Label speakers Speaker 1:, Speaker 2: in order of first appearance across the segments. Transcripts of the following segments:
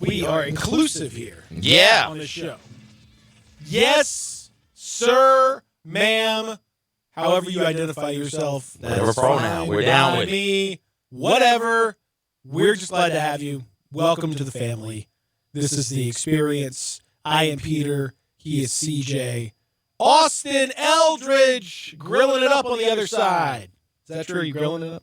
Speaker 1: We are inclusive here.
Speaker 2: Yeah.
Speaker 1: On the show. Yes, sir, ma'am, however you identify yourself.
Speaker 2: Whatever pronoun. We're down with it.
Speaker 1: Me, whatever. We're just glad to have you. Welcome to the family. This is The Experience. I am Peter. He is CJ. Austin Eldridge grilling it up on the other side. Is that true? Are you grilling it up?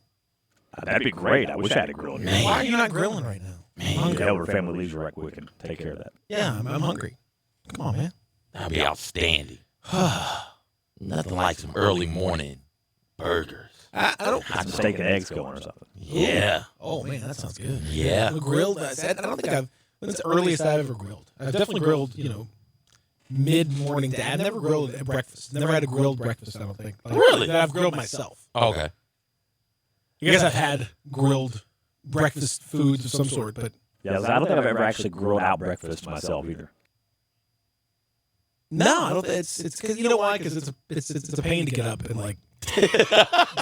Speaker 3: That'd be great. I wish I had a grill here.
Speaker 1: Why are you not grilling right now?
Speaker 3: Man, the elder family leaves right quick and take care of that.
Speaker 1: Yeah, I'm hungry. Come on, man.
Speaker 2: That'd be outstanding. Nothing like some early morning burgers.
Speaker 1: I don't.
Speaker 3: Some steak and eggs going or something.
Speaker 2: Yeah.
Speaker 1: Oh man, that sounds good.
Speaker 2: Yeah.
Speaker 1: Grilled. I don't think I've. When's the earliest I've ever grilled? I've definitely grilled. Mid-morning. I've never grilled at breakfast. Never had a grilled breakfast. I don't think.
Speaker 2: Really?
Speaker 1: That I've grilled myself.
Speaker 2: Okay.
Speaker 1: I guess I've had grilled breakfast foods of some sort, but
Speaker 3: Yeah, I don't think I've ever actually grilled out breakfast myself either.
Speaker 1: no, I don't. It's because you know why? Because it's a pain to get up and like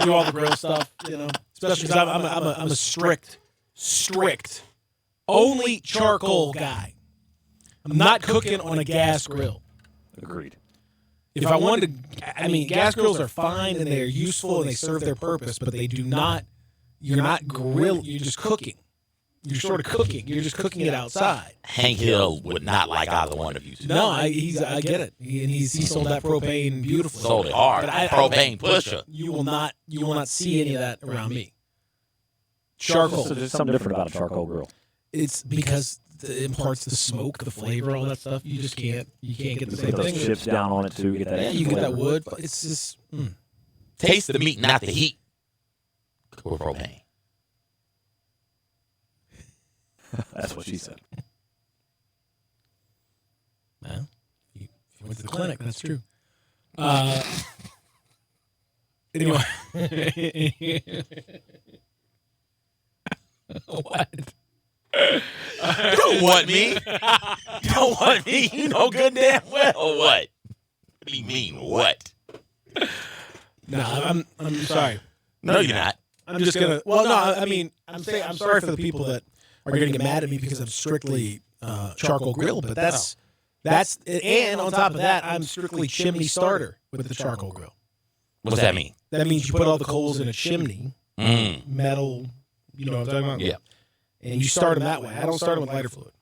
Speaker 1: do all the grill stuff. Especially because I'm a strict only charcoal guy. I'm not cooking on a gas grill.
Speaker 3: Agreed.
Speaker 1: If I wanted to, gas grills are fine and they're useful and they serve their purpose, but they do not. You're not grilling. You're just cooking. You're sort of cooking. You're just cooking it outside.
Speaker 2: Hank Hill would not like either one of you two.
Speaker 1: No, I get it. He sold that propane beautifully.
Speaker 2: Sold it hard.
Speaker 1: But
Speaker 2: Propane pusher.
Speaker 1: You will not see any of that around me. Charcoal.
Speaker 3: So there's something different about a charcoal grill.
Speaker 1: It's because it imparts the smoke, the flavor, all that stuff. You just can't. You can't get the same
Speaker 3: Put those
Speaker 1: thing.
Speaker 3: chips down on it too. Get that.
Speaker 1: Yeah,
Speaker 3: extra
Speaker 1: you get that
Speaker 3: flavor.
Speaker 1: wood. But it's just.
Speaker 2: Taste the meat, not the heat. With propane.
Speaker 3: That's what she said.
Speaker 1: Well, if you went to the clinic, that's true. Anyway. What?
Speaker 2: You don't want me. You don't want me. You know good damn well what. What do you mean, what?
Speaker 1: No, I'm sorry.
Speaker 2: No, you're not.
Speaker 1: I'm just gonna. Well, no, I'm sorry for the people that are gonna get mad at me because I'm strictly charcoal grill, but that's and on top of that, I'm strictly chimney starter with the charcoal grill.
Speaker 2: What's that mean?
Speaker 1: That means you put all the coals in a chimney, metal. You know what I'm talking about?
Speaker 2: Yeah.
Speaker 1: And you start them that way. I don't start them with lighter fluid.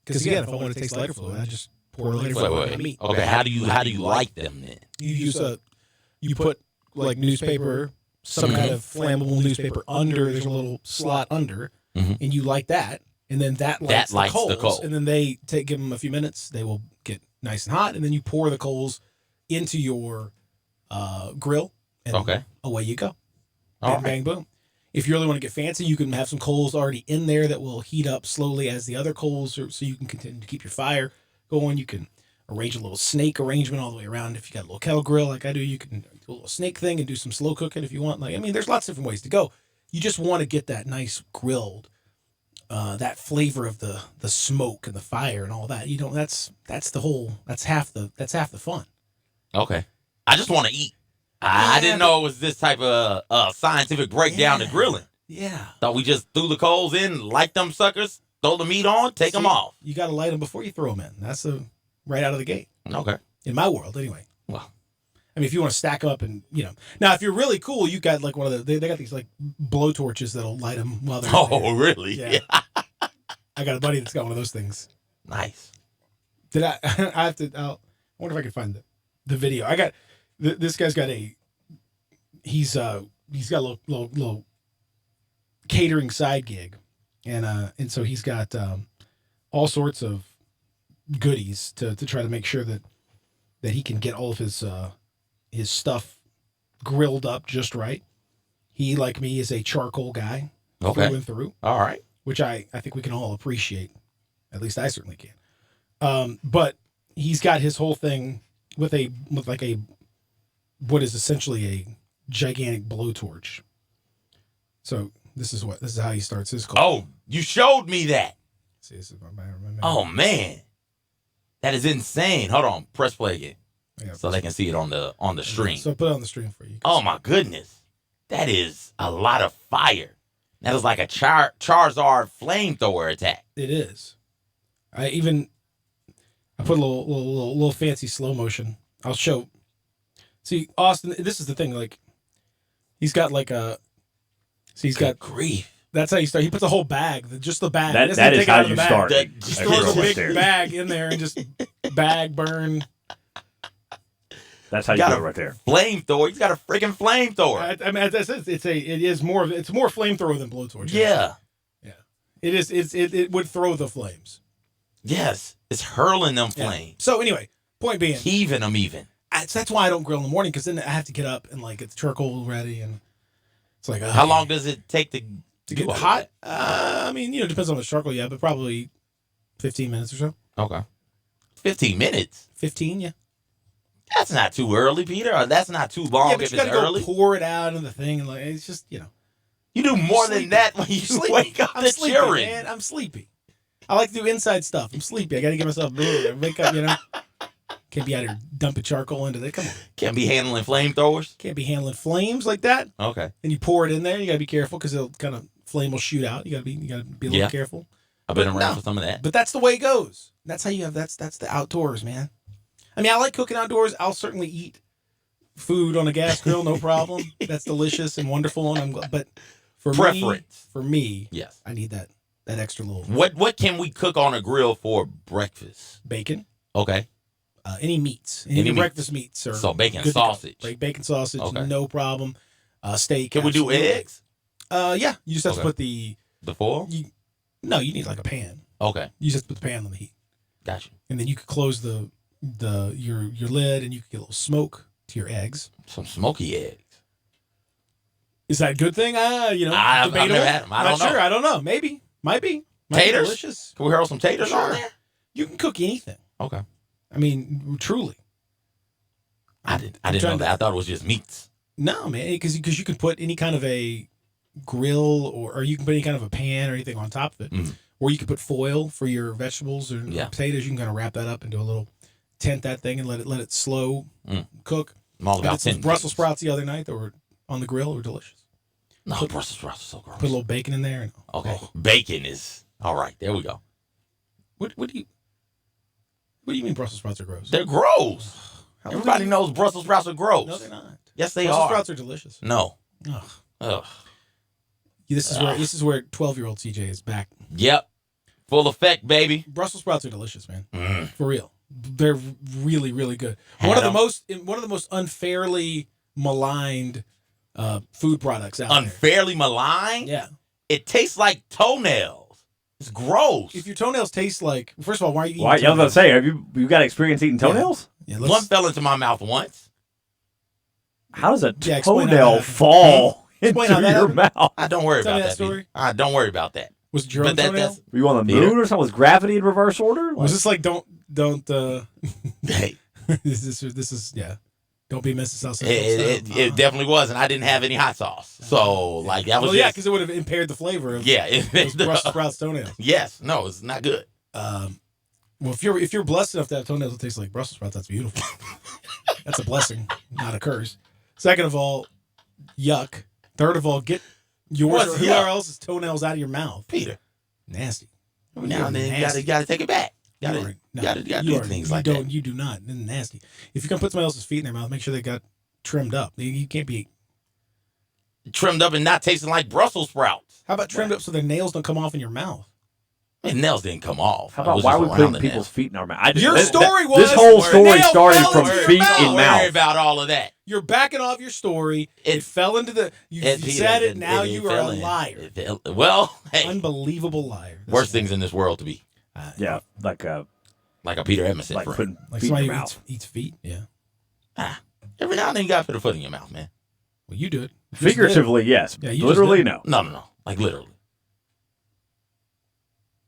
Speaker 1: Because again, if I want to taste lighter fluid, I just pour lighter fluid on the meat.
Speaker 2: Okay, how do you like them then?
Speaker 1: You put like newspaper, some kind of flammable newspaper under. There's a little slot under, and you light that, and then that lights the coals. And then give them a few minutes. They will get nice and hot, and then you pour the coals into your grill, and away you go. Bang, bang, boom. If you really want to get fancy, you can have some coals already in there that will heat up slowly as the other coals, so you can continue to keep your fire going. You can arrange a little snake arrangement all the way around. If you got a little kettle grill like I do, you can do a little snake thing and do some slow cooking if you want. There's lots of different ways to go. You just want to get that nice grilled, that flavor of the smoke and the fire and all that. That's half the fun.
Speaker 2: Okay. I just want to eat. I didn't know it was this type of scientific breakdown to grilling.
Speaker 1: Yeah.
Speaker 2: Thought we just threw the coals in, light them suckers, throw the meat on, take them off.
Speaker 1: You got to light them before you throw them in. That's right out of the gate.
Speaker 2: Okay.
Speaker 1: In my world, anyway.
Speaker 2: Well,
Speaker 1: if you want to stack them up and, Now, if you're really cool, you got like one of they got these like blow torches that'll light them while they're
Speaker 2: Oh, really?
Speaker 1: Yeah. I got a buddy that's got one of those things.
Speaker 2: Nice.
Speaker 1: Did I have to, I wonder if I can find the video. I got, this guy's got he's got a little catering side gig. And so he's got all sorts of goodies to try to make sure that he can get all of his stuff grilled up just right. He, like me, is a charcoal guy through and through.
Speaker 2: All right.
Speaker 1: Which I think we can all appreciate. At least I certainly can. But he's got his whole thing with what is essentially a gigantic blowtorch. So this is how he starts his call.
Speaker 2: Oh, you showed me that.
Speaker 1: See, this is my man.
Speaker 2: Oh man, that is insane. Hold on, press play again, so they can see it on the stream.
Speaker 1: So put it on the stream for you.
Speaker 2: Oh my goodness, that is a lot of fire. That is like a Charizard flamethrower attack.
Speaker 1: It is. I put a little fancy slow motion. I'll show. See, Austin, this is the thing. Like, he's got like a. See, he's got
Speaker 2: grief.
Speaker 1: That's how you start. He puts a whole bag, just the bag.
Speaker 3: That is how you start.
Speaker 1: Just throws a big bag in there and just bag burn.
Speaker 3: That's how you do it right there.
Speaker 2: Flamethrower. He's got a freaking flamethrower.
Speaker 1: I mean, as I said, it's more flamethrower than blowtorch.
Speaker 2: Yeah.
Speaker 1: Yeah. It is. It would throw the flames.
Speaker 2: Yes. It's hurling them flames.
Speaker 1: So anyway, point being,
Speaker 2: heaving them even.
Speaker 1: That's why I don't grill in the morning, because then I have to get up and like get the charcoal ready, and it's like
Speaker 2: how long does it take to
Speaker 1: get hot? I mean, it depends on the charcoal you have, but probably 15 minutes or so.
Speaker 2: Okay. 15 minutes.
Speaker 1: 15, yeah.
Speaker 2: That's not too early, Peter. Or that's not too long
Speaker 1: but
Speaker 2: if
Speaker 1: you
Speaker 2: it's
Speaker 1: gotta
Speaker 2: early.
Speaker 1: Go pour it out in the thing, and like it's just
Speaker 2: You do more than that when you wake up.
Speaker 1: I'm sleepy, man. I'm sleepy. I like to do inside stuff. I'm sleepy. I got to get myself wake up. Can't be out here dumping charcoal into that. Come on.
Speaker 2: Can't be handling flamethrowers.
Speaker 1: Can't be handling flames like that.
Speaker 2: Okay.
Speaker 1: And you pour it in there. You got to be careful because it'll kind of flame will shoot out. You got to be a little careful.
Speaker 2: I've been around for some of that.
Speaker 1: But that's the way it goes. That's how you have. That's the outdoors, man. I mean, I like cooking outdoors. I'll certainly eat food on a gas grill, no problem. That's delicious and wonderful. And I'm glad. But for me,
Speaker 2: yes,
Speaker 1: I need that extra little.
Speaker 2: What can we cook on a grill for breakfast?
Speaker 1: Bacon.
Speaker 2: Okay.
Speaker 1: Any meats. Any breakfast meats.
Speaker 2: So bacon sausage.
Speaker 1: Bacon sausage, okay. No problem. Steak.
Speaker 2: Can we do eggs?
Speaker 1: Yeah. You just have to put the
Speaker 2: foil?
Speaker 1: No, you need like a pan.
Speaker 2: Okay.
Speaker 1: You just have to put the pan on the heat.
Speaker 2: Gotcha.
Speaker 1: And then you could close your lid, and you could get a little smoke to your eggs.
Speaker 2: Some smoky eggs.
Speaker 1: Is that a good thing?
Speaker 2: I've never had them. I don't know.
Speaker 1: Sure. I don't know. Maybe. Might be.
Speaker 2: Taters?
Speaker 1: Delicious.
Speaker 2: Can we hurl some taters on there?
Speaker 1: You can cook anything.
Speaker 2: Okay.
Speaker 1: I mean, truly.
Speaker 2: I didn't know that. I thought it was just meats.
Speaker 1: No, man, because you can put any kind of a grill or you can put any kind of a pan or anything on top of it. Mm. Or you can put foil for your vegetables or potatoes. You can kind of wrap that up into a little tent that thing and let it slow cook.
Speaker 2: I'm all about
Speaker 1: Brussels sprouts the other night that were on the grill were delicious.
Speaker 2: No, Brussels sprouts are so gross.
Speaker 1: Put a little bacon in there.
Speaker 2: Okay, bacon is all right. There we go.
Speaker 1: What do you mean Brussels sprouts are gross?
Speaker 2: They're gross. Everybody knows Brussels sprouts are gross.
Speaker 1: No, they're not.
Speaker 2: Yes, they
Speaker 1: Brussels
Speaker 2: are.
Speaker 1: sprouts are delicious.
Speaker 2: No.
Speaker 1: Ugh. This is where 12-year-old CJ is back.
Speaker 2: Yep. Full effect, baby.
Speaker 1: Brussels sprouts are delicious, man. For real. They're really, really good. One of the most unfairly maligned food products out there.
Speaker 2: Unfairly maligned?
Speaker 1: Yeah.
Speaker 2: It tastes like toenails. It's gross.
Speaker 1: If your toenails taste like, first of all, why are you eating
Speaker 3: toenails? I was about to say, have you got experience eating toenails?
Speaker 2: Yeah, one fell into my mouth once.
Speaker 3: How does a toenail fall into your mouth?
Speaker 2: Don't worry about that story. Don't worry about that.
Speaker 1: Was it your own toenail?
Speaker 3: Were you on the moon or something? Was gravity in reverse order?
Speaker 1: Was this like don't hey. This is don't be Mrs. South Central.
Speaker 2: It definitely was, and I didn't have any hot sauce. So that was
Speaker 1: because it would have impaired the flavor of those Brussels sprouts toenails.
Speaker 2: Yes, no, it's not good.
Speaker 1: Well, if you're blessed enough to have toenails that taste like Brussels sprouts, that's beautiful. That's a blessing, not a curse. Second of all, yuck. Third of all, get yours or whoever else's toenails out of your mouth.
Speaker 2: Peter,
Speaker 1: nasty.
Speaker 2: Every now and then you gotta take it back. You gotta do things like that.
Speaker 1: You do not. It's nasty. If you're gonna put somebody else's feet in their mouth, make sure they got trimmed up. You can't be
Speaker 2: trimmed up and not tasting like Brussels sprouts.
Speaker 1: How about trimmed up so their nails don't come off in your mouth?
Speaker 2: My nails didn't come off.
Speaker 3: How about why are we putting people's feet in our mouth?
Speaker 1: Your story was
Speaker 3: this whole story started from feet in mouth.
Speaker 2: Don't worry about all of that.
Speaker 1: You're backing off your story. It fell into the. You said it. Now you are a liar.
Speaker 2: Well, hey,
Speaker 1: unbelievable liar.
Speaker 2: Worst things in this world to be.
Speaker 3: Like a
Speaker 2: Peter Edmiston.
Speaker 3: Like putting
Speaker 1: like
Speaker 3: feet
Speaker 1: somebody
Speaker 3: in your mouth.
Speaker 1: Eats feet. Yeah.
Speaker 2: Every now and then you gotta put a foot in your mouth, man.
Speaker 1: Well, you do it.
Speaker 3: Figuratively, yes.
Speaker 1: Yeah,
Speaker 3: literally, no.
Speaker 2: No. Like literally.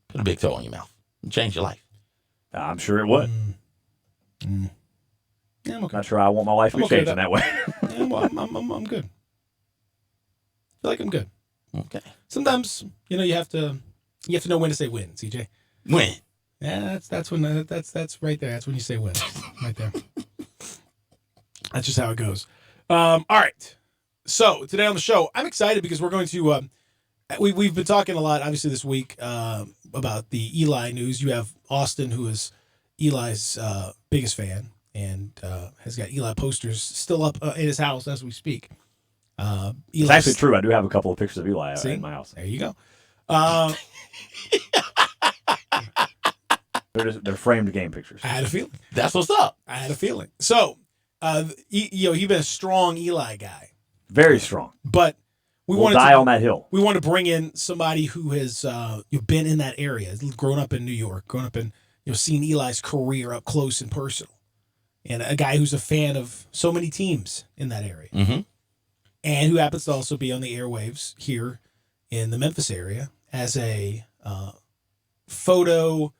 Speaker 2: Put a big toe in your mouth. Change your life.
Speaker 3: I'm sure it would.
Speaker 1: Yeah, I'm okay.
Speaker 3: Not sure I want my life to be changing that way.
Speaker 1: Yeah, well, I'm good. I feel like I'm good.
Speaker 2: Okay.
Speaker 1: Sometimes you have to know when to say when, CJ.
Speaker 2: When?
Speaker 1: Yeah, that's when that's right there. That's when you say when. Right there. That's just how it goes. All right. So today on the show, I'm excited because we're going to we've been talking a lot, obviously, this week about the Eli news. You have Austin, who is Eli's biggest fan, and has got Eli posters still up in his house as we speak.
Speaker 3: It's actually true. I do have a couple of pictures of Eli in my house.
Speaker 1: There you go.
Speaker 3: They're framed game pictures.
Speaker 1: I had a feeling.
Speaker 2: That's what's up.
Speaker 1: I had a feeling. So, he's been a strong Eli guy.
Speaker 3: Very strong.
Speaker 1: But
Speaker 3: we'll die on that hill.
Speaker 1: We want to bring in somebody who has been in that area, grown up in New York, grown up in, seen Eli's career up close and personal, and a guy who's a fan of so many teams in that area, and who happens to also be on the airwaves here in the Memphis area as a photo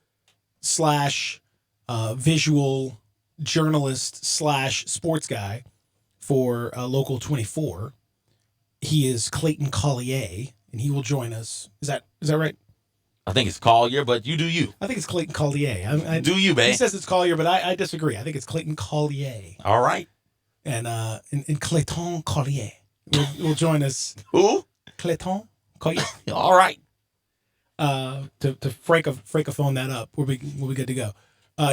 Speaker 1: / visual journalist / sports guy for Local 24. He is Clayton Collier, and he will join us. Is that right?
Speaker 2: I think it's Collier, but you do you.
Speaker 1: I think it's Clayton Collier.
Speaker 2: Do you, babe?
Speaker 1: He says it's Collier, but I disagree. I think it's Clayton Collier.
Speaker 2: All right.
Speaker 1: And Clayton Collier will join us.
Speaker 2: Who?
Speaker 1: Clayton Collier.
Speaker 2: All right.
Speaker 1: To francophone that up, we'll be good to go.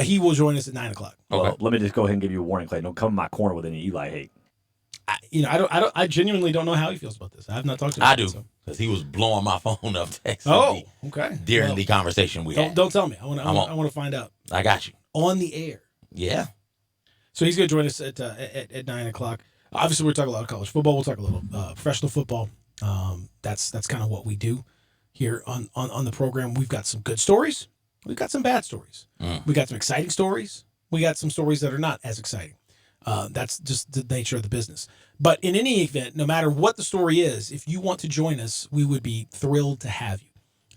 Speaker 1: He will join us at 9:00.
Speaker 3: Okay. Well, let me just go ahead and give you a warning, Clayton. Don't come in my corner with any Eli hate.
Speaker 1: I genuinely don't know how he feels about this. I have not talked to him.
Speaker 2: I do, because he was blowing my phone up, texting me.
Speaker 1: Okay.
Speaker 2: During the conversation we had.
Speaker 1: Don't tell me. I want to find out.
Speaker 2: I got you
Speaker 1: on the air.
Speaker 2: Yeah.
Speaker 1: So he's going to join us at 9:00. Obviously, we're talking a lot of college football. We'll talk a little professional football. That's kind of what we do here on the program. We've got some good stories. We've got some bad stories. We got some exciting stories. We got some stories that are not as exciting. That's just the nature of the business. But in any event, no matter what the story is, if you want to join us, we would be thrilled to have you.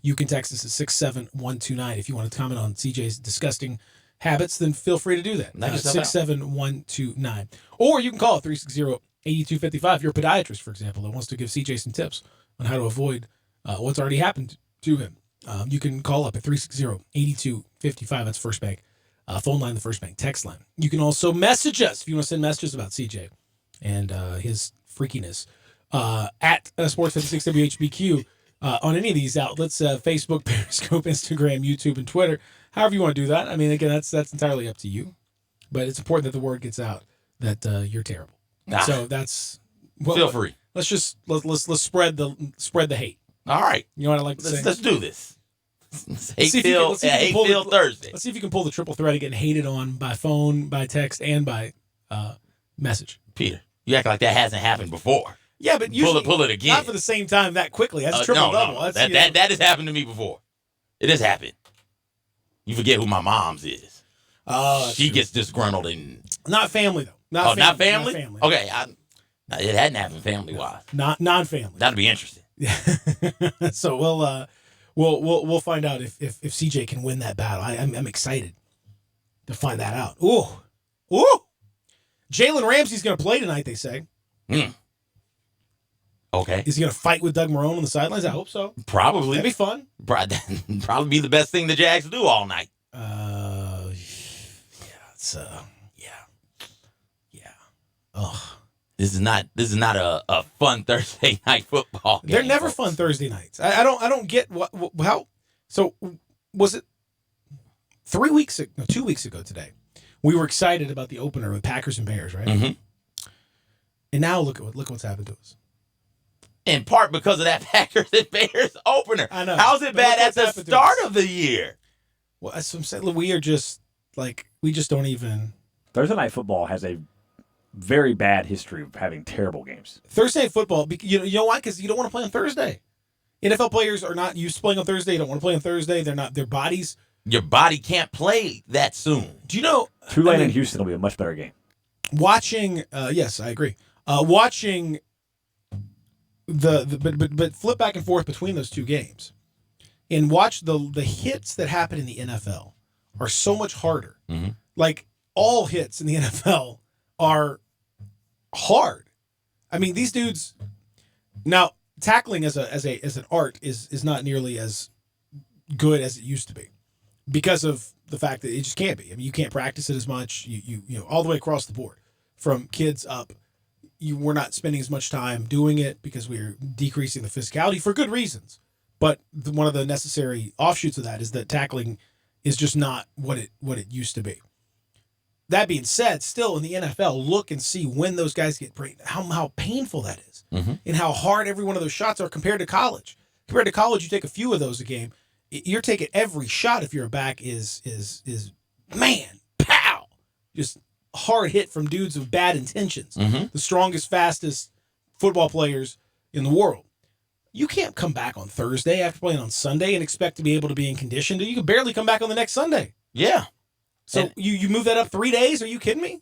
Speaker 1: You can text us at 67129. If you want to comment on CJ's disgusting habits, then feel free to do that. 67129. Or you can call 360-8255. You're a podiatrist, for example, that wants to give CJ some tips on how to avoid what's already happened to him. You can call up at 360-8255. That's First Bank. Phone line, the First Bank text line. You can also message us if you want to send messages about CJ and his freakiness at Sports56WHBQ on any of these outlets, Facebook, Periscope, Instagram, YouTube, and Twitter. However you want to do that. I mean, again, that's entirely up to you. But it's important that the word gets out that you're terrible. So that's
Speaker 2: feel free.
Speaker 1: Let's spread the hate.
Speaker 2: All right.
Speaker 1: You know what I like to say?
Speaker 2: Let's do this. Hate Filled Thursday.
Speaker 1: Let's see if you can pull the triple threat of getting hated on by phone, by text, and by message.
Speaker 2: Peter, you act like that hasn't happened before.
Speaker 1: Yeah, but usually
Speaker 2: pull it again.
Speaker 1: Not for the same time that quickly. That's triple double.
Speaker 2: No. That has happened to me before. It has happened. You forget who my mom's is. She gets disgruntled and
Speaker 1: not family though.
Speaker 2: Not family. Okay, it hadn't happened family wise.
Speaker 1: Not non-family.
Speaker 2: That'd be interesting.
Speaker 1: Yeah. So we'll find out if CJ can win that battle. I'm excited to find that out. Ooh. Jalen Ramsey's going to play tonight, they say.
Speaker 2: Okay.
Speaker 1: Is he going to fight with Doug Marrone on the sidelines? I hope so.
Speaker 2: Probably.
Speaker 1: That'd be fun.
Speaker 2: Probably be the best thing the Jags do all night.
Speaker 1: Yeah. Ugh.
Speaker 2: This is not a fun Thursday night football game.
Speaker 1: They're never fun Thursday nights. I don't get how. So was it 2 weeks ago today? We were excited about the opener with Packers and Bears, right?
Speaker 2: Mm-hmm.
Speaker 1: And now look what's happened to us.
Speaker 2: In part because of that Packers and Bears opener.
Speaker 1: I know.
Speaker 2: How's it bad at the start of the year?
Speaker 1: Well, as I'm saying, we are just we just don't even.
Speaker 3: Thursday night football has a very bad history of having terrible games.
Speaker 1: Thursday night football, you know why? Because you don't want to play on Thursday. NFL players are not used to playing on Thursday. They don't want to play on Thursday. They're not. Their bodies.
Speaker 2: Your body can't play that soon.
Speaker 1: Do you know?
Speaker 3: Tulane and Houston will be a much better game.
Speaker 1: Watching, yes, I agree. Watching but flip back and forth between those two games, and watch the hits that happen in the NFL are so much harder.
Speaker 2: Mm-hmm.
Speaker 1: Like all hits in the NFL are hard. I mean, these dudes now tackling as an art is not nearly as good as it used to be because of the fact that it just can't be. I mean, you can't practice it as much. You know all the way across the board, from kids up. we're not spending as much time doing it because we're decreasing the physicality for good reasons. But one of the necessary offshoots of that is that tackling is just not what it used to be. That being said, still in the NFL, look and see when those guys get brain, how painful that is, and how hard every one of those shots are compared to college. Compared to college, you take a few of those a game. You're taking every shot if you're a back is man, pow, just hard hit from dudes with bad intentions. The strongest, fastest football players in the world. You can't come back on Thursday after playing on Sunday and expect to be able to be in condition. You can barely come back on the next Sunday.
Speaker 2: Yeah.
Speaker 1: So you move that up 3 days? Are you kidding me?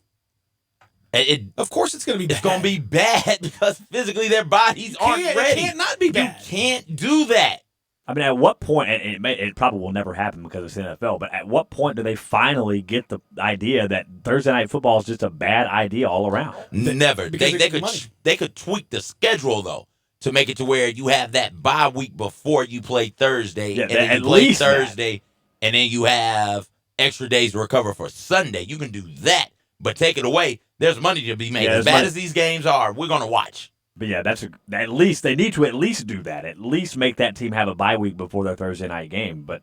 Speaker 1: Of course it's going to be bad.
Speaker 2: It's going to be bad because physically their bodies aren't ready.
Speaker 1: It can't not be bad.
Speaker 2: You can't do that.
Speaker 3: I mean, at what point, and it probably will never happen because it's the NFL, but at what point do they finally get the idea that Thursday Night Football is just a bad idea all around?
Speaker 2: Never. They could tweak the schedule, though, to make it to where you have that bye week before you play Thursday, and then you play Thursday, and then you have extra days to recover for Sunday. You can do that, but take it away. There's money to be made. As bad as these games are, we're going to watch.
Speaker 3: But yeah, at least they need to at least do that. At least make that team have a bye week before their Thursday night game. But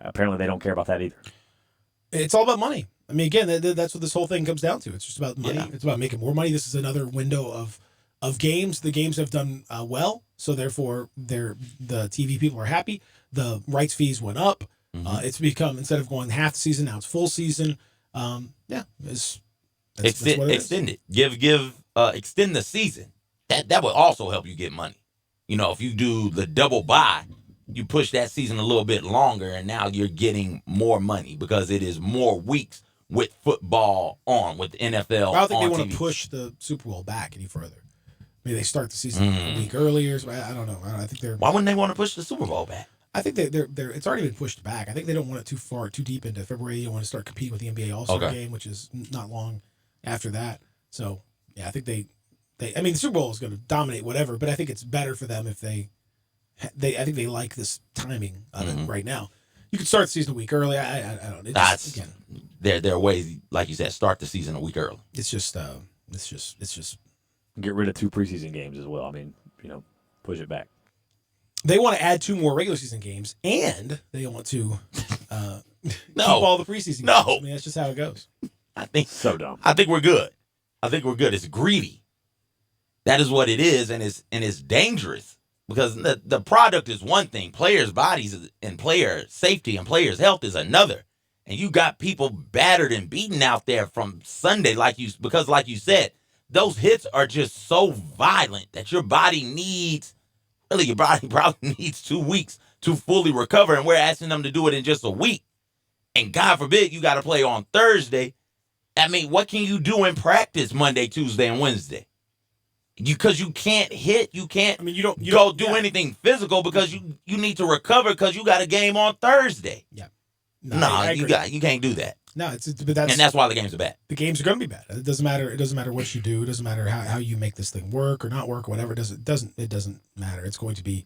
Speaker 3: apparently they don't care about that either.
Speaker 1: It's all about money. I mean, again, that's what this whole thing comes down to. It's just about money. Yeah. It's about making more money. This is another window of games. The games have done well, so therefore the TV people are happy. The rights fees went up. It's become, instead of going half the season, now it's full season. That's what it
Speaker 2: extend it. Extend the season. That would also help you get money. If you do the double bye, you push that season a little bit longer, and now you're getting more money because it is more weeks with football on, with the NFL.
Speaker 1: I don't think they want to push the Super Bowl back any further. Maybe they start the season a week earlier. So I don't know. I think they're.
Speaker 2: Why wouldn't they want to push the Super Bowl back?
Speaker 1: I think they're. It's already been pushed back. I think they don't want it too deep into February. You want to start competing with the NBA All-Star game, which is not long after that. So yeah, I think they. I mean, the Super Bowl is going to dominate whatever, but I think it's better for them if I think they like this timing of it right now. You could start the season a week early. I don't know.
Speaker 2: There are ways, like you said, start the season a week early.
Speaker 1: It's just
Speaker 3: get rid of 2 preseason games as well. I mean, push it back.
Speaker 1: They want to add 2 more regular season games, and they want to keep all the preseason games. I mean, that's just how it goes.
Speaker 2: I think
Speaker 3: so dumb.
Speaker 2: I think we're good. It's greedy. That is what it is, and it's dangerous because the product is one thing. Players' bodies and player safety and players' health is another. And you got people battered and beaten out there from Sunday, because like you said, those hits are just so violent that your body probably needs 2 weeks to fully recover, and we're asking them to do it in just a week. And God forbid you got to play on Thursday. I mean, what can you do in practice Monday, Tuesday, and Wednesday? Because you can't hit, you can't. I mean, you don't do anything physical because you need to recover because you got a game on Thursday.
Speaker 1: Yeah,
Speaker 2: you can't do that.
Speaker 1: No,
Speaker 2: and that's why the games are bad.
Speaker 1: The games are going to be bad. It doesn't matter. It doesn't matter what you do. It doesn't matter how you make this thing work or not work or whatever. It doesn't matter. It's going to be.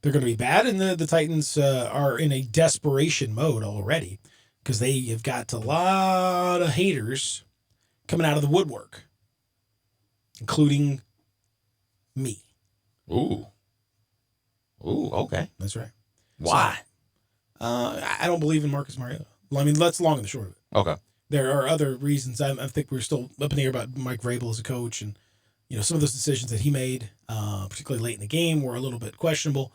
Speaker 1: They're going to be bad, and the Titans are in a desperation mode already because they have got a lot of haters coming out of the woodwork, including me.
Speaker 2: Ooh, okay.
Speaker 1: That's right.
Speaker 2: Why?
Speaker 1: So, I don't believe in Marcus Mariota. I mean, that's long and the short of it.
Speaker 2: Okay.
Speaker 1: There are other reasons. I think we're still up in the air about Mike Vrabel as a coach, and some of those decisions that he made, particularly late in the game, were a little bit questionable.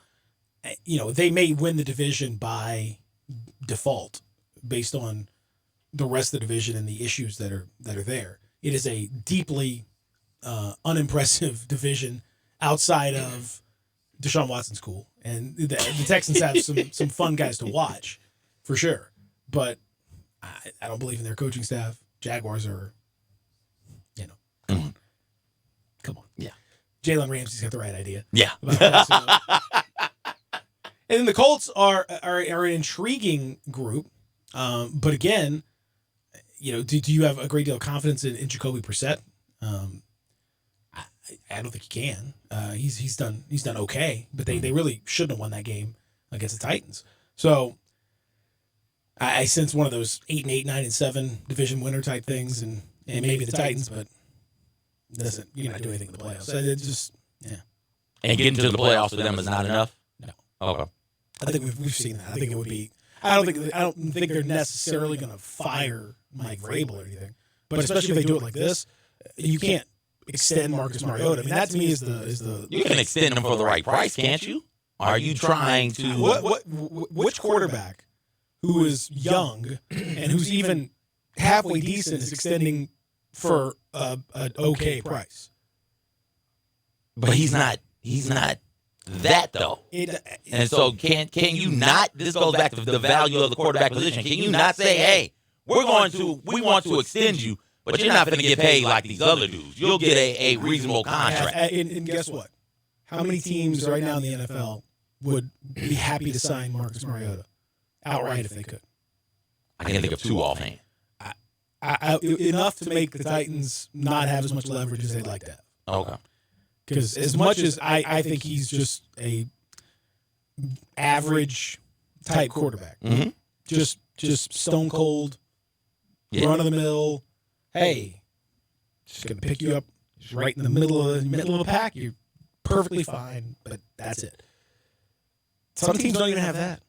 Speaker 1: They may win the division by default based on the rest of the division and the issues that are there. It is a deeply unimpressive division outside of Deshaun Watson's cool, and the Texans have some fun guys to watch for sure. But I don't believe in their coaching staff. Jaguars are, come on.
Speaker 2: Yeah.
Speaker 1: Jalen Ramsey's got the right idea.
Speaker 2: Yeah.
Speaker 1: And then the Colts are an intriguing group. But again, do you have a great deal of confidence in Jacoby Brissett? I don't think he can. He's done okay, but they really shouldn't have won that game against the Titans. So I sense one of those 8-8, 9-7 division winner type things, and maybe the Titans, but you're not doing anything in the playoffs. So it just, yeah.
Speaker 2: And getting to the playoffs for them is not enough?
Speaker 1: No.
Speaker 2: Okay.
Speaker 1: I think we've seen that. I think it would be. I don't think they're necessarily going to fire Mike Vrabel or anything. But especially if they do it like this, you can't extend Marcus Mariota. I mean, that to me is the.
Speaker 2: You can extend him for the right price, can't you? Are you trying to?
Speaker 1: Which quarterback who is young and who's even halfway decent is extending for an okay price?
Speaker 2: But he's not that though. And so can you not? This goes back to the value of the quarterback position. Can you not say, hey, we want to extend you, but you're not going to get paid like these other dudes. You'll get a reasonable contract.
Speaker 1: And guess what? How many teams right now in the NFL would be happy to sign Marcus Mariota outright if they could?
Speaker 2: I can't think of two offhand.
Speaker 1: Enough to make the Titans not have as much leverage as they'd like to have.
Speaker 2: Okay.
Speaker 1: Because as much as I think he's just a average type quarterback, just stone cold, run of the mill. Hey, just gonna pick you up just right in the middle of the pack. You're perfectly fine, but that's it. Some teams don't even have that.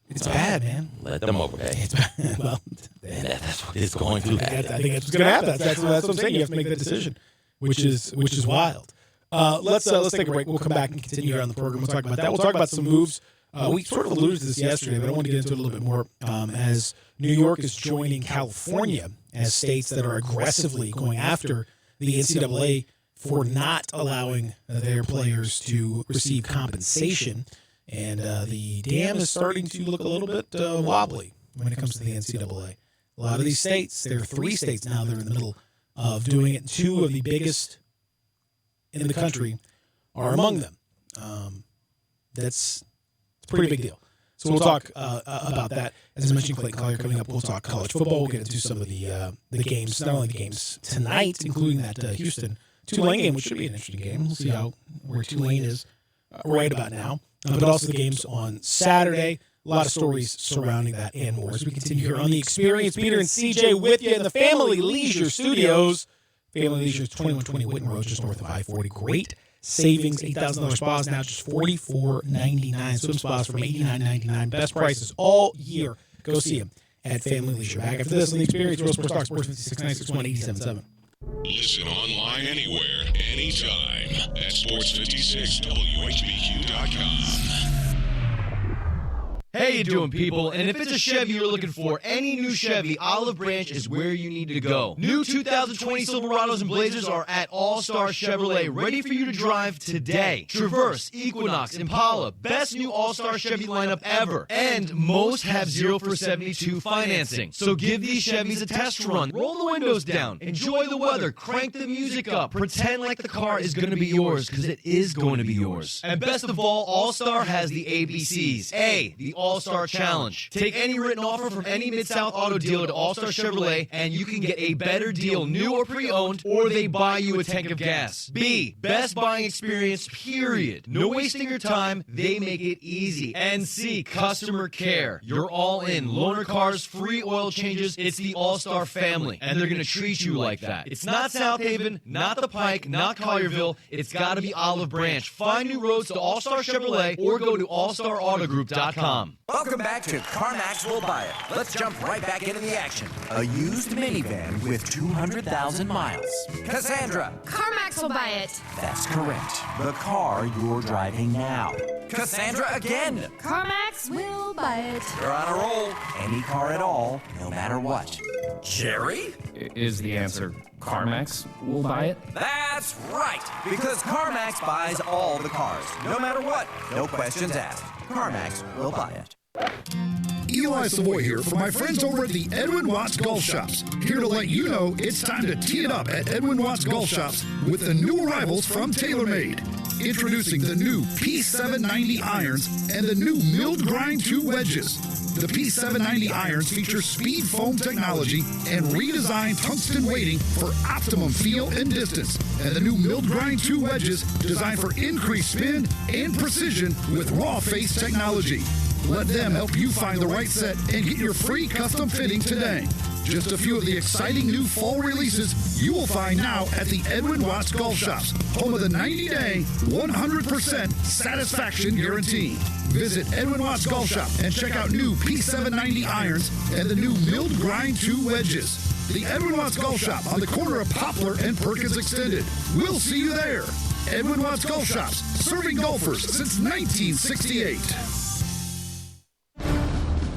Speaker 1: It's bad, man.
Speaker 2: Let them overpay.
Speaker 1: It's bad. Well,
Speaker 2: that's what it's going to happen.
Speaker 1: I think that's what's going to happen. That's what I'm saying. You have to make that decision, which is wild. Let's take a break. We'll come back and continue here on the program. We'll talk about that. We'll talk about some moves. We sort of alluded to this yesterday, but I want to get into it a little bit more as New York is joining California as states that are aggressively going after the NCAA for not allowing their players to receive compensation. And the dam is starting to look a little bit wobbly when it comes to the NCAA. A lot of these states, there are 3 states now that are in the middle of doing it. 2 of the biggest in the country are among them. That's a pretty big deal. So we'll talk about that. As I mentioned, Clayton Collier coming up. We'll talk college football. We'll get into some of the games, not only the games tonight, including that Houston Tulane game, which should be an interesting game. We'll see where Tulane is right about now. But also the games on Saturday. A lot of stories surrounding that and more. As we continue here on The Experience, Peter and CJ with you in the Family Leisure Studios. Family Leisure is 2120 Whitten Road, just north of I-40. Great savings, $8,000 spas now just $44.99. Swim spas from $89.99. Best prices all year. Go see them at Family Leisure. Back after this on The Experience, Real Sports Talk, Sports 56 961 87.7.
Speaker 4: Listen online anywhere, anytime at sports56whbq.com.
Speaker 5: How you doing, people? And if it's a Chevy you're looking for, any new Chevy, Olive Branch is where you need to go. New 2020 Silverados and Blazers are at All-Star Chevrolet, ready for you to drive today. Traverse, Equinox, Impala, best new All-Star Chevy lineup ever. And most have 0 for 72 financing. So give these Chevys a test run. Roll the windows down. Enjoy the weather. Crank the music up. Pretend like the car is going to be yours, because it is going to be yours. And best of all-Star has the ABCs. A, the All-Star Challenge. Take any written offer from any Mid-South auto dealer to All-Star Chevrolet, and you can get a better deal, new or pre-owned, or they buy you a tank of gas. B, best buying experience, period. No wasting your time, they make it easy. And C, customer care. You're all in. Loaner cars, free oil changes, it's the All-Star family, and they're going to treat you like that. It's not South Haven, not the Pike, not Collierville, it's got to be Olive Branch. Find new roads to All-Star Chevrolet, or go to allstarautogroup.com.
Speaker 6: Welcome back to CarMax Will Buy It. Let's jump right back into the action. A used minivan with 200,000 miles. Cassandra.
Speaker 7: CarMax will buy it.
Speaker 6: That's correct. The car you're driving now. Cassandra again.
Speaker 7: CarMax will buy it.
Speaker 6: You're on a roll. Any car at all, no matter what. Jerry?
Speaker 8: Is the answer CarMax will buy it?
Speaker 6: That's right, because CarMax buys all the cars, no matter what. No questions asked. CarMax will buy it.
Speaker 9: Eli Savoy here for my friends over at the Edwin Watts Golf Shops. Here to let you know it's time to tee it up at Edwin Watts Golf Shops with the new arrivals from TaylorMade. Introducing the new P790 irons and the new milled grind 2 wedges. The P790 irons feature speed foam technology and redesigned tungsten weighting for optimum feel and distance. And the new milled grind 2 wedges designed for increased spin and precision with raw face technology. Let them help you find the right set and get your free custom fitting today. Just a few of the exciting new fall releases you will find now at the Edwin Watts Golf Shops, home of the 90-day, 100% satisfaction guarantee. Visit Edwin Watts Golf Shop and check out new P790 irons and the new milled grind 2 wedges. The Edwin Watts Golf Shop on the corner of Poplar and Perkins Extended. We'll see you there. Edwin Watts Golf Shops, serving golfers since 1968.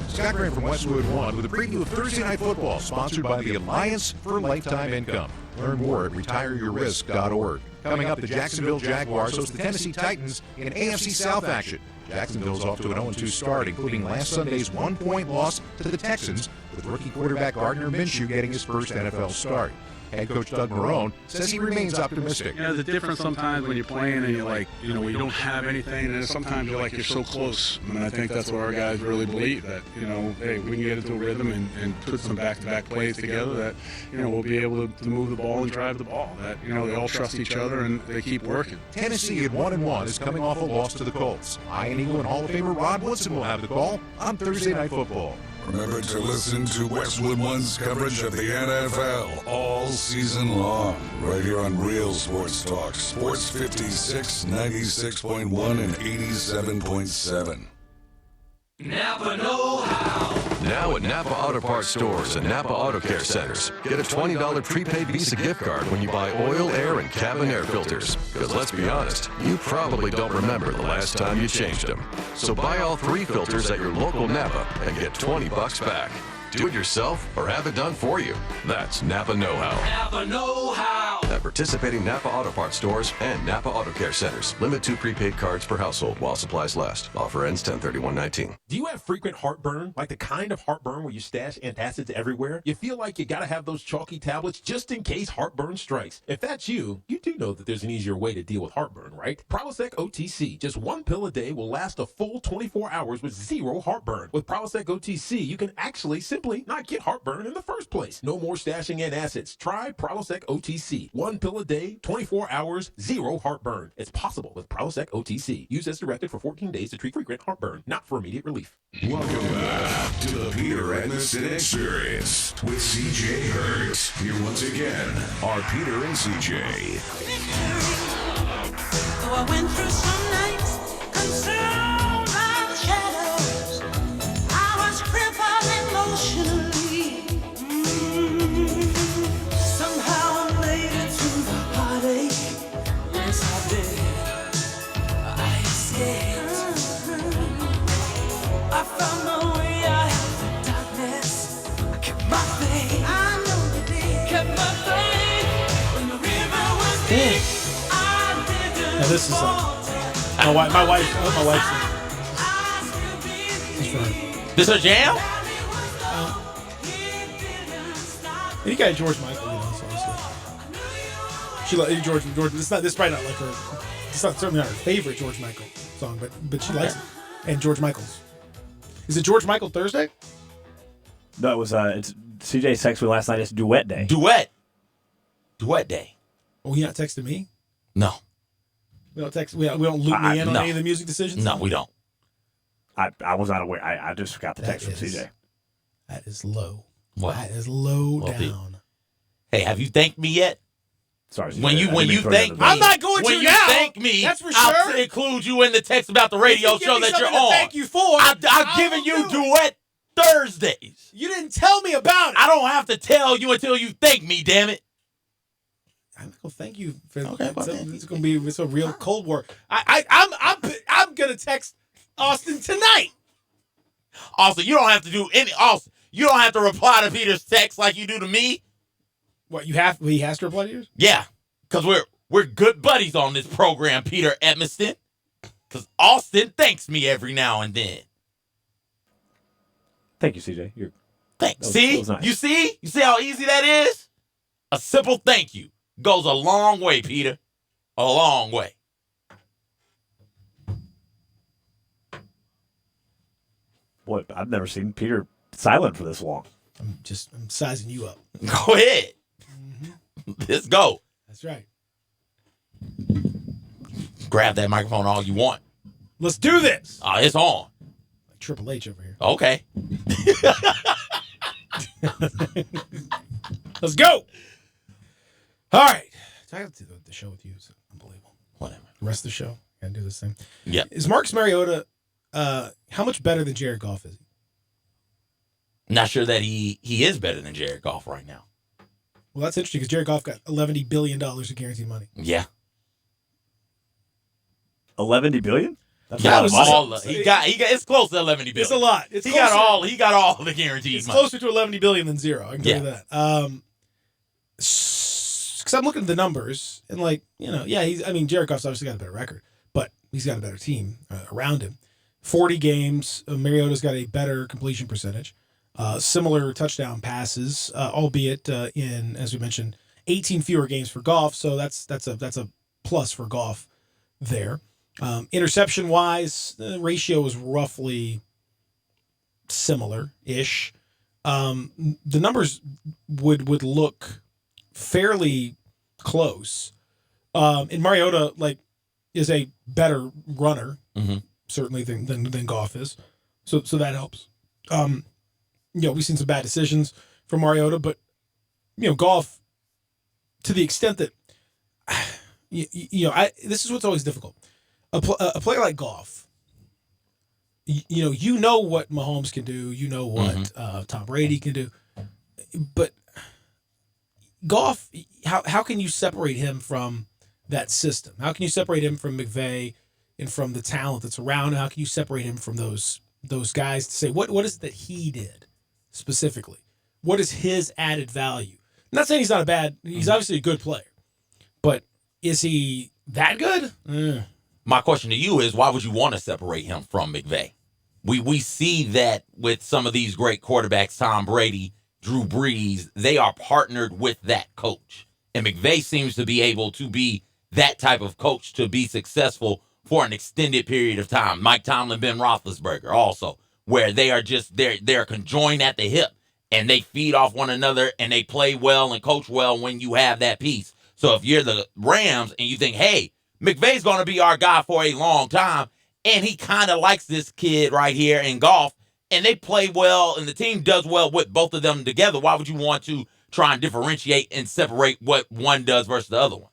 Speaker 10: Scott Graham from Westwood One with a preview of Thursday Night Football, sponsored by the Alliance for Lifetime Income. Learn more at retireyourrisk.org. Coming up, the Jacksonville Jaguars host the Tennessee Titans in AFC South action. Jacksonville's off to an 0-2 start, including last Sunday's 1-point loss to the Texans, with rookie quarterback Gardner Minshew getting his first NFL start. Head coach Doug Marrone says he remains optimistic.
Speaker 11: You know, the difference sometimes when you're playing and you're like, you know, we don't have anything, and then sometimes you're like, you're so close. And I think that's where our guys really believe that, you know, hey, we can get into a rhythm and put some back-to-back plays together that, you know, we'll be able to move the ball and drive the ball. That, you know, they all trust each other and they keep working.
Speaker 10: Tennessee at 1-1 is coming off a loss to the Colts. Ian Eagle and Hall of Famer Rod Woodson will have the call on Thursday Night Football.
Speaker 12: Remember to listen to Westwood One's coverage of the NFL all season long, right here on Real Sports Talk, Sports 56, 96.1, and 87.7.
Speaker 13: Napa know-how.
Speaker 14: Now at Napa Auto Parts stores and Napa Auto Care centers, get a $20 prepaid Visa gift card when you buy oil, air, and cabin air filters. Because let's be honest, you probably don't remember the last time you changed them. So buy all 3 filters at your local Napa and get $20 back. Do it yourself or have it done for you. That's Napa know-how.
Speaker 13: Napa know-how.
Speaker 14: At participating Napa Auto Parts stores and Napa Auto Care centers. Limit 2 prepaid cards per household while supplies last. Offer ends 10/31/19.
Speaker 15: Do you have frequent heartburn? Like the kind of heartburn where you stash antacids everywhere? You feel like you gotta have those chalky tablets just in case heartburn strikes. If that's you, you do know that there's an easier way to deal with heartburn, right? Prilosec OTC. Just 1 pill a day will last a full 24 hours with 0 heartburn. With Prilosec OTC, you can actually simply not get heartburn in the first place. No more stashing antacids. Try Prilosec OTC. 1 pill a day, 24 hours, 0 heartburn. It's possible with Prilosec OTC. Use as directed for 14 days to treat frequent heartburn, not for immediate relief.
Speaker 12: Welcome back to the Peter Edmiston Experience with CJ Hurt. Here once again are Peter and CJ.
Speaker 13: Though I went through some nights consumed by the shadows, I was crippled emotionally. Somehow I made it through the heartache. Yes, I did. I escaped. I found my way out of the darkness. I kept my faith. I know you did. Kept my faith. When the river was deep, I didn't.
Speaker 1: Now this is like my wife. This is for her.
Speaker 2: This her jam?
Speaker 1: You got George Michael, you know, so she like George. This is probably not like her. It's not certainly not her favorite George Michael song, but she likes it. And George Michael's. Is it George Michael Thursday?
Speaker 3: No, it was. It's CJ texted me last night. It's duet day.
Speaker 2: Duet day.
Speaker 1: Oh, you not texting me?
Speaker 2: No.
Speaker 1: We don't text. We don't loop me in on any of the music decisions.
Speaker 2: No, we don't.
Speaker 3: I was not aware. I just got the text from CJ.
Speaker 1: That is low.
Speaker 2: What?
Speaker 1: That is low down.
Speaker 2: Hey, have you thanked me yet?
Speaker 3: Sorry.
Speaker 2: When you thank me,
Speaker 1: I'm not going to
Speaker 2: when you
Speaker 1: now.
Speaker 2: thank me,
Speaker 1: That's for
Speaker 2: I'll
Speaker 1: sure.
Speaker 2: include you in the text about the radio show that you're on.
Speaker 1: Thank you for.
Speaker 2: I've given you duet Thursdays.
Speaker 1: You didn't tell me about it.
Speaker 2: I don't have to tell you until you thank me. Damn it.
Speaker 1: I'm gonna thank you for.
Speaker 2: Okay,
Speaker 1: it's gonna be a real Cold War. I'm gonna text Austin tonight.
Speaker 2: Also, you don't have to do any. Also, you don't have to reply to Peter's text like you do to me.
Speaker 1: What you have? He has to reply to yours.
Speaker 2: Yeah, because we're good buddies on this program, Peter Edmiston. Because Austin thanks me every now and then.
Speaker 3: Thank you, CJ.
Speaker 2: Thanks.
Speaker 3: That
Speaker 2: See?
Speaker 3: was nice.
Speaker 2: You see? You see how easy that is? A simple thank you goes a long way, Peter. A long way.
Speaker 3: Boy, I've never seen Peter silent for this long.
Speaker 1: I'm sizing you up.
Speaker 2: Go ahead. Mm-hmm. Let's go.
Speaker 1: That's right.
Speaker 2: Grab that microphone all you want.
Speaker 1: Let's do this.
Speaker 2: It's on.
Speaker 1: Like Triple H over here.
Speaker 2: Okay.
Speaker 1: Let's go. All right. I have to do the show with you. It's unbelievable.
Speaker 2: Whatever.
Speaker 1: The rest of the show. Gotta do this thing.
Speaker 2: Yeah.
Speaker 1: Is Marcus Mariota how much better than Jared Goff is he?
Speaker 2: Not sure that he is better than Jared Goff right now.
Speaker 1: Well, that's interesting because Jared Goff got $11 billion of guaranteed money.
Speaker 2: Yeah.
Speaker 3: $11 billion? That's
Speaker 2: Yeah,
Speaker 3: a lot of money.
Speaker 2: he got it's close to $11 billion.
Speaker 1: It's a lot. He
Speaker 2: got all the guaranteed
Speaker 1: It's
Speaker 2: money.
Speaker 1: closer to $11 billion than zero. I can tell you that. Because I'm looking at the numbers and Jared Goff's obviously got a better record, but he's got a better team around him. 40 games. Mariota's got a better completion percentage. Similar touchdown passes, albeit in, as we mentioned, 18 fewer games for Goff. So that's a plus for Goff there. Interception wise, the ratio is roughly similar-ish. The numbers would look fairly close. And Mariota is a better runner, certainly than Goff is. So that helps. We've seen some bad decisions from Mariota, but Goff, to the extent that this is what's always difficult. A player like Goff, you know what Mahomes can do, you know what Tom Brady can do, but Goff, how can you separate him from that system? How can you separate him from McVay and from the talent that's around him? How can you separate him from those guys to say what is it that he did specifically? What is his added value? I'm not saying he's not he's obviously a good player, but is he that good?
Speaker 2: My question to you is, why would you want to separate him from McVay? We see that with some of these great quarterbacks, Tom Brady, Drew Brees, they are partnered with that coach. And McVay seems to be able to be that type of coach to be successful for an extended period of time. Mike Tomlin, Ben Roethlisberger also, where they are just, they're conjoined at the hip and they feed off one another and they play well and coach well when you have that piece. So if you're the Rams and you think, hey, McVay's going to be our guy for a long time, and he kind of likes this kid right here in Goff, and they play well, and the team does well with both of them together, why would you want to try and differentiate and separate what one does versus the other one?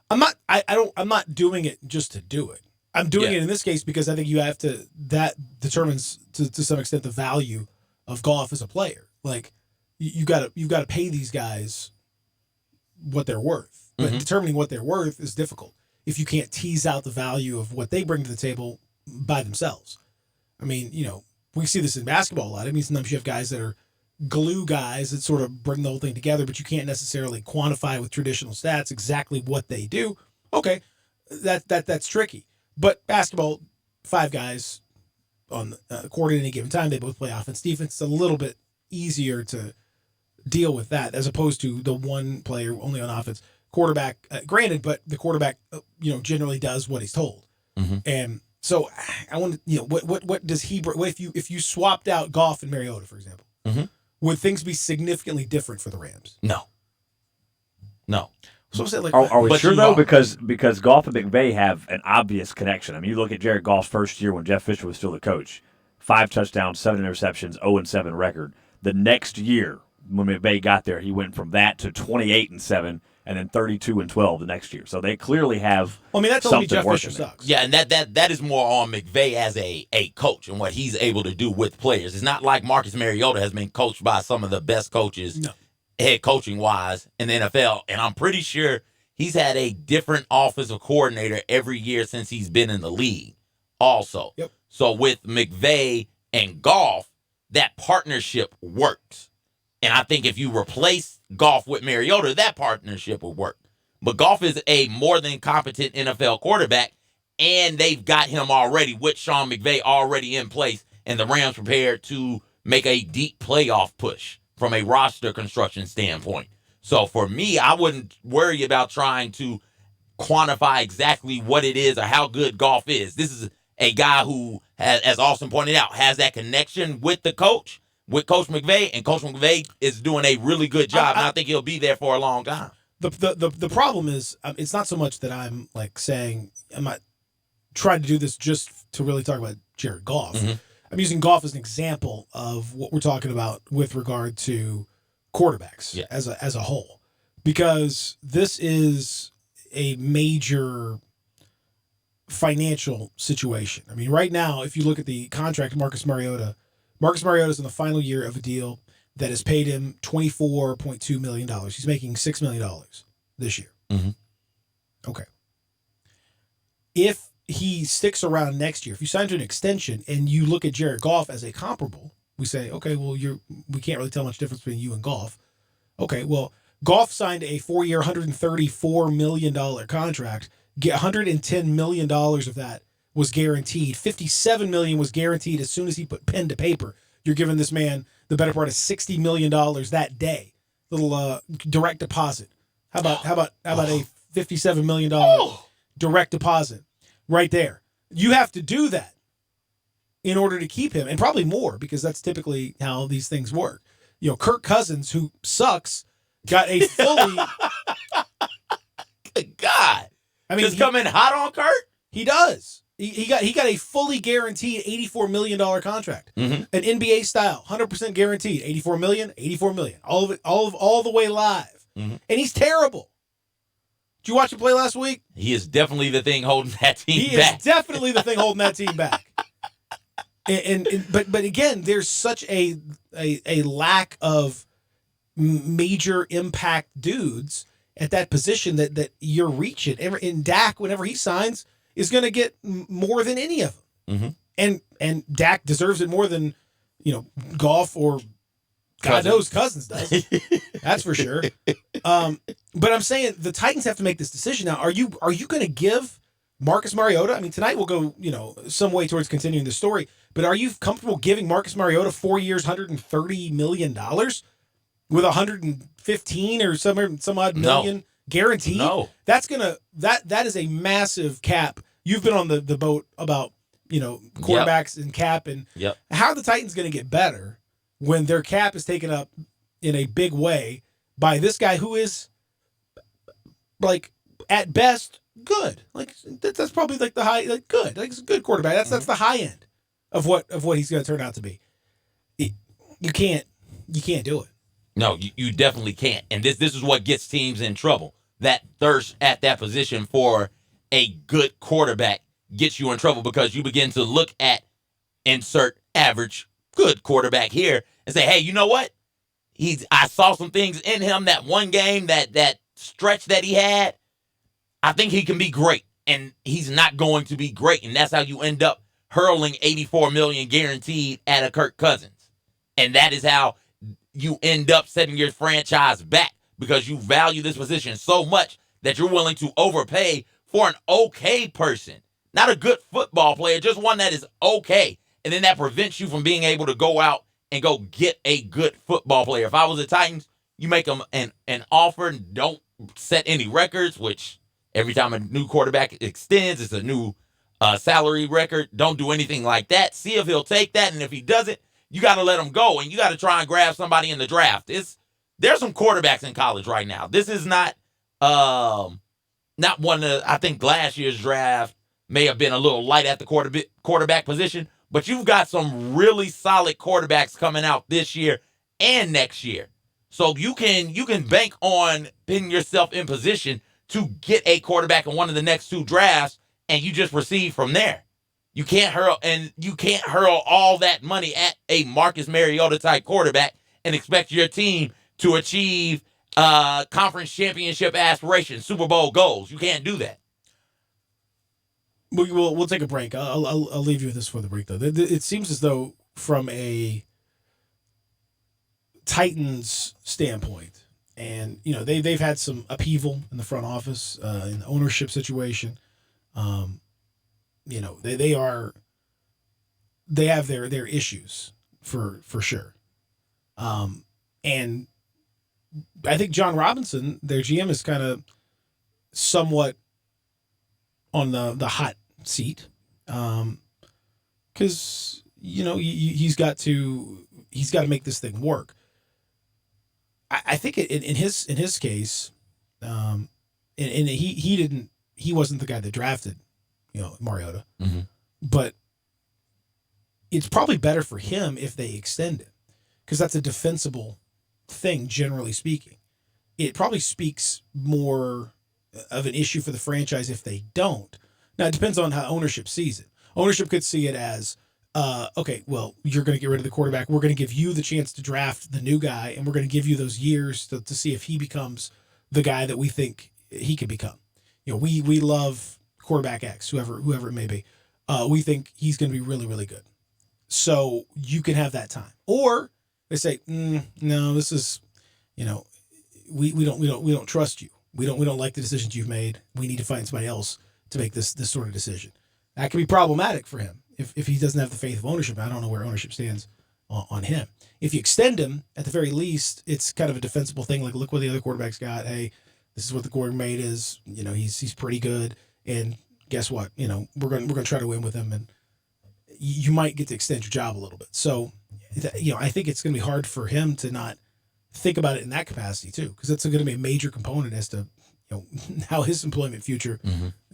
Speaker 1: I'm not doing it just to do it. I'm doing it in this case because I think that determines to some extent the value of Goff as a player. Like you got to pay these guys what they're worth. But determining what they're worth is difficult if you can't tease out the value of what they bring to the table by themselves. I mean, we see this in basketball a lot. I mean, sometimes you have guys that are glue guys that sort of bring the whole thing together, but you can't necessarily quantify with traditional stats exactly what they do. Okay, that's tricky. But basketball, 5 guys on the court at any given time, they both play offense, defense. It's a little bit easier to deal with that as opposed to the one player only on offense. Quarterback, granted, but the quarterback, generally does what he's told. And so I want to, what does he, if you swapped out Goff and Mariota, for example, would things be significantly different for the Rams?
Speaker 2: No.
Speaker 1: So I'm saying,
Speaker 3: are we sure though? Because Goff and McVay have an obvious connection. I mean, you look at Jared Goff's first year when Jeff Fisher was still the coach, 5 touchdowns, 7 interceptions, 0-7 record. The next year when McVay got there, he went from that to 28-7. And then 32-12 the next year. So they clearly have.
Speaker 1: Well, I mean, that told me Jeff Fisher sucks.
Speaker 2: Yeah, and that is more on McVay as a coach and what he's able to do with players. It's not like Marcus Mariota has been coached by some of the best coaches, head coaching wise, in the NFL. And I'm pretty sure he's had a different offensive coordinator every year since he's been in the league. Also, so with McVay and Goff, that partnership works. And I think if you replace Goff with Mariota, that partnership will work. But Goff is a more than competent NFL quarterback, and they've got him already with Sean McVay already in place, and the Rams prepared to make a deep playoff push from a roster construction standpoint. So for me, I wouldn't worry about trying to quantify exactly what it is or how good Goff is. This is a guy who, as Austin pointed out, has that connection with the coach, with Coach McVay, and Coach McVay is doing a really good job, and I think he'll be there for a long time.
Speaker 1: The problem is, it's not so much that I'm like saying, I'm not trying to do this just to really talk about Jared Goff. I'm using Goff as an example of what we're talking about with regard to quarterbacks as a whole, because this is a major financial situation. I mean, right now, if you look at the contract of Marcus Mariota is in the final year of a deal that has paid him $24.2 million. He's making $6 million this year.
Speaker 2: Mm-hmm.
Speaker 1: Okay. If he sticks around next year, if you sign to an extension and you look at Jared Goff as a comparable, we say, okay, well, we can't really tell much difference between you and Goff. Okay, well, Goff signed a 4-year, $134 million contract. $110 million of that was guaranteed. $57 million was guaranteed as soon as he put pen to paper. You're giving this man the better part of $60 million that day. Little direct deposit. How about a $57 million direct deposit right there? You have to do that in order to keep him, and probably more, because that's typically how these things work. You know, Kirk Cousins, who sucks, got a fully
Speaker 2: Good God.
Speaker 1: I mean,
Speaker 2: just come in hot on Kurt?
Speaker 1: He does. He got a fully guaranteed $84 million contract.
Speaker 2: Mm-hmm.
Speaker 1: An NBA style, 100% guaranteed. $84 million. All of it, all the way live.
Speaker 2: Mm-hmm.
Speaker 1: And he's terrible. Did you watch him play last week?
Speaker 2: He is definitely the thing holding that team back.
Speaker 1: He is definitely the thing holding that team back. But again, there's such a lack of major impact dudes at that position that you're reaching. And Dak, whenever he signs, is going to get more than any of them.
Speaker 2: Mm-hmm.
Speaker 1: And Dak deserves it more than, Goff or God knows Cousins does. That's for sure. But I'm saying the Titans have to make this decision now. Are you going to give Marcus Mariota? I mean, tonight we'll go, some way towards continuing the story. But are you comfortable giving Marcus Mariota 4 years, $130 million with 115 or some odd million guaranteed?
Speaker 2: No.
Speaker 1: That's that is a massive cap. You've been on the boat about, quarterbacks and cap, and how are the Titans going to get better when their cap is taken up in a big way by this guy who is, like, at best good. Like, that's probably like the high, like, good. Like, it's a good quarterback. That's the high end of what he's going to turn out to be. You can't do it.
Speaker 2: No, you definitely can't. And this is what gets teams in trouble. That thirst at that position for a good quarterback gets you in trouble, because you begin to look at insert average good quarterback here and say, hey, you know what? I saw some things in him that one game, that stretch that he had. I think he can be great, and he's not going to be great. And that's how you end up hurling $84 million guaranteed at a Kirk Cousins. And that is how you end up setting your franchise back, because you value this position so much that you're willing to overpay for an okay person. Not a good football player, just one that is okay. And then that prevents you from being able to go out and go get a good football player. If I was the Titans, you make them an offer and don't set any records, which every time a new quarterback extends, it's a new salary record. Don't do anything like that. See if he'll take that. And if he doesn't, you got to let him go. And you got to try and grab somebody in the draft. There's some quarterbacks in college right now. This is not one of, I think last year's draft may have been a little light at the quarterback position, but you've got some really solid quarterbacks coming out this year and next year. So you can bank on putting yourself in position to get a quarterback in one of the next two drafts, and you just proceed from there. You can't hurl all that money at a Marcus Mariota type quarterback and expect your team to achieve conference championship aspirations, Super Bowl goals. You can't do that.
Speaker 1: We'll take a break. I'll leave you with this for the break, though. It seems as though, from a Titans standpoint, and they've had some upheaval in the front office, in the ownership situation. They have their issues for sure. And I think John Robinson, their GM, is kind of somewhat on the hot seat, because he's got to make this thing work. I think in his case, and he wasn't the guy that drafted Mariota,
Speaker 2: mm-hmm.
Speaker 1: but it's probably better for him if they extend him because that's a defensible thing, generally speaking. It probably speaks more of an issue for the franchise if they don't. Now, it depends on how ownership sees it. Ownership could see it as, okay, well, you're going to get rid of the quarterback. We're going to give you the chance to draft the new guy, and we're going to give you those years to see if he becomes the guy that we think he could become. You know, we love quarterback X, whoever it may be. We think he's going to be really, really good. So you can have that time. Or they say, no, this is, you know, we don't trust you. We don't like the decisions you've made. We need to find somebody else to make this sort of decision. That can be problematic for him if he doesn't have the faith of ownership. I don't know where ownership stands on him. If you extend him, at the very least, it's kind of a defensible thing. Like, look what the other quarterback's got. Hey, this is what the quarterback is. You know, he's pretty good. And guess what? You know, we're going to try to win with him, and you might get to extend your job a little bit. So, you know, I think it's going to be hard for him to not think about it in that capacity too, because that's going to be a major component as to, you know, how his employment future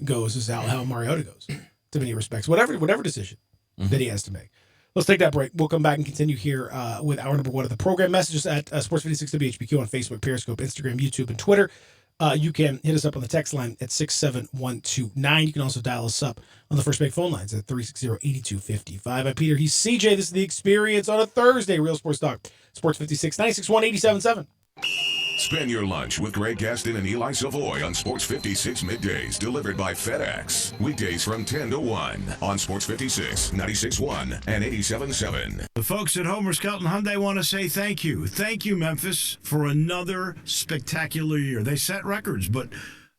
Speaker 1: goes, is how Mariota goes, to many respects. Whatever decision that he has to make. Let's take that break. We'll come back and continue here with hour number 1 of the program. Messages at Sports 56 WHBQ on Facebook, Periscope, Instagram, YouTube, and Twitter. You can hit us up on the text line at 67129. You can also dial us up on the First Bank phone lines at 360-8255. I'm Peter. He's CJ. This is The Experience on a Thursday. Real Sports Talk. Sports 56, 96.1, 87.7.
Speaker 4: Spend your lunch with Greg Gaston and Eli Savoy on Sports 56 middays, delivered by FedEx. Weekdays from 10 to 1 on Sports 56, 96.1, and 87.7.
Speaker 16: The folks at Homer Skelton Hyundai want to say thank you. Thank you, Memphis, for another spectacular year. They set records, but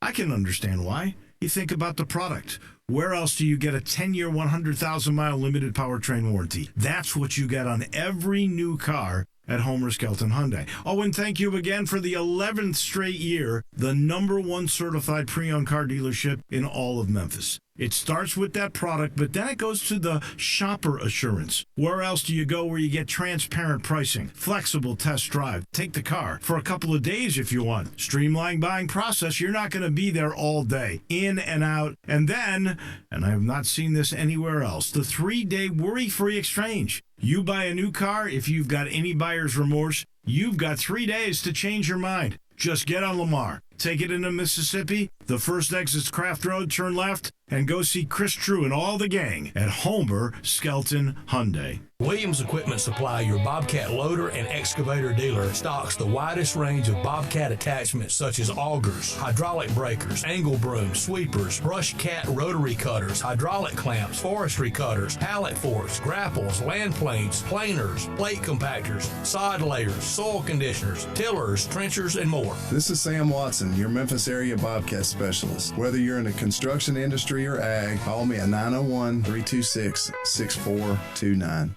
Speaker 16: I can understand why. You think about the product. Where else do you get a 10-year, 100,000-mile limited powertrain warranty? That's what you get on every new car at Homer Skelton Hyundai. Oh, and thank you again for the 11th straight year, the #1 certified pre-owned car dealership in all of Memphis. It starts with that product, but then it goes to the shopper assurance. Where else do you go where you get transparent pricing, flexible test drive, take the car for a couple of days if you want, streamlined buying process? You're not going to be there all day, in and out. And then, and I have not seen this anywhere else, the 3-day worry-free exchange. You buy a new car, if you've got any buyer's remorse, you've got 3 days to change your mind. Just get on Lamar, take it into Mississippi, the first exit's Craft Road, turn left, and go see Chris True and all the gang at Homer Skelton Hyundai.
Speaker 17: Williams Equipment Supply, your Bobcat loader and excavator dealer, stocks the widest range of Bobcat attachments such as augers, hydraulic breakers, angle brooms, sweepers, brush cat rotary cutters, hydraulic clamps, forestry cutters, pallet forks, grapples, land planes, planers, plate compactors, sod layers, soil conditioners, tillers, trenchers, and more.
Speaker 18: This is Sam Watson, your Memphis area Bobcat specialist. Whether you're in the construction industry or ag, call me at 901-326-6429.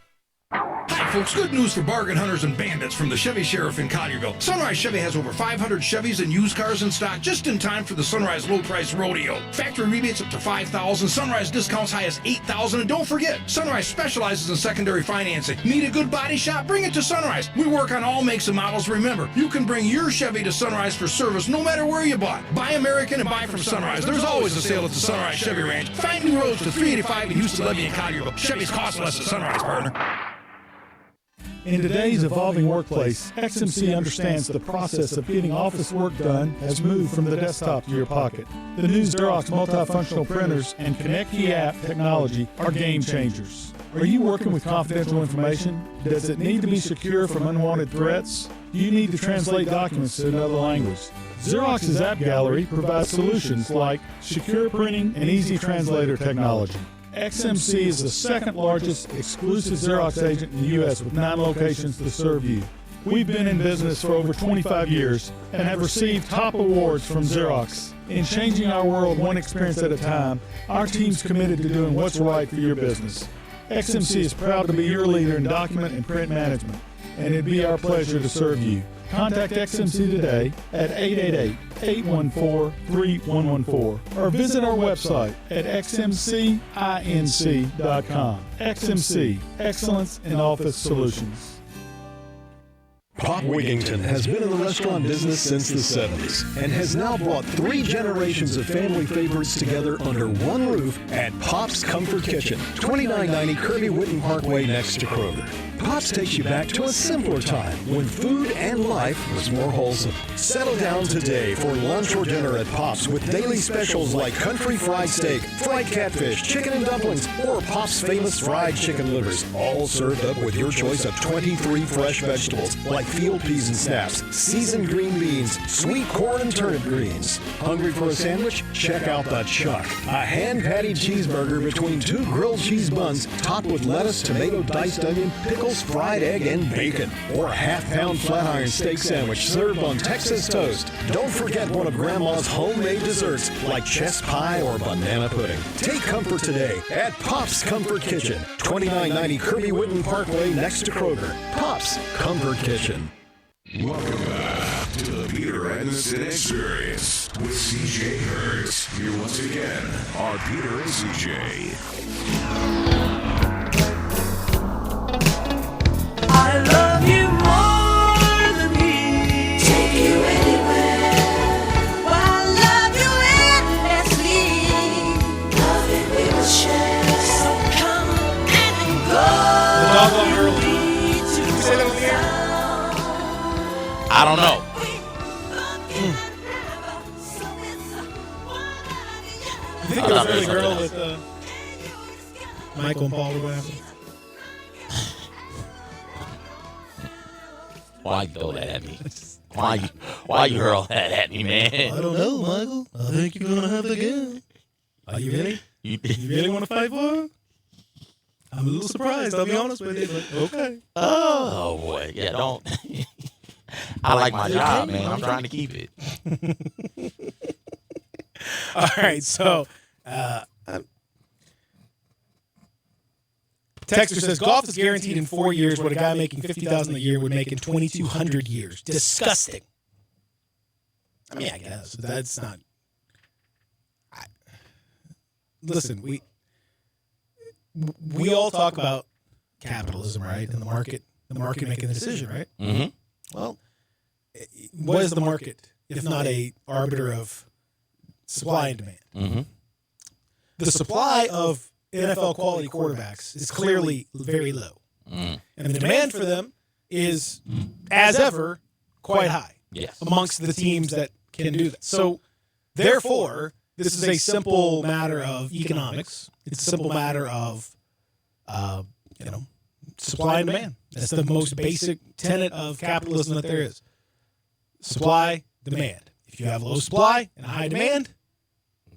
Speaker 19: Hi, folks. Good news for bargain hunters and bandits from the Chevy Sheriff in Collierville. Sunrise Chevy has over 500 Chevys and used cars in stock just in time for the Sunrise Low Price Rodeo. Factory rebates up to $5,000, Sunrise discounts high as $8,000, and don't forget, Sunrise specializes in secondary financing. Need a good body shop? Bring it to Sunrise. We work on all makes and models. Remember, you can bring your Chevy to Sunrise for service no matter where you bought. Buy American and buy from Sunrise. There's always a sale at the Sunrise Chevy Ranch. Find new roads to 385 in Houston, Levy, and Collierville. Chevys cost less at Sunrise, partner.
Speaker 20: In today's evolving workplace, XMC understands the process of getting office work done has moved from the desktop to your pocket. The new Xerox multifunctional printers and Connect Key app technology are game changers. Are you working with confidential information? Does it need to be secure from unwanted threats? Do you need to translate documents to another language? Xerox's App Gallery provides solutions like secure printing and easy translator technology. XMC is the second largest exclusive Xerox agent in the U.S. with 9 locations to serve you. We've been in business for over 25 years and have received top awards from Xerox. In changing our world one experience at a time, our team's committed to doing what's right for your business. XMC is proud to be your leader in document and print management, and it'd be our pleasure to serve you. Contact XMC today at 888-814-3114 or visit our website at xmcinc.com. XMC, excellence in office solutions.
Speaker 21: Pop Wigington has been in the restaurant business since the 70s and has now brought 3 generations of family favorites together under one roof at Pop's Comfort Kitchen, 2990 Kirby Witten Parkway next to Kroger. Pop's takes you back to a simpler time when food and life was more wholesome. Settle down today for lunch or dinner at Pop's with daily specials like country fried steak, fried catfish, chicken and dumplings, or Pop's famous fried chicken livers, all served up with your choice of 23 fresh vegetables like field peas and snaps, seasoned green beans, sweet corn and turnip greens. Hungry for a sandwich? Check out the Chuck, a hand-patted cheeseburger between 2 grilled cheese buns topped with lettuce, tomato, diced onion, pickles, fried egg, and bacon. Or a half-pound flat-iron steak sandwich served on Texas toast. Don't forget one of Grandma's homemade desserts like chess pie or banana pudding. Take comfort today at Pop's Comfort Kitchen, 2990 Kirby Witten Parkway next to Kroger. Pop's Comfort Kitchen.
Speaker 4: Welcome back to the Peter Edmiston Experience with CJ Hurts. Here once again are Peter and CJ.
Speaker 13: I love you more than me. Take you anywhere. Well, I love you endlessly. Love it we will share. So come and go.
Speaker 1: The dog on early. Did you say that on the air?
Speaker 2: I don't know.
Speaker 1: I think it was really girl with Michael and Paul or whatever.
Speaker 2: Why you throw that at me? Why you hurl that at me, man?
Speaker 1: I don't know, Michael. I think you're gonna have the game. Are you ready? You really want to fight for him? I'm a little surprised. I'll be honest with you. But okay.
Speaker 2: Oh boy, yeah, don't. I like my job, man. I'm trying to keep it.
Speaker 1: All right, so Texter says golf is guaranteed in 4 years what a guy making $50,000 a year would make in 2,200 years. Disgusting. I mean, I guess that's not. Listen, we all talk about capitalism, right? And the market making the decision, right?
Speaker 2: Mm-hmm.
Speaker 1: Well, what is the market if not a arbiter of supply and demand?
Speaker 2: Mm-hmm.
Speaker 1: The supply of NFL quality quarterbacks is clearly very low.
Speaker 2: Mm.
Speaker 1: And the demand for them is, as ever, quite high amongst the teams that can do that. So, therefore, this is a simple matter of economics. It's a simple matter of, supply and demand. That's the most basic tenet of capitalism that there is. Supply, demand. If you have low supply and high demand,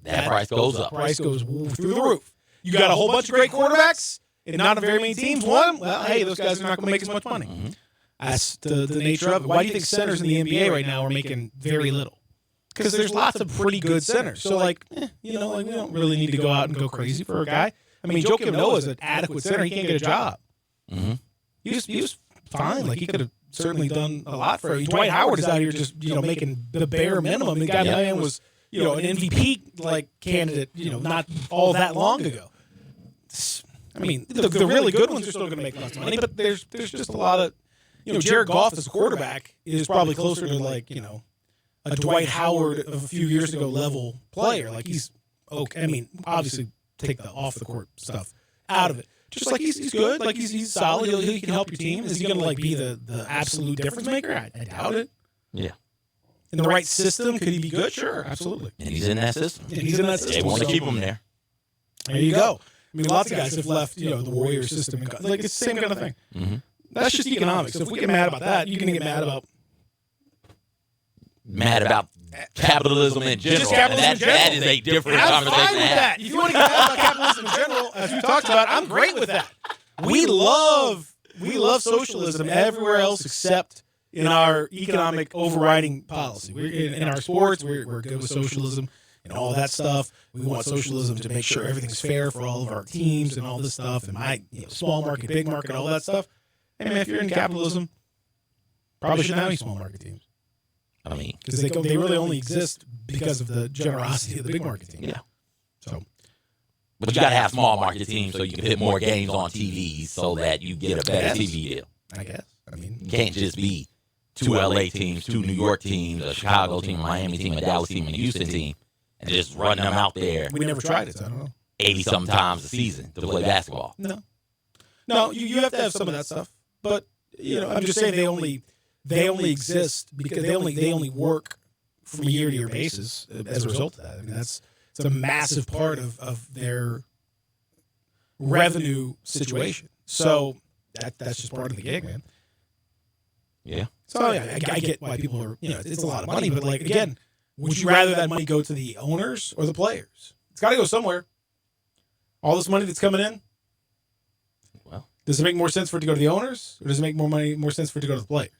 Speaker 2: that price goes up.
Speaker 1: Price goes through the roof. You got a whole bunch of great quarterbacks and not very many teams won. Well, hey, those guys are not going to make as much money.
Speaker 2: Mm-hmm.
Speaker 1: That's the nature of it. Why do you think centers in the NBA right now are making very little? Because there's lots of pretty good centers. So, we don't really need to go out and go crazy for a guy. I mean, Joakim Noah is an adequate center. He can't get a job.
Speaker 2: Mm-hmm.
Speaker 1: He was fine. Like, he could have certainly done a lot for him. Dwight Howard is out here just, making the bare minimum. The guy man was, an MVP candidate, not all that long ago. I mean, the really good ones are still going to make lots of money, but there's just a lot of, Jared Goff as a quarterback is probably closer to a Dwight Howard of a few years ago level player. Like, he's okay. I mean, obviously take the off the court stuff out of it. Just like he's good, like he's solid. He can help your team. Is he going to be the absolute difference maker? I doubt it.
Speaker 2: Yeah.
Speaker 1: In the right system, could he be good? Sure, absolutely.
Speaker 2: And he's in that system.
Speaker 1: They
Speaker 2: want to keep him there.
Speaker 1: There you go. I mean, lots of guys have left, the Warriors system. It's the same kind of thing.
Speaker 2: Mm-hmm.
Speaker 1: That's just economics. So if we get mad about that, you're going to get mad about
Speaker 2: capitalism in general.
Speaker 1: Just capitalism in general.
Speaker 2: That is a different
Speaker 1: I'm
Speaker 2: conversation.
Speaker 1: fine with that. If you want to get mad about capitalism in general, as we talked about, I'm great with that. We love socialism everywhere else except in our economic overriding policy. We're in our sports, we're good with socialism and all that stuff. We want socialism to make sure everything's fair for all of our teams and all this stuff. And small market, big market, all that stuff. Hey man, if you're in capitalism, probably shouldn't have any small market teams.
Speaker 2: I mean,
Speaker 1: because they really only exist because of the generosity of the big market team.
Speaker 2: Yeah.
Speaker 1: So,
Speaker 2: but you got to have small market teams so you can put more games on TV so that you get a better TV deal.
Speaker 1: I guess. I mean,
Speaker 2: you can't just be 2 LA teams, 2 New York teams, a Chicago team, a Miami team, a Dallas team, and a Houston team, and just run them out there.
Speaker 1: We never tried it, so I don't know.
Speaker 2: 80-something times a season to play basketball.
Speaker 1: No, you have to have some of that stuff. But, I'm just saying they only exist because they only work from a year-to-year basis as a result of that. I mean, it's a massive part of their revenue situation. So that's just part of the gig, man.
Speaker 2: Yeah.
Speaker 1: So I get why people are, it's a lot of money, but like, again, would you rather that money go to the owners or the players? It's got to go somewhere. All this money that's coming in,
Speaker 2: well,
Speaker 1: does it make more sense for it to go to the owners, or does it make more sense for it to go to the players?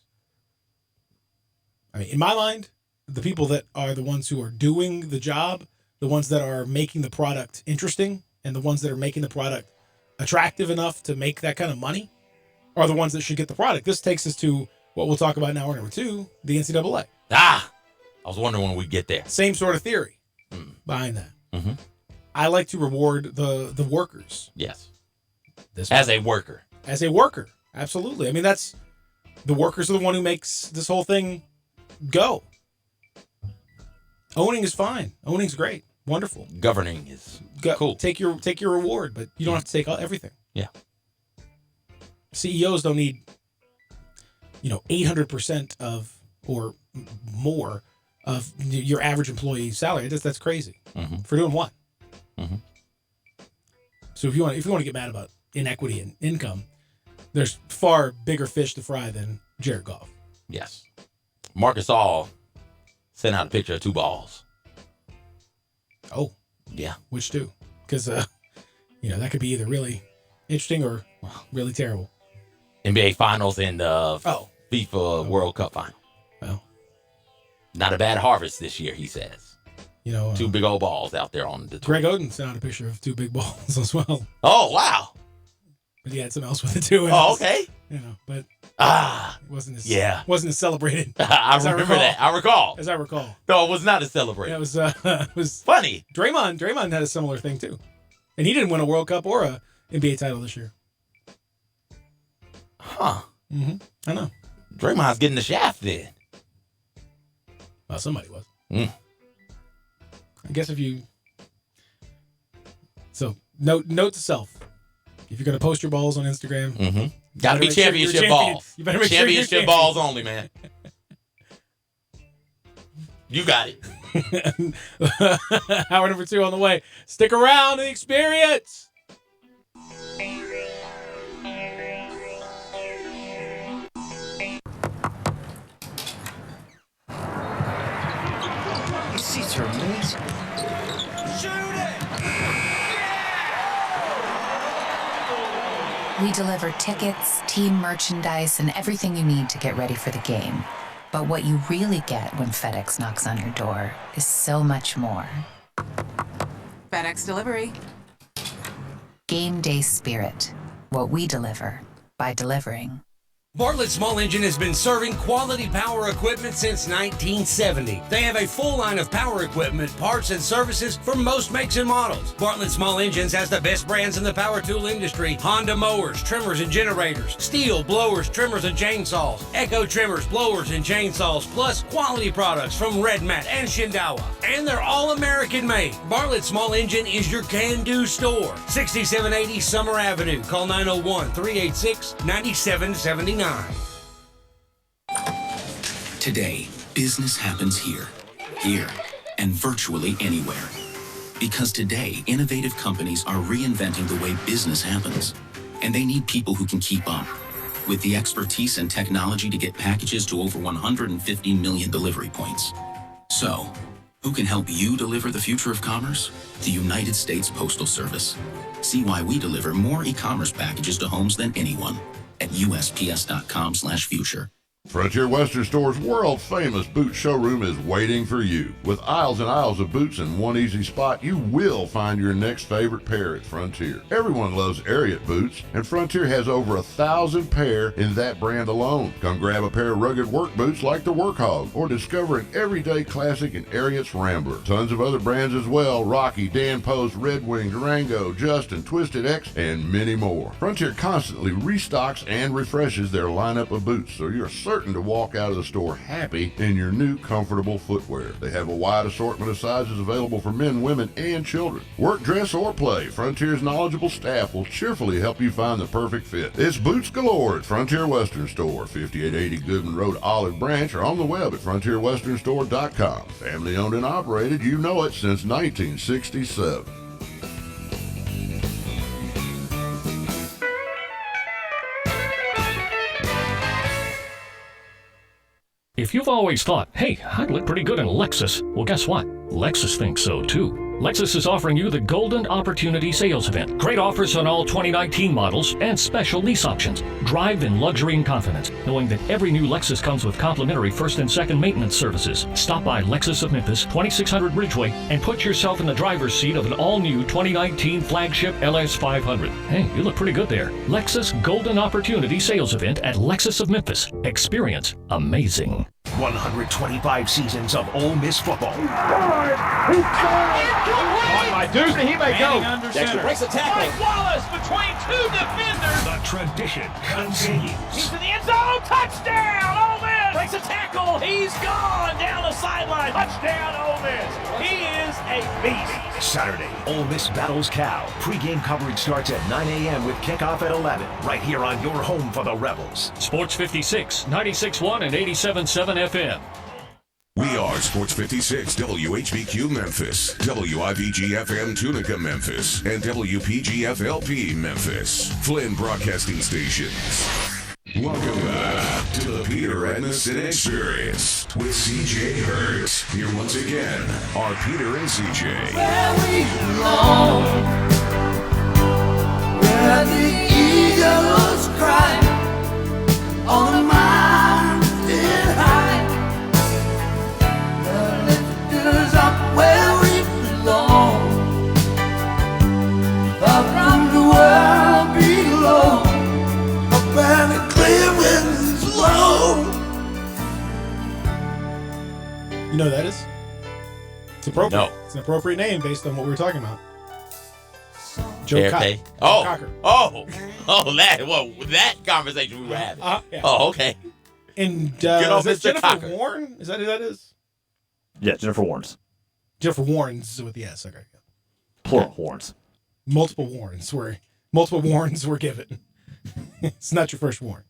Speaker 1: I mean, in my mind, the people that are the ones who are doing the job, the ones that are making the product interesting, and the ones that are making the product attractive enough to make that kind of money, are the ones that should get the product. This takes us to what we'll talk about in hour number 2, the NCAA.
Speaker 2: I was wondering when we get there.
Speaker 1: Same sort of theory behind that.
Speaker 2: Mm-hmm.
Speaker 1: I like to reward the workers.
Speaker 2: Yes. As a worker.
Speaker 1: As a worker. Absolutely. I mean, the workers are the one who makes this whole thing go. Owning is fine. Owning's great. Wonderful.
Speaker 2: Governing is cool.
Speaker 1: Take your reward, but you don't have to take everything.
Speaker 2: Yeah.
Speaker 1: CEOs don't need 800% of or more of your average employee salary. That's crazy.
Speaker 2: Mm-hmm.
Speaker 1: For doing what?
Speaker 2: Mm-hmm.
Speaker 1: So if you want to get mad about inequity in income, there's far bigger fish to fry than Jared Goff.
Speaker 2: Yes. Marcus All sent out a picture of 2 balls.
Speaker 1: Oh.
Speaker 2: Yeah.
Speaker 1: Which 2? Because that could be either really interesting or really terrible.
Speaker 2: NBA Finals and FIFA World Cup Final.
Speaker 1: Well,
Speaker 2: not a bad harvest this year, he says. 2 big old balls out there on the tour.
Speaker 1: Greg Oden sent out a picture of 2 big balls as well.
Speaker 2: Oh, wow.
Speaker 1: But he had something else with the 2.
Speaker 2: Oh, okay.
Speaker 1: But it wasn't as celebrated.
Speaker 2: I remember that. I recall.
Speaker 1: As I recall.
Speaker 2: No, it was not as celebrated.
Speaker 1: It was
Speaker 2: funny.
Speaker 1: Draymond had a similar thing too. And he didn't win a World Cup or a NBA title this year.
Speaker 2: Huh.
Speaker 1: Mm-hmm. I know.
Speaker 2: Draymond's getting the shaft then.
Speaker 1: Well, somebody was. I guess So, note to self. If you're going to post your balls on Instagram,
Speaker 2: got to be championship balls.
Speaker 1: You better make
Speaker 2: championship balls only, man. You got it.
Speaker 1: Hour number 2 on the way. Stick around and experience.
Speaker 6: These seats are amazing.
Speaker 5: We deliver tickets, team merchandise, and everything you need to get ready for the game. But what you really get when FedEx knocks on your door is so much more.
Speaker 22: FedEx Delivery.
Speaker 5: Game day spirit. What we deliver by delivering.
Speaker 23: Bartlett Small Engine has been serving quality power equipment since 1970. They have a full line of power equipment, parts, and services for most makes and models. Bartlett Small Engines has the best brands in the power tool industry: Honda mowers, trimmers, and generators, Steel blowers, trimmers, and chainsaws, Echo trimmers, blowers, and chainsaws, plus quality products from Red Mat and Shindawa. And they're all American made. Bartlett Small Engine is your can-do store. 6780 Summer Avenue. Call 901-386-9779.
Speaker 24: Today, business happens here, and virtually anywhere. Because today, innovative companies are reinventing the way business happens, and they need people who can keep up. With the expertise and technology to get packages to over 150 million delivery points. So, who can help you deliver the future of commerce? The United States Postal Service. See why we deliver more e-commerce packages to homes than anyone at USPS.com/future.
Speaker 25: Frontier Western Store's world-famous boot showroom is waiting for you. With aisles and aisles of boots in one easy spot, you will find your next favorite pair at Frontier. Everyone loves Ariat boots, and Frontier has over 1,000 pair in that brand alone. Come grab a pair of rugged work boots like the Workhog, or discover an everyday classic in Ariat's Rambler. Tons of other brands as well: Rocky, Dan Post, Red Wing, Durango, Justin, Twisted X, and many more. Frontier constantly restocks and refreshes their lineup of boots, so you're certain certain to walk out of the store happy in your new comfortable footwear. They have a wide assortment of sizes available for men, women, and children. Work, dress, or play, Frontier's knowledgeable staff will cheerfully help you find the perfect fit. It's boots galore at Frontier Western Store, 5880 Goodman Road, Olive Branch, or on the web at frontierwesternstore.com. Family owned and operated, you know it, since 1967.
Speaker 7: If you've always thought, hey, I'd look pretty good in a Lexus, well, guess what? Lexus thinks so too. Lexus is offering you the Golden Opportunity Sales Event. Great offers on all 2019 models and special lease options. Drive in luxury and confidence, knowing that every new Lexus comes with complimentary first and second maintenance services. Stop by Lexus of Memphis, 2600 Ridgeway, and put yourself in the driver's seat of an all-new 2019 flagship LS500. Hey, you look pretty good there. Lexus Golden Opportunity Sales Event at Lexus of Memphis. Experience amazing.
Speaker 8: 125 seasons of Ole Miss football.
Speaker 9: On by Deuce, he may go.
Speaker 8: Dexter breaks the tackle.
Speaker 9: Wallace between two defenders.
Speaker 8: The tradition continues.
Speaker 9: He's in the end zone. Touchdown, Ole Miss. Breaks a tackle. He's gone down the sideline. Touchdown, Ole Miss. He is a beast.
Speaker 8: Saturday, Ole Miss battles Cal. Pre-game coverage starts at 9 a.m. with kickoff at 11. Right here on your home for the Rebels.
Speaker 7: Sports 56, 96.1 and 87.7 FM.
Speaker 4: We are Sports 56 WHBQ Memphis, WIVG-FM Tunica Memphis, and WPG-FLP Memphis. Flynn Broadcasting Stations. Welcome back to the Peter Edmiston Experience with CJ Hurt. Here once again are Peter and CJ.
Speaker 13: Where we belong, where the eagles cry on the mountain high. The lifters up where we belong, far from the world below, up where the clear winds blow.
Speaker 1: You know who that is? It's appropriate.
Speaker 2: No.
Speaker 1: It's an appropriate name based on what we were talking about. Joe
Speaker 2: JFK.
Speaker 1: Cocker.
Speaker 2: That conversation we were having.
Speaker 1: Yeah.
Speaker 2: Oh, okay.
Speaker 1: And
Speaker 2: Get off
Speaker 1: is that
Speaker 2: Mr.
Speaker 1: Jennifer
Speaker 2: Cocker.
Speaker 1: Warren? Is that who that is?
Speaker 3: Yeah, Jennifer Warnes.
Speaker 1: Jennifer Warren's with the S. Okay.
Speaker 3: Plural Warnes.
Speaker 1: Multiple Warrens were given. It's not your first Warren.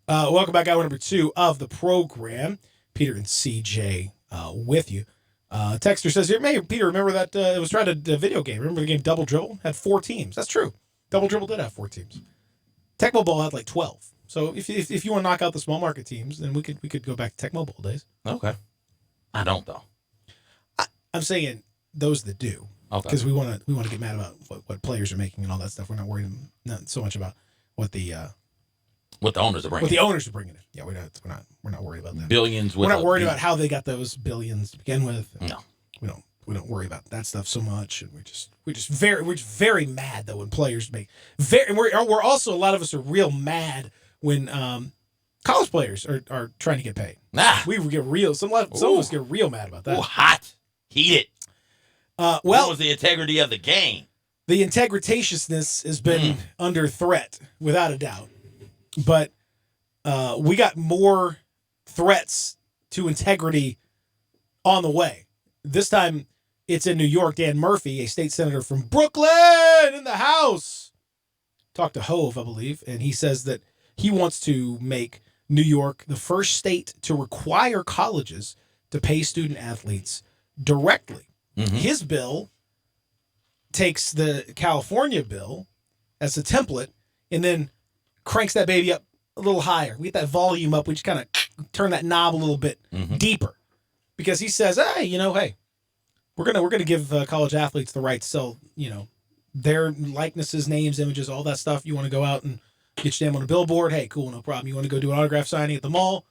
Speaker 1: Welcome back, hour number 2 of the program. Peter and CJ with you. Texter says here, "Hey, Peter, remember that it was tried a video game? Remember the game Double Dribble? Had 4 teams. That's true. Double Dribble did have 4 teams. Tecmo Bowl had like 12. So if you want to knock out the small market teams, then we could go back to Tecmo Bowl days.
Speaker 2: Okay. I don't though.
Speaker 1: I'm saying those that do, because we want to get mad about what players are making and all that stuff. We're not worried not so much about what the
Speaker 2: owners are bringing.
Speaker 1: What the owners are bringing in. Yeah, we're not worried about that.
Speaker 2: Billions.
Speaker 1: We're not worried about how they got those billions to begin with.
Speaker 2: No,
Speaker 1: we don't worry about that stuff so much, and we're just very mad though when players make and we're also, a lot of us are real mad when college players are trying to get paid. We get real. Some of us get real mad about that.
Speaker 2: Ooh, hot, heated. What was the integrity of the game?
Speaker 1: The integritatiousness has been under threat, without a doubt. But we got more threats to integrity on the way. This time, it's in New York. Dan Murphy, a state senator from Brooklyn, in the House, talked to Hove, I believe, and he says that he wants to make New York the first state to require colleges to pay student athletes directly. Mm-hmm. His bill takes the California bill as a template and then cranks that baby up a little higher. We get that volume up. We just kind of turn that knob a little bit deeper, because he says, hey, we're gonna give college athletes the right to sell, their likenesses, names, images, all that stuff. You want to go out and get your name on a billboard? Hey, cool, no problem. You want to go do an autograph signing at the mall?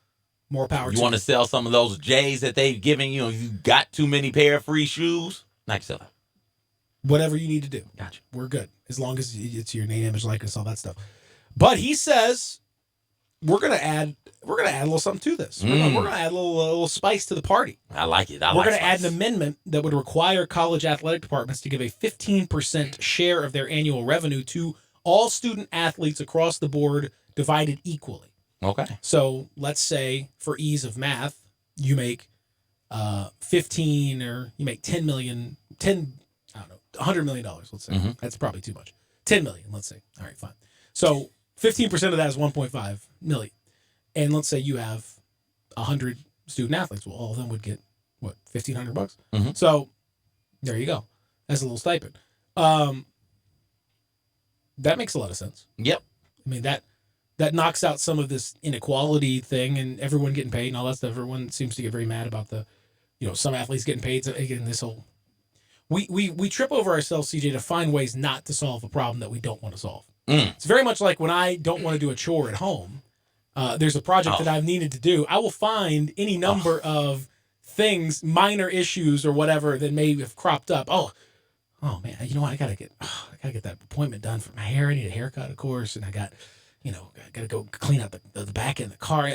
Speaker 1: More power to you.
Speaker 2: You want to sell some of those J's that they've given you? You got too many pair of free shoes? Not sell that.
Speaker 1: Whatever you need to do.
Speaker 2: Gotcha.
Speaker 1: We're good. As long as it's your name, image, likeness, all that stuff. But he says we're gonna add a little something to this. We're gonna add a little spice to the party.
Speaker 2: I like it.
Speaker 1: We're gonna add an amendment that would require college athletic departments to give a 15% share of their annual revenue to all student athletes across the board, divided equally.
Speaker 2: Okay.
Speaker 1: So let's say, for ease of math, you make 15 or you make $100 million, let's say.
Speaker 2: Mm-hmm.
Speaker 1: That's probably too much. 10 million, let's say. All right, fine. So 15% of that is 1.5 million. And let's say you have 100 student athletes. Well, all of them would get, what, $1,500?
Speaker 2: Mm-hmm.
Speaker 1: So there you go. That's a little stipend. That makes a lot of sense.
Speaker 2: Yep.
Speaker 1: I mean, that knocks out some of this inequality thing and everyone getting paid and all that stuff. Everyone seems to get very mad about some athletes getting paid. So again, this whole we trip over ourselves, CJ, to find ways not to solve a problem that we don't want to solve. It's very much like when I don't want to do a chore at home. There's a project that I've needed to do. I will find any number of things, minor issues or whatever that may have cropped up. Oh man, you know what? I gotta get that appointment done for my hair. I need a haircut, of course, and I got to go clean out the back end of the car.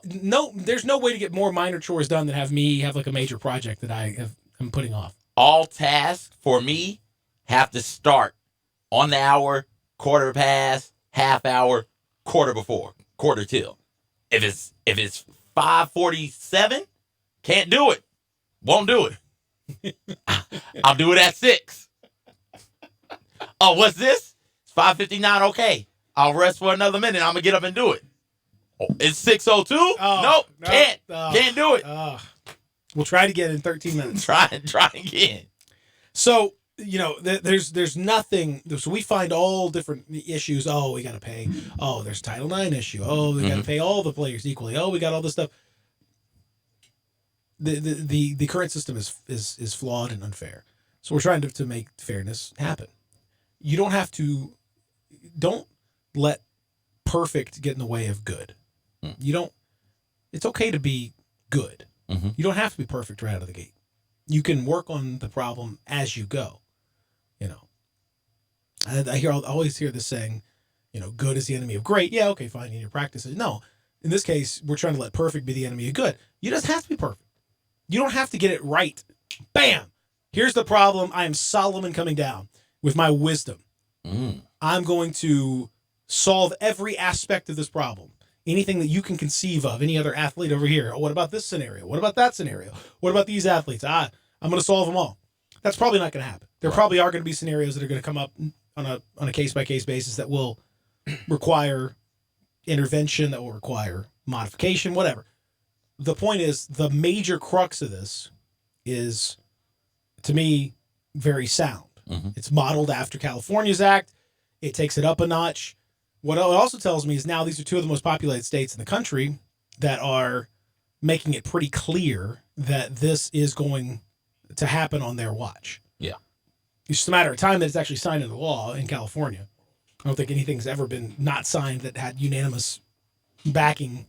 Speaker 1: There's no way to get more minor chores done than have me have like a major project that I'm putting off.
Speaker 2: All tasks for me have to start on the hour, quarter past, half hour, quarter before, quarter till. If it's 5:47, can't do it. Won't do it. I'll do it at 6. Oh, what's this? It's 5:59. Okay, I'll rest for another minute. I'm gonna get up and do it. Oh, it's 6:02. Nope, can't do it.
Speaker 1: We'll try it again in 13 minutes.
Speaker 2: Try again.
Speaker 1: So there's nothing. So we find all different issues. Oh, we got to pay. Oh, there's Title IX issue. Oh, we got to pay all the players equally. Oh, we got all this stuff. The current system is flawed and unfair. So we're trying to make fairness happen. You don't let perfect get in the way of good. It's okay to be good. You don't have to be perfect right out of the gate. You can work on the problem as you go. I always hear this saying, good is the enemy of great. Yeah, okay, fine, in your practices. No, in this case, we're trying to let perfect be the enemy of good. You just have to be perfect. You don't have to get it right. Bam! Here's the problem. I am Solomon coming down with my wisdom. I'm going to solve every aspect of this problem. Anything that you can conceive of, any other athlete over here. Oh, what about this scenario? What about that scenario? What about these athletes? I'm going to solve them all. That's probably not going to happen. There probably are going to be scenarios that are going to come up on a case-by-case basis that will require intervention, that will require modification, whatever. The point is, the major crux of this is, to me, very sound. It's modeled after California's Act. It takes it up a notch. What it also tells me is now these are two of the most populated states in the country that are making it pretty clear that this is going to happen on their watch.
Speaker 2: Yeah.
Speaker 1: It's just a matter of time that it's actually signed into law in California. I don't think anything's ever been not signed that had unanimous backing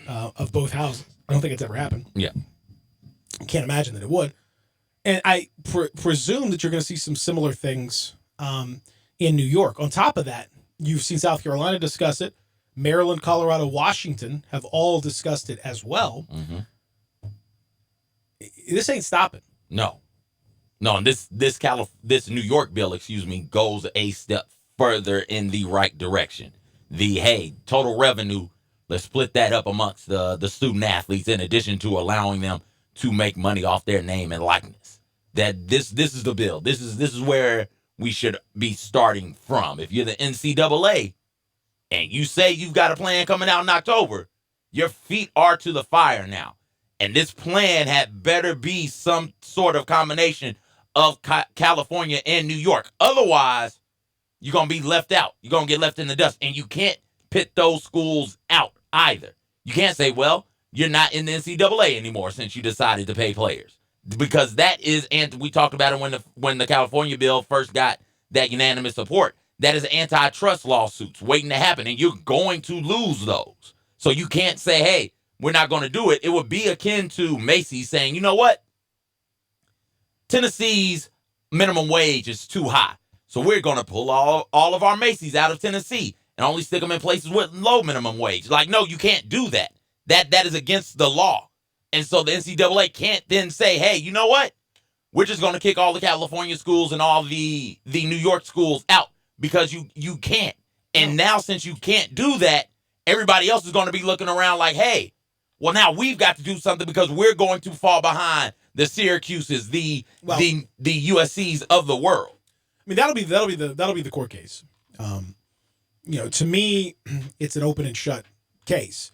Speaker 1: of both houses. I don't think it's ever happened.
Speaker 2: Yeah.
Speaker 1: I can't imagine that it would. And I presume that you're going to see some similar things in New York. On top of that, you've seen South Carolina discuss it. Maryland, Colorado, Washington have all discussed it as well. This ain't stopping.
Speaker 2: No. And this New York bill, goes a step further in the right direction. Total revenue, let's split that up amongst the student athletes in addition to allowing them to make money off their name and likeness. That this is the bill. This is where we should be starting from. If you're the NCAA and you say you've got a plan coming out in October, your feet are to the fire now. And this plan had better be some sort of combination of California and New York. Otherwise, you're going to be left out. You're going to get left in the dust. And you can't pit those schools out either. You can't say, well, you're not in the NCAA anymore since you decided to pay players. Because that is, and we talked about it when the California bill first got that unanimous support. That is antitrust lawsuits waiting to happen, and you're going to lose those. So you can't say, hey, we're not going to do it. It would be akin to Macy's saying, you know what? Tennessee's minimum wage is too high. So we're going to pull all of our Macy's out of Tennessee and only stick them in places with low minimum wage. Like, no, you can't do that. That is against the law. And so the NCAA can't then say, hey, you know what? We're just going to kick all the California schools and all the New York schools out because you can't. And now since you can't do that, everybody else is going to be looking around like, hey, well, now we've got to do something because we're going too far behind the Syracuses, the USCs of the world.
Speaker 1: I mean, that'll be the court case. To me, it's an open and shut case.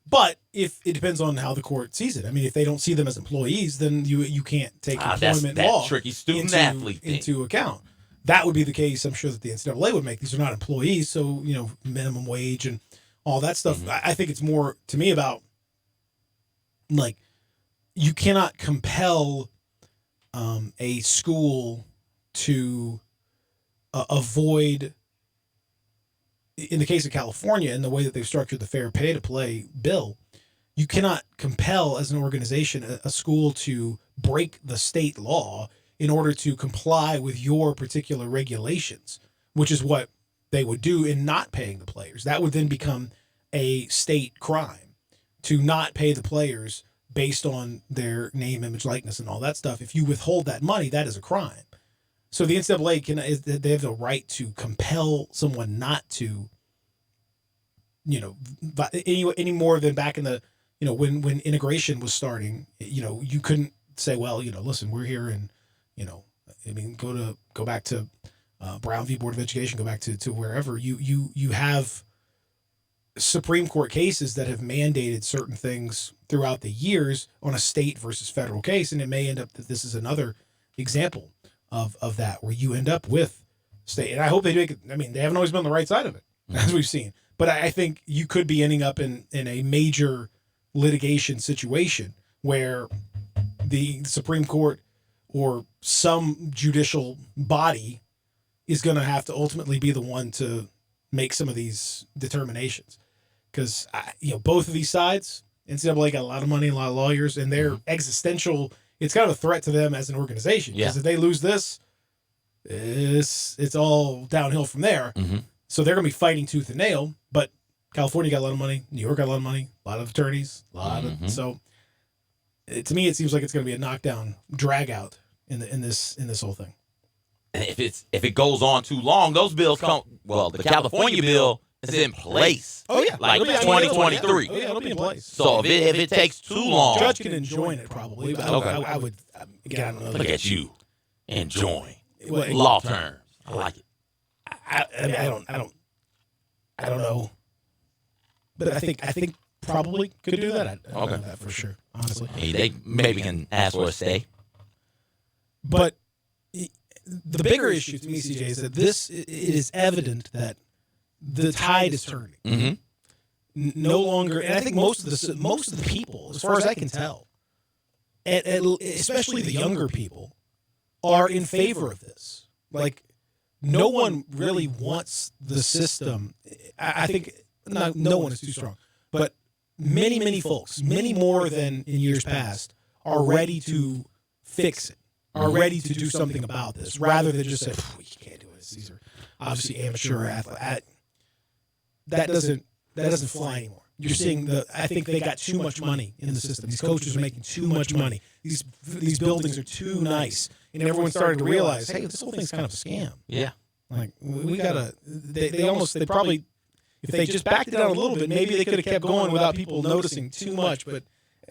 Speaker 1: But if it depends on how the court sees it. I mean, if they don't see them as employees, then you can't take employment law
Speaker 2: tricky student-athlete
Speaker 1: into account. That would be the case, I'm sure, that the NCAA would make. These are not employees, so, minimum wage and all that stuff.
Speaker 2: Mm-hmm.
Speaker 1: I think it's more, to me, about, like, you cannot compel a school to avoid, in the case of California, in the way that they've structured the fair pay to play bill, you cannot compel as an organization a school to break the state law in order to comply with your particular regulations, which is what they would do in not paying the players. That would then become a state crime to not pay the players based on their name, image, likeness, and all that stuff. If you withhold that money, that is a crime. So the NCAA they have the right to compel someone not to, any more than back in the, when integration was starting, you couldn't say, well, listen, we're here and, go back to Brown v. Board of Education, go back to wherever you have Supreme Court cases that have mandated certain things throughout the years on a state versus federal case. And it may end up that this is another example of that, where you end up with state. And I hope they make it. I mean, they haven't always been on the right side of it, as we've seen. But I think you could be ending up in a major litigation situation where the Supreme Court or some judicial body is going to have to ultimately be the one to make some of these determinations. Because, both of these sides, NCAA got a lot of money, a lot of lawyers, and they're existential. It's kind of a threat to them as an organization. Because if they lose this, it's all downhill from there.
Speaker 2: Mm-hmm.
Speaker 1: So they're going to be fighting tooth and nail. But California got a lot of money. New York got a lot of money. A lot of attorneys. So to me, it seems like it's going to be a knockdown, drag out in this whole thing.
Speaker 2: And if it goes on too long, those bills come. Well, the California bill is in place.
Speaker 1: Oh yeah,
Speaker 2: like 2023.
Speaker 1: Oh yeah, it'll be in place.
Speaker 2: So if it takes too long,
Speaker 1: the judge can enjoin it probably. But
Speaker 2: okay.
Speaker 1: I would. Again, I don't know.
Speaker 2: Look at you, enjoying law terms. I like it.
Speaker 1: I don't know. But I think probably could do that. I don't know that for sure. Honestly,
Speaker 2: they maybe can ask for a stay.
Speaker 1: But the bigger issue to me, CJ, is that it is evident that the tide is turning.
Speaker 2: Mm-hmm.
Speaker 1: No longer, and I think most of the people, as far as I can tell, especially the younger people, are in favor of this. Like, no one really wants the system. I think no one is too strong, but many folks, many more than in years past, are ready to fix it, are ready to do something about this, rather than just say, "You can't do this. These are obviously amateur athletes." That doesn't fly anymore. You're seeing I think they got too much money in the system. These coaches are making too much money. These buildings are too nice, and everyone started to realize, hey, this whole thing's kind of a scam.
Speaker 2: Yeah,
Speaker 1: like we gotta. They probably, if they just backed it down a little bit, maybe they could have kept going without people noticing too much. But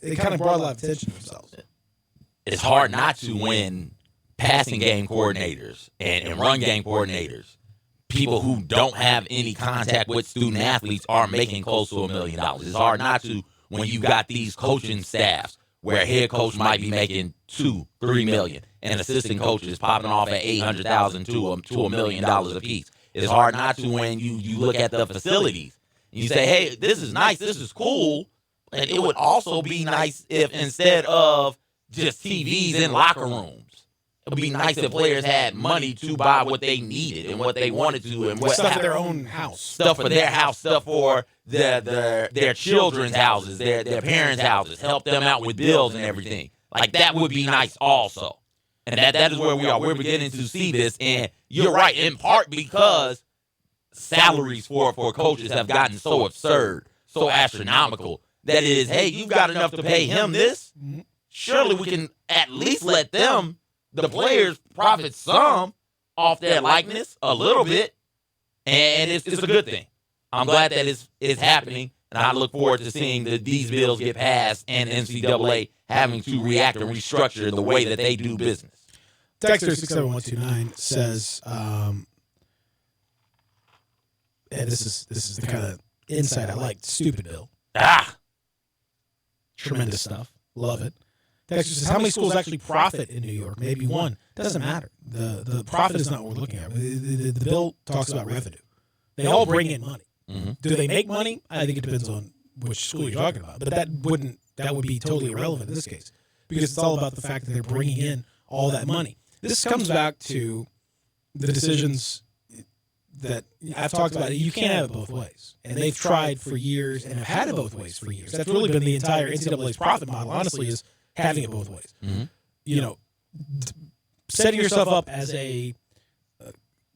Speaker 1: they kind of brought a lot of attention to themselves.
Speaker 2: It's hard not to when passing game coordinators and run game coordinators, people who don't have any contact with student athletes, are making close to $1 million. It's hard not to when you got these coaching staffs where a head coach might be making $2-3 million and assistant coaches popping off at $800,000 to $1 million a piece. It's hard not to when you look at the facilities and you say, hey, this is nice, this is cool, and it would also be nice if instead of just TVs in locker rooms, it would be nice if players had money to buy what they needed and what they wanted to, and what
Speaker 1: stuff for their own house,
Speaker 2: stuff for their house, stuff for their children's houses, their parents' houses, help them out with bills and everything. Like, that would be nice also. And that is where we are. We're beginning to see this, and you're right, in part because salaries for coaches have gotten so absurd, so astronomical, that it is, hey, you've got enough to pay him this. Surely we can at least let them, the players, profit some off their likeness a little bit, and it's a good thing. I'm glad that it's happening, and I look forward to seeing these bills get passed and NCAA having to react and restructure the way that they do business.
Speaker 1: Texter 67129 says, and this is the kind of insight I like. Stupid bill. Tremendous stuff. Love it. Texter says, how many schools actually profit in New York? Maybe one. Doesn't matter. The profit is not what we're looking at. The bill talks about revenue. They all bring in money. Mm-hmm. Do they make money? I think it depends on which school you're talking about. But that would be totally irrelevant in this case, because it's all about the fact that they're bringing in all that money. This comes back to the decisions that I've talked about. You can't have it both ways. And they've tried for years and have had it both ways for years. That's really been the entire NCAA's profit model, honestly, is having it both ways. Mm-hmm. You know, setting yourself up as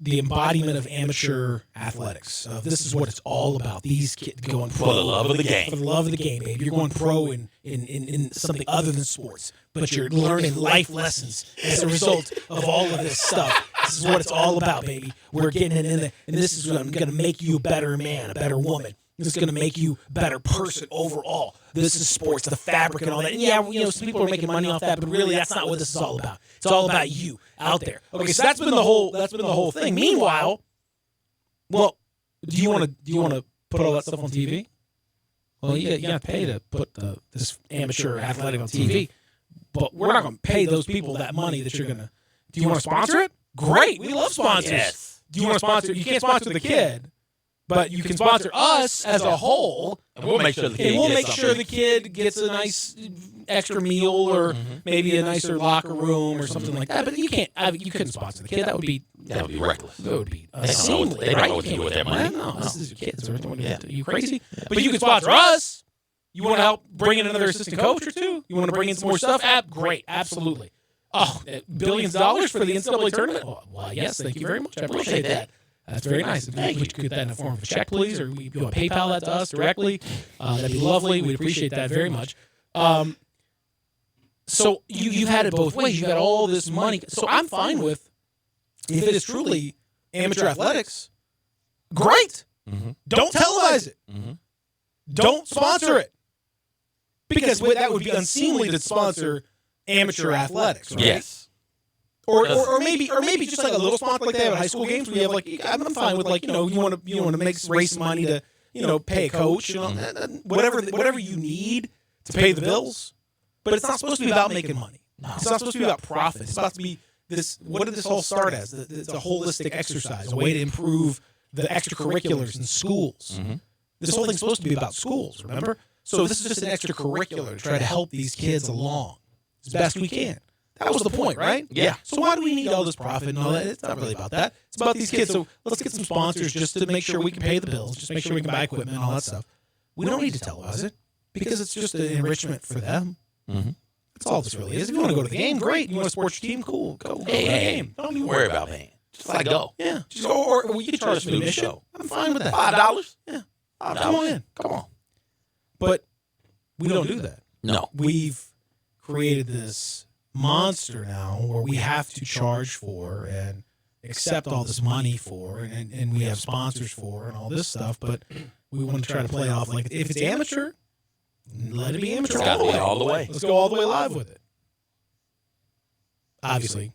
Speaker 1: the embodiment of amateur athletics. This is what it's all about. These kids going pro.
Speaker 2: For the love of the game.
Speaker 1: For the love of the game, baby. You're going pro in something other than sports, but you're learning life lessons as a result of all of this stuff. This is what it's all about, baby. We're getting it in there, and this is going to make you a better man, a better woman. This is going to make you a better person overall. This is sports, the fabric and all that. And yeah, some people are making money off that, but really that's not what this is all about. It's all about you out there. Okay, so that's been the whole thing. Meanwhile, well, do you want to put all that stuff on TV? Well, you got to pay to put this amateur athletic on TV. But we're not going to pay those people that money that you're going to. Do you want to sponsor it? Great. We love sponsors. Yes. Do you want to sponsor? You can't sponsor the kid. But you can sponsor us as a whole,
Speaker 2: and we'll make sure
Speaker 1: the kid gets a nice extra meal, or maybe a nicer locker room or something like that. But you can't. You couldn't sponsor the kid. That would be
Speaker 2: reckless.
Speaker 1: That would be
Speaker 2: unseemly. They don't know what to do with their money.
Speaker 1: No, this is your kids. Are you crazy? Yeah. But you can sponsor us. You want to help bring in another assistant coach or two? You want to bring in some more stuff? Great, absolutely. Oh, billions of dollars for the NCAA tournament? Oh, well, yes, thank you very much. I appreciate that. That's very nice. If we could get that in the form of a check, please, or you want to PayPal that to us directly, that'd be lovely. We'd appreciate that very much. So you've had it both ways. You've got all this money. So I'm fine with, if it is truly amateur athletics, great. Mm-hmm. Don't televise it. Mm-hmm. Don't sponsor it. Because that would be unseemly to sponsor amateur athletics, right?
Speaker 2: Yes.
Speaker 1: Or maybe just like a little sponsor like they have at high school games where you have I'm fine with you want to raise money to pay a coach, whatever you need to pay the bills, but it's not supposed to be about making money. No. It's not supposed to be about profit. It's supposed to be this. What did this all start as? It's a holistic exercise, a way to improve the extracurriculars in schools. Mm-hmm. This whole thing's supposed to be about schools, remember? So this is just an extracurricular to try to help these kids along as best we can. That was the point, right?
Speaker 2: Yeah.
Speaker 1: So why do we need all this profit and all that? It's not really about that. It's about these kids. So let's get some sponsors just to make sure we can pay the bills, just make sure we can buy equipment and all that stuff. We don't need to televise it because it's just an enrichment for them.
Speaker 2: Mm-hmm.
Speaker 1: That's all this really is. If you want to go to the game, great. You want to support your team, cool. Go to the game.
Speaker 2: Don't even worry about paying. Just like go.
Speaker 1: Yeah. Just go, or you can charge for the admission. I'm fine with that.
Speaker 2: $5?
Speaker 1: Yeah. Come on in. Come on. But we don't do that.
Speaker 2: No.
Speaker 1: We've created this monster now where we have to charge for and accept all this money for and we have sponsors for and all this stuff, but we want to try to play it off like if it's amateur, let it be amateur
Speaker 2: all the way.
Speaker 1: Let's go all the way live with it. Obviously,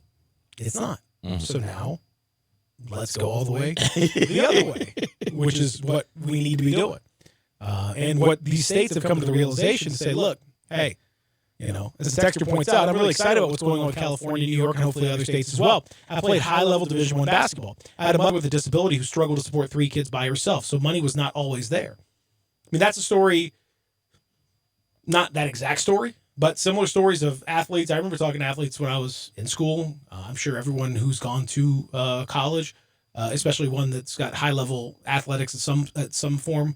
Speaker 1: it's not. Mm-hmm. So now, let's go all the way the other way, which is what we need to be doing. And what these states have come to the realization to say, look, hey, as the texter points out, I'm really excited about what's going on with California, New York, and hopefully other states as well. I played high-level Division I basketball. I had a mother with a disability who struggled to support 3 kids by herself, so money was not always there. I mean, that's a story, not that exact story, but similar stories of athletes. I remember talking to athletes when I was in school. I'm sure everyone who's gone to college, especially one that's got high-level athletics at some form,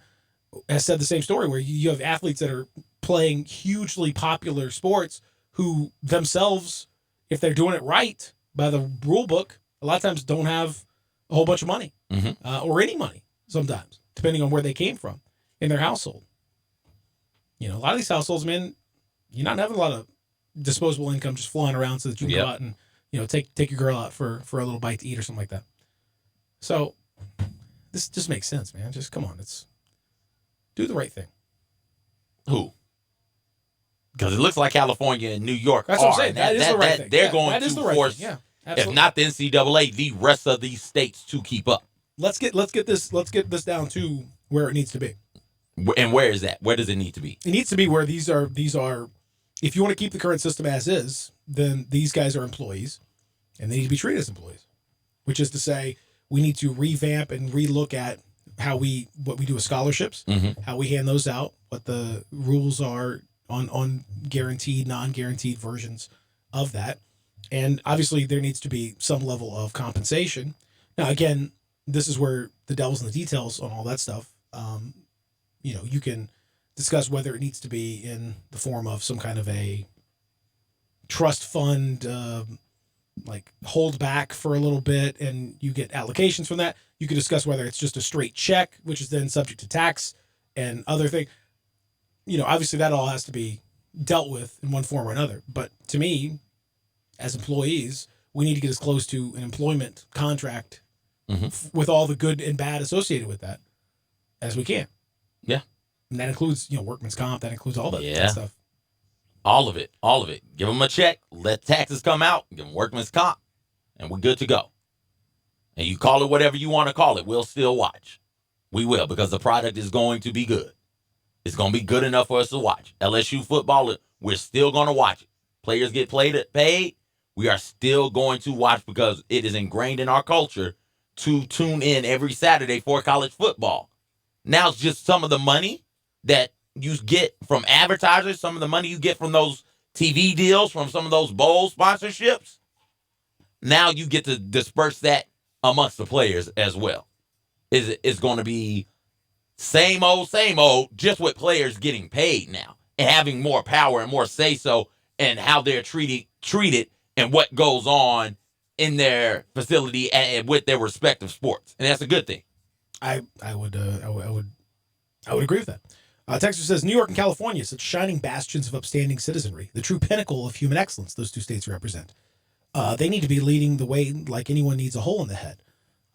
Speaker 1: has said the same story, where you have athletes that are playing hugely popular sports who themselves, if they're doing it right by the rule book, a lot of times don't have a whole bunch of money or any money sometimes, depending on where they came from in their household. A lot of these households, man, you're not having a lot of disposable income just flying around so that you can go out and, take your girl out for a little bite to eat or something like that. So This just makes sense, man. Just come on, let's do the right thing.
Speaker 2: Who? Because it looks like California and New York
Speaker 1: That's what I'm saying. That is the right thing.
Speaker 2: They're going to force,
Speaker 1: Yeah,
Speaker 2: if not the NCAA, the rest of these states to keep up.
Speaker 1: Let's get this down to where it needs to be.
Speaker 2: And where is that? Where does it need to be?
Speaker 1: It needs to be where these are. If you want to keep the current system as is, then these guys are employees, and they need to be treated as employees. Which is to say, we need to revamp and relook at what we do with scholarships, how we hand those out, what the rules are on guaranteed, non-guaranteed versions of that. And obviously there needs to be some level of compensation. Now, again, this is where the devil's in the details on all that stuff. You can discuss whether it needs to be in the form of some kind of a trust fund, like hold back for a little bit and you get allocations from that. You could discuss whether it's just a straight check, which is then subject to tax and other things. Obviously that all has to be dealt with in one form or another. But to me, as employees, we need to get as close to an employment contract with all the good and bad associated with that as we can.
Speaker 2: Yeah.
Speaker 1: And that includes, workman's comp. That includes all that stuff.
Speaker 2: All of it. Give them a check. Let taxes come out. Give them workman's comp. And we're good to go. And you call it whatever you want to call it. We'll still watch. We will, because the product is going to be good. It's going to be good enough for us to watch. LSU football, we're still going to watch it. Players get paid. We are still going to watch because it is ingrained in our culture to tune in every Saturday for college football. Now it's just some of the money that you get from advertisers, some of the money you get from those TV deals, from some of those bowl sponsorships. Now you get to disperse that amongst the players as well. It's going to be same old, just with players getting paid now and having more power and more say-so and how they're treated and what goes on in their facility and with their respective sports. And that's a good thing.
Speaker 1: I would agree with that. Texter says, New York and California, such shining bastions of upstanding citizenry, the true pinnacle of human excellence those two states represent. They need to be leading the way like anyone needs a hole in the head.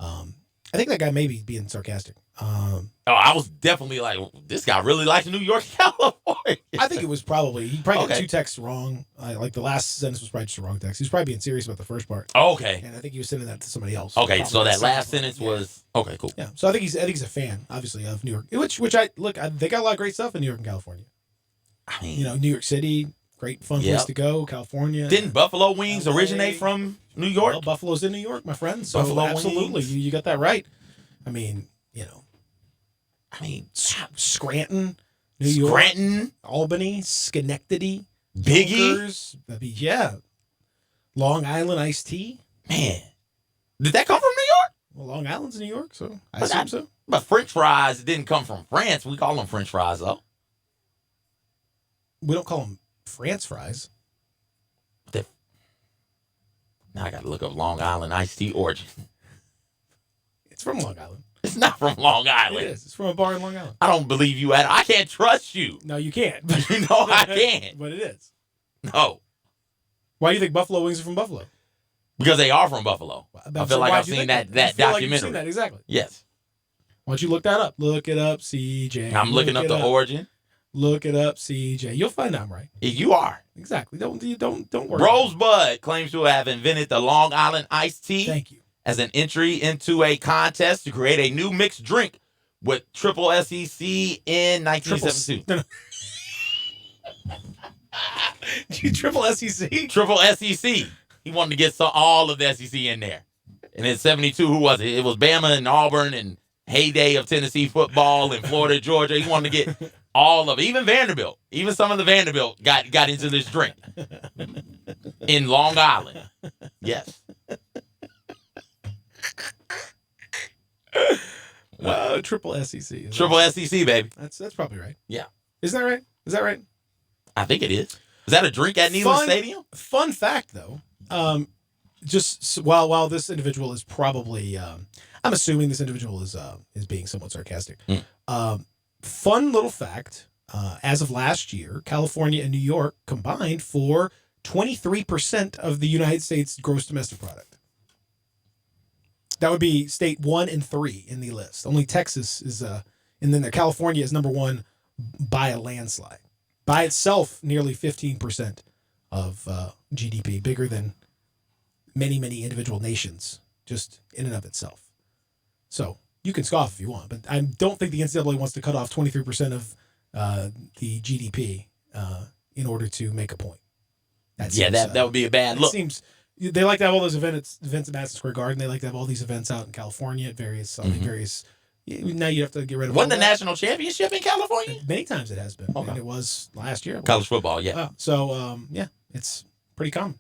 Speaker 1: I think that guy may be being sarcastic.
Speaker 2: I was definitely like, this guy really likes New York, California.
Speaker 1: I think it was he probably got two texts wrong. Like the last sentence was probably just a wrong text. He was probably being serious about the first part.
Speaker 2: Okay.
Speaker 1: And I think he was sending that to somebody else.
Speaker 2: Okay, so that last sentence was okay, cool.
Speaker 1: Yeah. So I think he's a fan, obviously, of New York. Which they got a lot of great stuff in New York and California.
Speaker 2: I mean,
Speaker 1: New York City, great fun place to go. California.
Speaker 2: Didn't Buffalo wings originate from New York?
Speaker 1: Well, Buffalo's in New York, my friend. So
Speaker 2: Buffalo
Speaker 1: absolutely,
Speaker 2: wings.
Speaker 1: you got that right. I mean, Scranton, New York, Albany, Schenectady,
Speaker 2: Biggie,
Speaker 1: Yonkers, Long Island iced tea.
Speaker 2: Man, did that come from New York?
Speaker 1: Well, Long Island's New York, so I assume so.
Speaker 2: But French fries didn't come from France. We call them French fries, though.
Speaker 1: We don't call them France fries.
Speaker 2: Now I got to look up Long Island iced tea origin.
Speaker 1: It's from Long Island.
Speaker 2: It's not from Long Island.
Speaker 1: It is. It's from a bar in Long Island.
Speaker 2: I don't believe you at all. I can't trust you.
Speaker 1: No, you can't.
Speaker 2: You know I can't.
Speaker 1: But it is.
Speaker 2: No.
Speaker 1: Why do you think Buffalo wings are from Buffalo?
Speaker 2: Because they are from Buffalo. I feel like I've seen that documentary.
Speaker 1: Like you've seen that, exactly.
Speaker 2: Yes.
Speaker 1: Why don't you look that up? Look it up, CJ.
Speaker 2: I'm looking up the origin.
Speaker 1: Look it up, CJ. You'll find I'm right.
Speaker 2: You are.
Speaker 1: Exactly. Don't worry.
Speaker 2: Rosebud claims to have invented the Long Island iced tea.
Speaker 1: Thank you.
Speaker 2: As an entry into a contest to create a new mixed drink with triple SEC in 1972.
Speaker 1: Triple SEC?
Speaker 2: Triple SEC. He wanted to get all of the SEC in there. And in 72, who was it? It was Bama and Auburn and heyday of Tennessee football and Florida, Georgia. He wanted to get all of it. Even Vanderbilt. Even some of the Vanderbilt got into this drink. In Long Island. Yes.
Speaker 1: Triple SEC.
Speaker 2: Triple SEC, baby.
Speaker 1: That's probably right.
Speaker 2: Yeah.
Speaker 1: Isn't that right? Is that right?
Speaker 2: I think it is. Is that a drink at Neyland Stadium?
Speaker 1: Fun fact, though. Just while this individual is probably, I'm assuming this individual is being somewhat sarcastic. Fun little fact. As of last year, California and New York combined for 23% of the United States gross domestic product. That would be state 1 and 3 in the list. Only Texas is, and then California is number 1 by a landslide. By itself, nearly 15% of GDP, bigger than many, many individual nations, just in and of itself. So you can scoff if you want, but I don't think the NCAA wants to cut off 23% of the GDP in order to make a point.
Speaker 2: That would be a bad look.
Speaker 1: They like to have all those events at Madison Square Garden. They like to have all these events out in California at various. Now you have to get rid of.
Speaker 2: Wasn't the national championship in California?
Speaker 1: Many times it has been. Okay. And it was last year.
Speaker 2: College football, yeah.
Speaker 1: It's pretty common.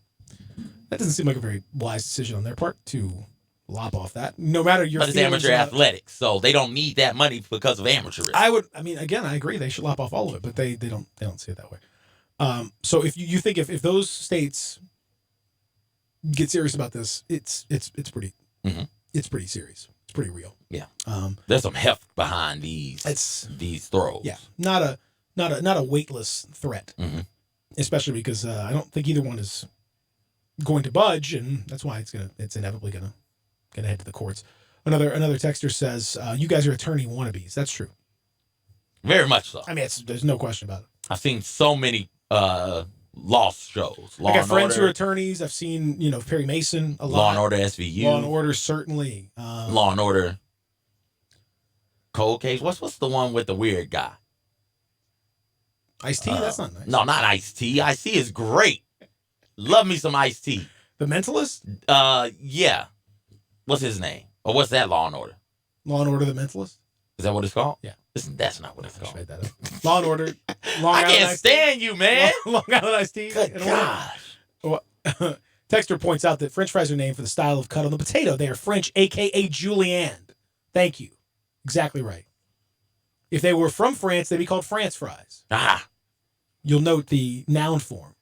Speaker 1: That doesn't seem like a very wise decision on their part to lop off that. No matter your.
Speaker 2: But it's amateur athletics, so they don't need that money because of amateurism.
Speaker 1: I agree. They should lop off all of it, but they don't see it that way. So if you think if those states get serious about this, it's pretty it's pretty serious. It's pretty real.
Speaker 2: Yeah. There's some heft behind these throws.
Speaker 1: Yeah. Not a weightless threat. Especially because I don't think either one is going to budge, and that's why it's inevitably gonna head to the courts. Another texter says, "You guys are attorney wannabes." That's true.
Speaker 2: Very much so.
Speaker 1: I mean, there's no question about it.
Speaker 2: I've seen so many lost shows.
Speaker 1: I got friends who are attorneys. I've seen, Perry Mason a lot.
Speaker 2: Law and Order SVU.
Speaker 1: Law and Order, certainly.
Speaker 2: Law and Order. Cold Case. What's the one with the weird guy?
Speaker 1: Ice-T? That's not nice.
Speaker 2: No, not Ice-T. Ice-T is great. Love me some Ice-T.
Speaker 1: The Mentalist?
Speaker 2: Yeah. What's his name? Or what's that Law and Order?
Speaker 1: Law and Order, The Mentalist?
Speaker 2: Is that what it's called?
Speaker 1: Yeah.
Speaker 2: That's not what it's called.
Speaker 1: Made that up. Law and Order.
Speaker 2: I can't stand you, man.
Speaker 1: Long Island Ice-T.
Speaker 2: Good gosh.
Speaker 1: Texter points out that French fries are named for the style of cut on the potato. They are French, a.k.a. julienne. Thank you. Exactly right. If they were from France, they'd be called France fries. You'll note the noun form.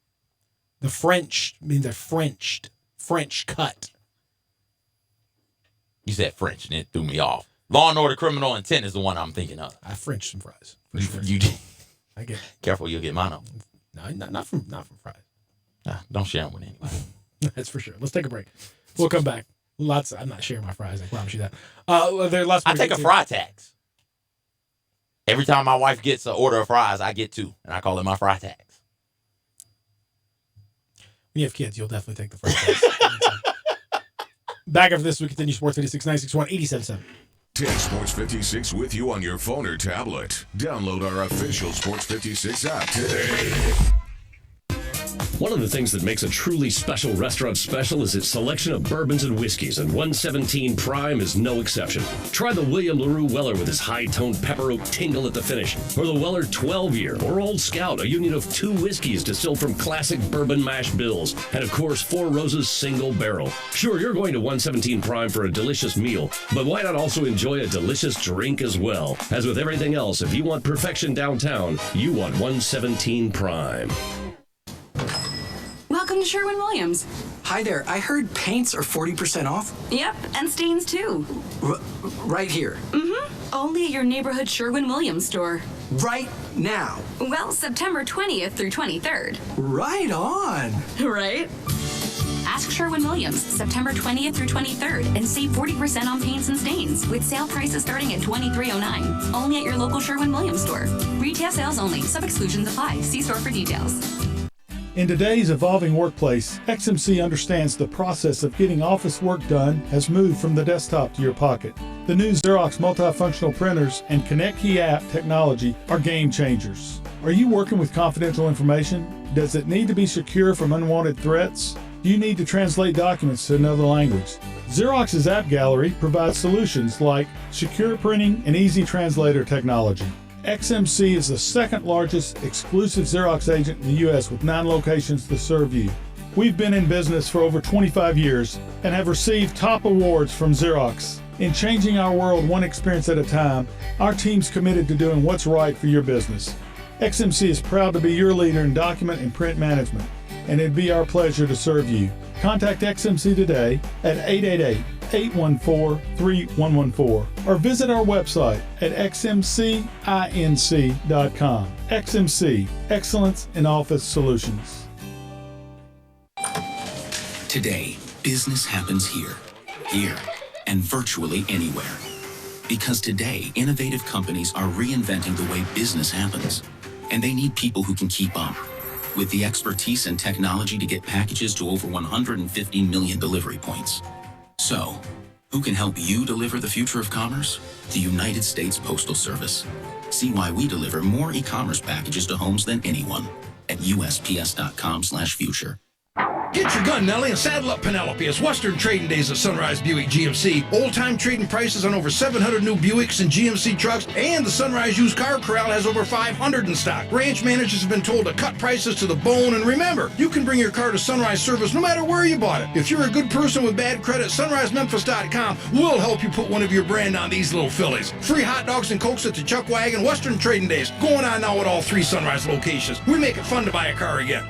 Speaker 1: The French means they're French cut.
Speaker 2: You said French, and it threw me off. Law and Order Criminal Intent is the one I'm thinking of.
Speaker 1: I French some fries.
Speaker 2: You did.
Speaker 1: I get.
Speaker 2: Careful, you'll get mono.
Speaker 1: No, not from fries.
Speaker 2: Don't share them with anyone.
Speaker 1: That's for sure. Let's take a break. We'll come back. I'm not sharing my fries. I promise you that. There are lots.
Speaker 2: I take a fry tax. Every time my wife gets an order of fries, I get 2, and I call it my fry tax.
Speaker 1: When you have kids, you'll definitely take the fry tax. Back after this, we continue Sports 56 961 877.
Speaker 4: Take Sports 56 with you on your phone or tablet. Download our official Sports 56 app today.
Speaker 7: One of the things that makes a truly special restaurant special is its selection of bourbons and whiskeys, and 117 Prime is no exception. Try the William LaRue Weller with his high-toned pepper oak tingle at the finish, or the Weller 12-year, or Old Scout, a union of 2 whiskeys distilled from classic bourbon mash bills, and of course, 4 Roses single barrel. Sure, you're going to 117 Prime for a delicious meal, but why not also enjoy a delicious drink as well? As with everything else, if you want perfection downtown, you want 117 Prime.
Speaker 10: Welcome to Sherwin-Williams.
Speaker 11: Hi there. I heard paints are 40% off.
Speaker 10: Yep, and stains too.
Speaker 11: Right here.
Speaker 10: Mm-hmm. Only at your neighborhood Sherwin-Williams store.
Speaker 11: Right now.
Speaker 10: Well, September 20th through 23rd.
Speaker 11: Right on.
Speaker 10: Right? Ask Sherwin-Williams, September 20th through 23rd, and save 40% on paints and stains, with sale prices starting at $23.09. Only at your local Sherwin-Williams store. Retail sales only. Some exclusions apply. See store for details.
Speaker 20: In today's evolving workplace, XMC understands the process of getting office work done has moved from the desktop to your pocket. The new Xerox multifunctional printers and Connect Key app technology are game changers. Are you working with confidential information? Does it need to be secure from unwanted threats? Do you need to translate documents to another language? Xerox's App Gallery provides solutions like secure printing and easy translator technology. XMC is the second largest exclusive Xerox agent in the U.S. with 9 locations to serve you. We've been in business for over 25 years and have received top awards from Xerox. In changing our world one experience at a time, our team's committed to doing what's right for your business. XMC is proud to be your leader in document and print management, and it'd be our pleasure to serve you. Contact XMC today at 888-814-3114 or visit our website at xmcinc.com. XMC, Excellence in Office Solutions.
Speaker 24: Today, business happens here, and virtually anywhere. Because today, innovative companies are reinventing the way business happens. And they need people who can keep up. With the expertise and technology to get packages to over 150 million delivery points. So, who can help you deliver the future of commerce? The United States Postal Service. See why we deliver more e-commerce packages to homes than anyone at USPS.com/future.
Speaker 19: Get your gun, Nelly, and saddle up Penelope. It's Western Trading Days at Sunrise Buick GMC. Old-time trading prices on over 700 new Buicks and GMC trucks, and the Sunrise Used Car Corral has over 500 in stock. Ranch managers have been told to cut prices to the bone, and remember, you can bring your car to Sunrise Service no matter where you bought it. If you're a good person with bad credit, SunriseMemphis.com will help you put one of your brand on these little fillies. Free hot dogs and Cokes at the Chuck Wagon. Western Trading Days going on now at all 3 Sunrise locations. We make it fun to buy a car again.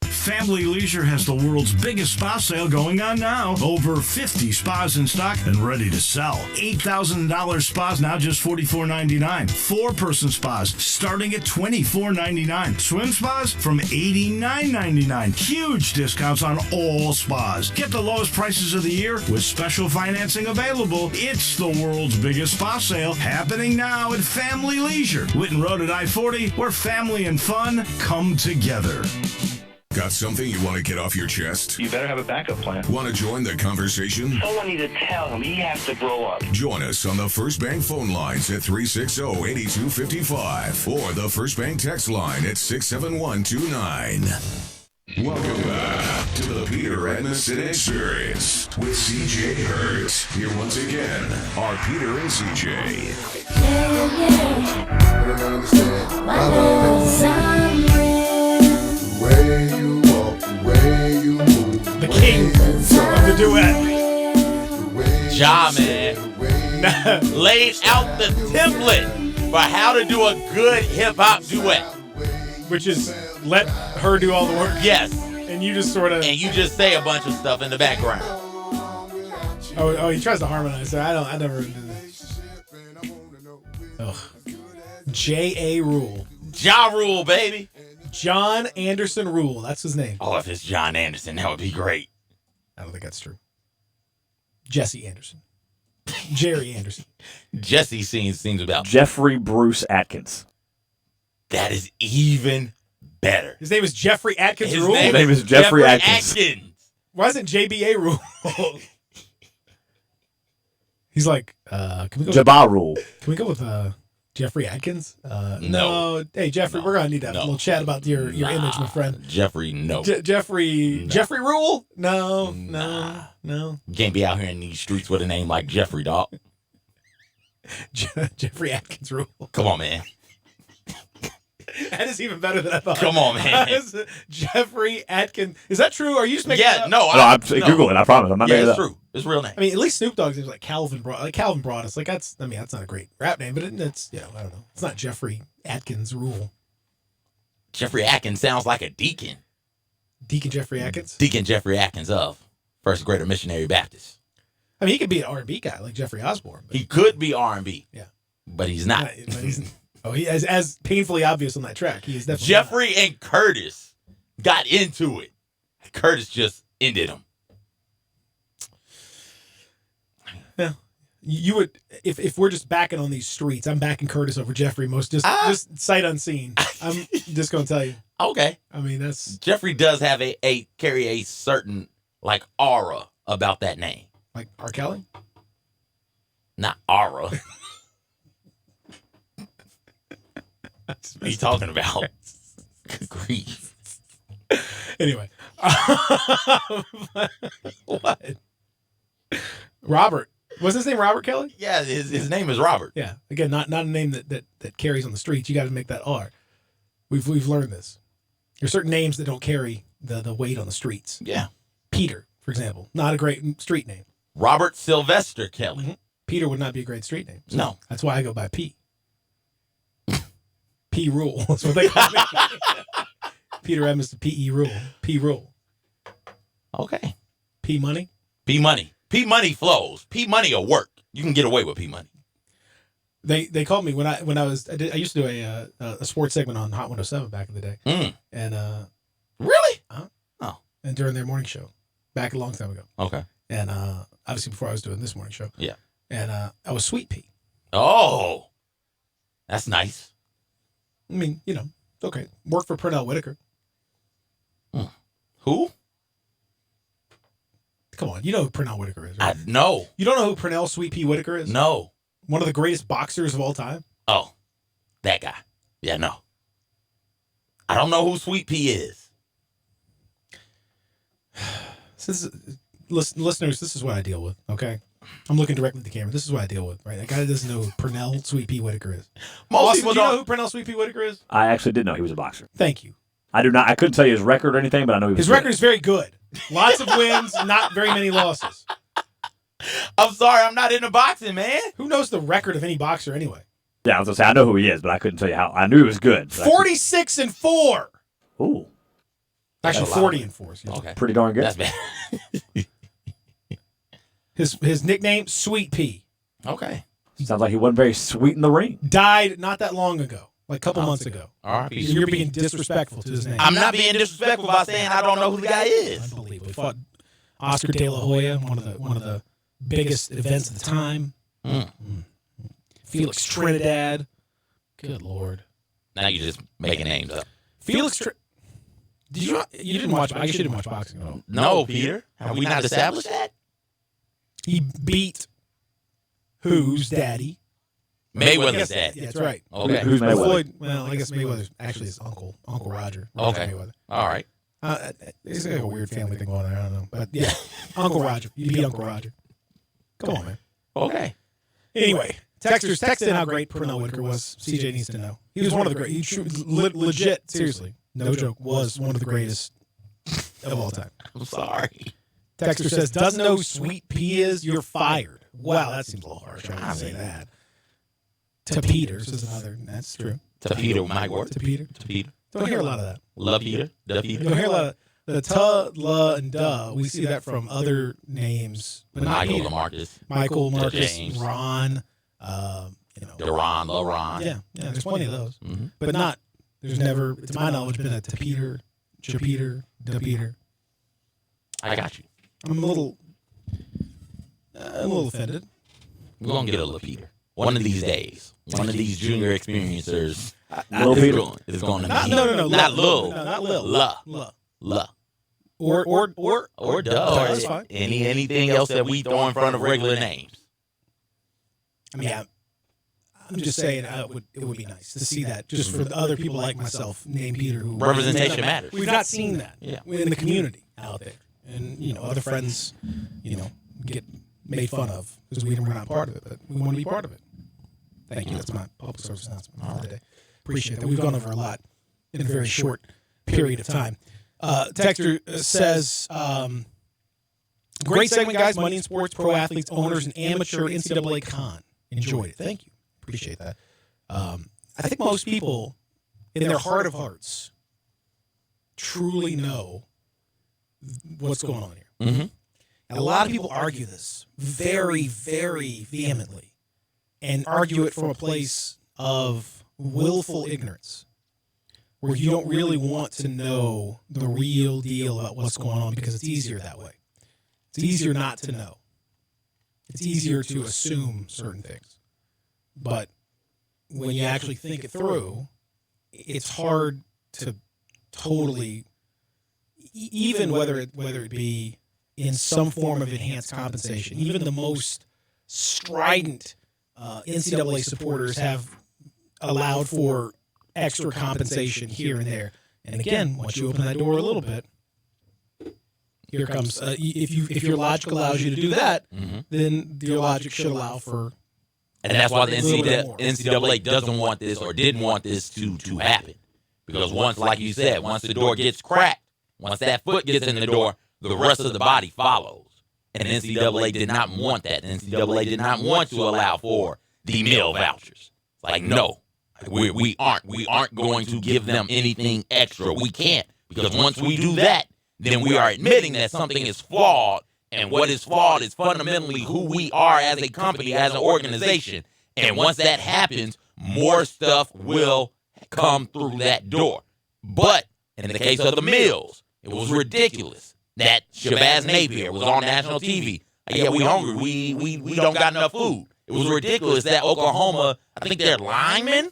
Speaker 12: Family Leisure has the world's biggest spa sale going on now. Over 50 spas in stock and ready to sell. $8,000 spas now just $44.99. 4-person spas starting at $24.99. Swim spas from $89.99. Huge discounts on all spas. Get the lowest prices of the year with special financing available. It's the world's biggest spa sale happening now at Family Leisure. Whitten Road at I-40, where family and fun come together.
Speaker 4: Got something you want to get off your chest?
Speaker 14: You better have a backup plan.
Speaker 4: Want to join the conversation?
Speaker 14: Someone needs to tell him he has to grow up.
Speaker 4: Join us on the First Bank phone lines at 360-8255 or the First Bank text line at 67129. Welcome back to the Peter Edmiston Experience with CJ Hurt. Here once again are Peter and CJ.
Speaker 18: The way you walk, the way you move.
Speaker 1: The king of the duet.
Speaker 2: Ja, man. Laid out the template for how to do a good hip-hop duet.
Speaker 1: Which is let her do all the work.
Speaker 2: Yes.
Speaker 1: And you just sort of...
Speaker 2: And you just say a bunch of stuff in the background.
Speaker 1: Oh, he tries to harmonize. I never did that. Ugh. J.A. Rule.
Speaker 2: Ja Rule, baby.
Speaker 1: John Anderson Rule. That's his name.
Speaker 2: Oh, if it's John Anderson, that would be great.
Speaker 1: I don't think that's true. Jesse Anderson. Jerry Anderson.
Speaker 2: Jesse seems about
Speaker 3: Jeffrey Bruce Atkins.
Speaker 2: That is even better.
Speaker 1: His name is Jeffrey Atkins
Speaker 2: His
Speaker 1: Rule?
Speaker 3: His name is Jeffrey Atkins.
Speaker 1: Why isn't JBA Rule? He's like, can we go
Speaker 3: Jabba Rule.
Speaker 1: Can we go with Jeffrey Atkins?
Speaker 2: No.
Speaker 1: Hey, Jeffrey, we're going to need to have a little chat about your image, my friend.
Speaker 2: Jeffrey, no.
Speaker 1: Jeffrey Rule? No.
Speaker 2: You can't be out here in these streets with a name like Jeffrey, dog.
Speaker 1: Jeffrey Atkins Rule.
Speaker 2: Come on, man.
Speaker 1: That is even better than I thought.
Speaker 2: Come on, man.
Speaker 1: Jeffrey Atkins. Is that true? Are you just making
Speaker 2: Yeah,
Speaker 1: it
Speaker 2: no.
Speaker 3: Google it. I promise. I'm not making it
Speaker 2: it's
Speaker 3: up.
Speaker 2: true. It's a real name.
Speaker 1: I mean, at least Snoop Dogg's name is like Calvin Broadus. Like that's not a great rap name, but it's I don't know. It's not Jeffrey Atkins Rule.
Speaker 2: Jeffrey Atkins sounds like a deacon.
Speaker 1: Deacon Jeffrey Atkins?
Speaker 2: Deacon Jeffrey Atkins of First Greater Missionary Baptist.
Speaker 1: I mean, he could be an R&B guy like Jeffrey Osborne.
Speaker 2: He could be R&B.
Speaker 1: Yeah.
Speaker 2: But he's not.
Speaker 1: But he's he as painfully obvious on that track. He is definitely
Speaker 2: Jeffrey and Curtis got into it. Curtis just ended him.
Speaker 1: Yeah. You would if we're just backing on these streets, I'm backing Curtis over Jeffrey just sight unseen. I'm just gonna tell you.
Speaker 2: Okay.
Speaker 1: I mean that's
Speaker 2: Jeffrey does have carry a certain like aura about that name.
Speaker 1: Like R. Kelly?
Speaker 2: Not aura. What are you talking about? Good grief.
Speaker 1: Anyway. What? Robert. Was his name Robert Kelly?
Speaker 2: Yeah, his name is Robert.
Speaker 1: Yeah. Again, not a name that carries on the streets. You got to make that R. We've learned this. There's certain names that don't carry the weight on the streets.
Speaker 2: Yeah.
Speaker 1: Peter, for example, not a great street name.
Speaker 2: Robert Sylvester Kelly.
Speaker 1: Mm-hmm. Peter would not be a great street name. So
Speaker 2: no.
Speaker 1: That's why I go by P. P Rule. That's what they call me. Peter Edmiston, P.E. Rule. P Rule.
Speaker 2: Okay.
Speaker 1: P Money?
Speaker 2: P Money. P Money flows. P Money will work. You can get away with P Money.
Speaker 1: They called me when I used to do a sports segment on Hot 107 back in the day. And
Speaker 2: really?
Speaker 1: And during their morning show back a long time ago.
Speaker 2: Okay.
Speaker 1: And obviously before I was doing this morning show.
Speaker 2: Yeah.
Speaker 1: And I was Sweet Pea.
Speaker 2: Oh, that's nice.
Speaker 1: I mean, you know, it's okay. Worked for Pernell Whitaker.
Speaker 2: Who?
Speaker 1: Come on, you know who Pernell Whitaker is, right?
Speaker 2: No.
Speaker 1: You don't know who Pernell Sweet Pea Whitaker is?
Speaker 2: No.
Speaker 1: One of the greatest boxers of all time?
Speaker 2: Oh, that guy. Yeah, no. I don't know who Sweet Pea is.
Speaker 1: Listeners, this is what I deal with, okay? I'm looking directly at the camera. This is what I deal with, right? That guy doesn't know who Pernell Sweet Pea Whitaker is.
Speaker 2: Most people
Speaker 1: do you know
Speaker 2: don't.
Speaker 1: who Pernell Sweet Pea Whitaker is?
Speaker 3: I actually did know he was a boxer.
Speaker 1: Thank you.
Speaker 3: I do not. I couldn't tell you his record or anything, but I know he was.
Speaker 1: His record is very good. Lots of wins, not very many losses.
Speaker 2: I'm sorry, I'm not into boxing, man.
Speaker 1: Who knows the record of any boxer anyway?
Speaker 3: Yeah, I was gonna say I know who he is, but I couldn't tell you how. I knew he was good.
Speaker 1: 46-4.
Speaker 3: Ooh,
Speaker 1: actually 40-4. Excuse me.
Speaker 2: Okay,
Speaker 3: pretty darn good.
Speaker 2: That's bad.
Speaker 1: His nickname, Sweet Pea.
Speaker 2: Okay.
Speaker 3: Sounds like he wasn't very sweet in the ring.
Speaker 1: Died not that long ago, like a couple months ago.
Speaker 2: R.I.P.
Speaker 1: You're being disrespectful to his name.
Speaker 2: I'm not being disrespectful by saying I don't know who the guy is.
Speaker 1: Unbelievable. He fought Oscar De La Hoya, one of the biggest events of the time. Felix Trinidad. Good Lord.
Speaker 2: Now you're just making names up.
Speaker 1: Felix you didn't watch, I guess you didn't watch boxing at all.
Speaker 2: No, Peter. Have we not established that?
Speaker 1: He beat whose daddy?
Speaker 2: Mayweather's daddy.
Speaker 1: Yeah, that's right.
Speaker 2: Okay.
Speaker 3: Who's Mayweather?
Speaker 1: Floyd, well, I guess Mayweather's actually his uncle Roger.
Speaker 2: Okay.
Speaker 1: Mayweather.
Speaker 2: All right.
Speaker 1: It's like a weird family thing going on. I don't know. But yeah, Uncle Roger. You beat Uncle Roger. Come on, man.
Speaker 2: Okay.
Speaker 1: Anyway, texters text in how great Pernell Whitaker was. CJ needs to know. He was one of the great. He legit, seriously, no joke, was one of the greatest of all time.
Speaker 2: I'm sorry.
Speaker 1: Texter says, doesn't know who Sweet Pea is? You're fired. Wow, that seems a little harsh. I wouldn't say that. To Peters is another. That's true.
Speaker 2: To Peter might work.
Speaker 1: To Peter.
Speaker 2: To Peter.
Speaker 1: Don't hear a lot of that.
Speaker 2: La Peter. Da Peter.
Speaker 1: You don't hear a lot of the ta, la, and da. We see that from other names, but not
Speaker 2: Michael
Speaker 1: Peter.
Speaker 2: Marcus.
Speaker 1: Michael Marcus,
Speaker 2: James.
Speaker 1: Ron.
Speaker 2: Deron, LaRon.
Speaker 1: Yeah, there's plenty of those, but not. There's never, to my knowledge, been a to Peter, to Peter, da Peter.
Speaker 2: I got you.
Speaker 1: I'm a little offended.
Speaker 2: We're gonna get a La Peter one of these days. One of these junior experiencers.
Speaker 3: Lil Peter
Speaker 2: is going to
Speaker 1: Not,
Speaker 2: be
Speaker 1: no,
Speaker 2: not Lil.
Speaker 1: No, not Lil.
Speaker 2: La.
Speaker 1: Or
Speaker 2: duh.
Speaker 1: That's fine.
Speaker 2: Anything else that we throw in front of regular names.
Speaker 1: I mean, I'm just saying it would be nice to see that just for the other people like myself named Peter who
Speaker 2: Representation matters.
Speaker 1: We've not seen that in the community out there, and other friends, get made fun of because we're not part of it, but we want to be part of it. Thank you. That's my public service announcement for the day. Appreciate that. We've gone over a lot in a very short period of time. Texter says, great segment, guys. Money in sports, pro athletes, owners, and amateur NCAA con. Enjoyed it. Thank you. Appreciate that. I think most people, in their heart of hearts, truly know what's going on here.
Speaker 2: Mm-hmm.
Speaker 1: And a lot of people argue this very, very vehemently and argue it from a place of willful ignorance, where you don't really want to know the real deal about what's going on because it's easier that way. It's easier not to know. It's easier to assume certain things. But when you actually think it through, it's hard to totally, even whether it be in some form of enhanced compensation, even the most strident NCAA supporters have allowed for extra compensation here and there. And again, once you open that door a little bit, here comes if your logic allows you to do that, then your logic should allow for.
Speaker 2: And that's why the NCAA doesn't want this or didn't want this to happen. Because once, like you said, once the door gets cracked, once that foot gets in the door, the rest of the body follows. And the NCAA did not want that. The NCAA did not want to allow for the meal vouchers. It's like, no, we aren't going to give them anything extra. We can't. Because once we do that, then we are admitting that something is flawed. And what is flawed is fundamentally who we are as a company, as an organization. And once that happens, more stuff will come through that door. But in the case of the meals, it was ridiculous. that Shabazz Napier was on national TV. Yeah, we hungry. We don't got enough food. It was ridiculous that Oklahoma, I think their linemen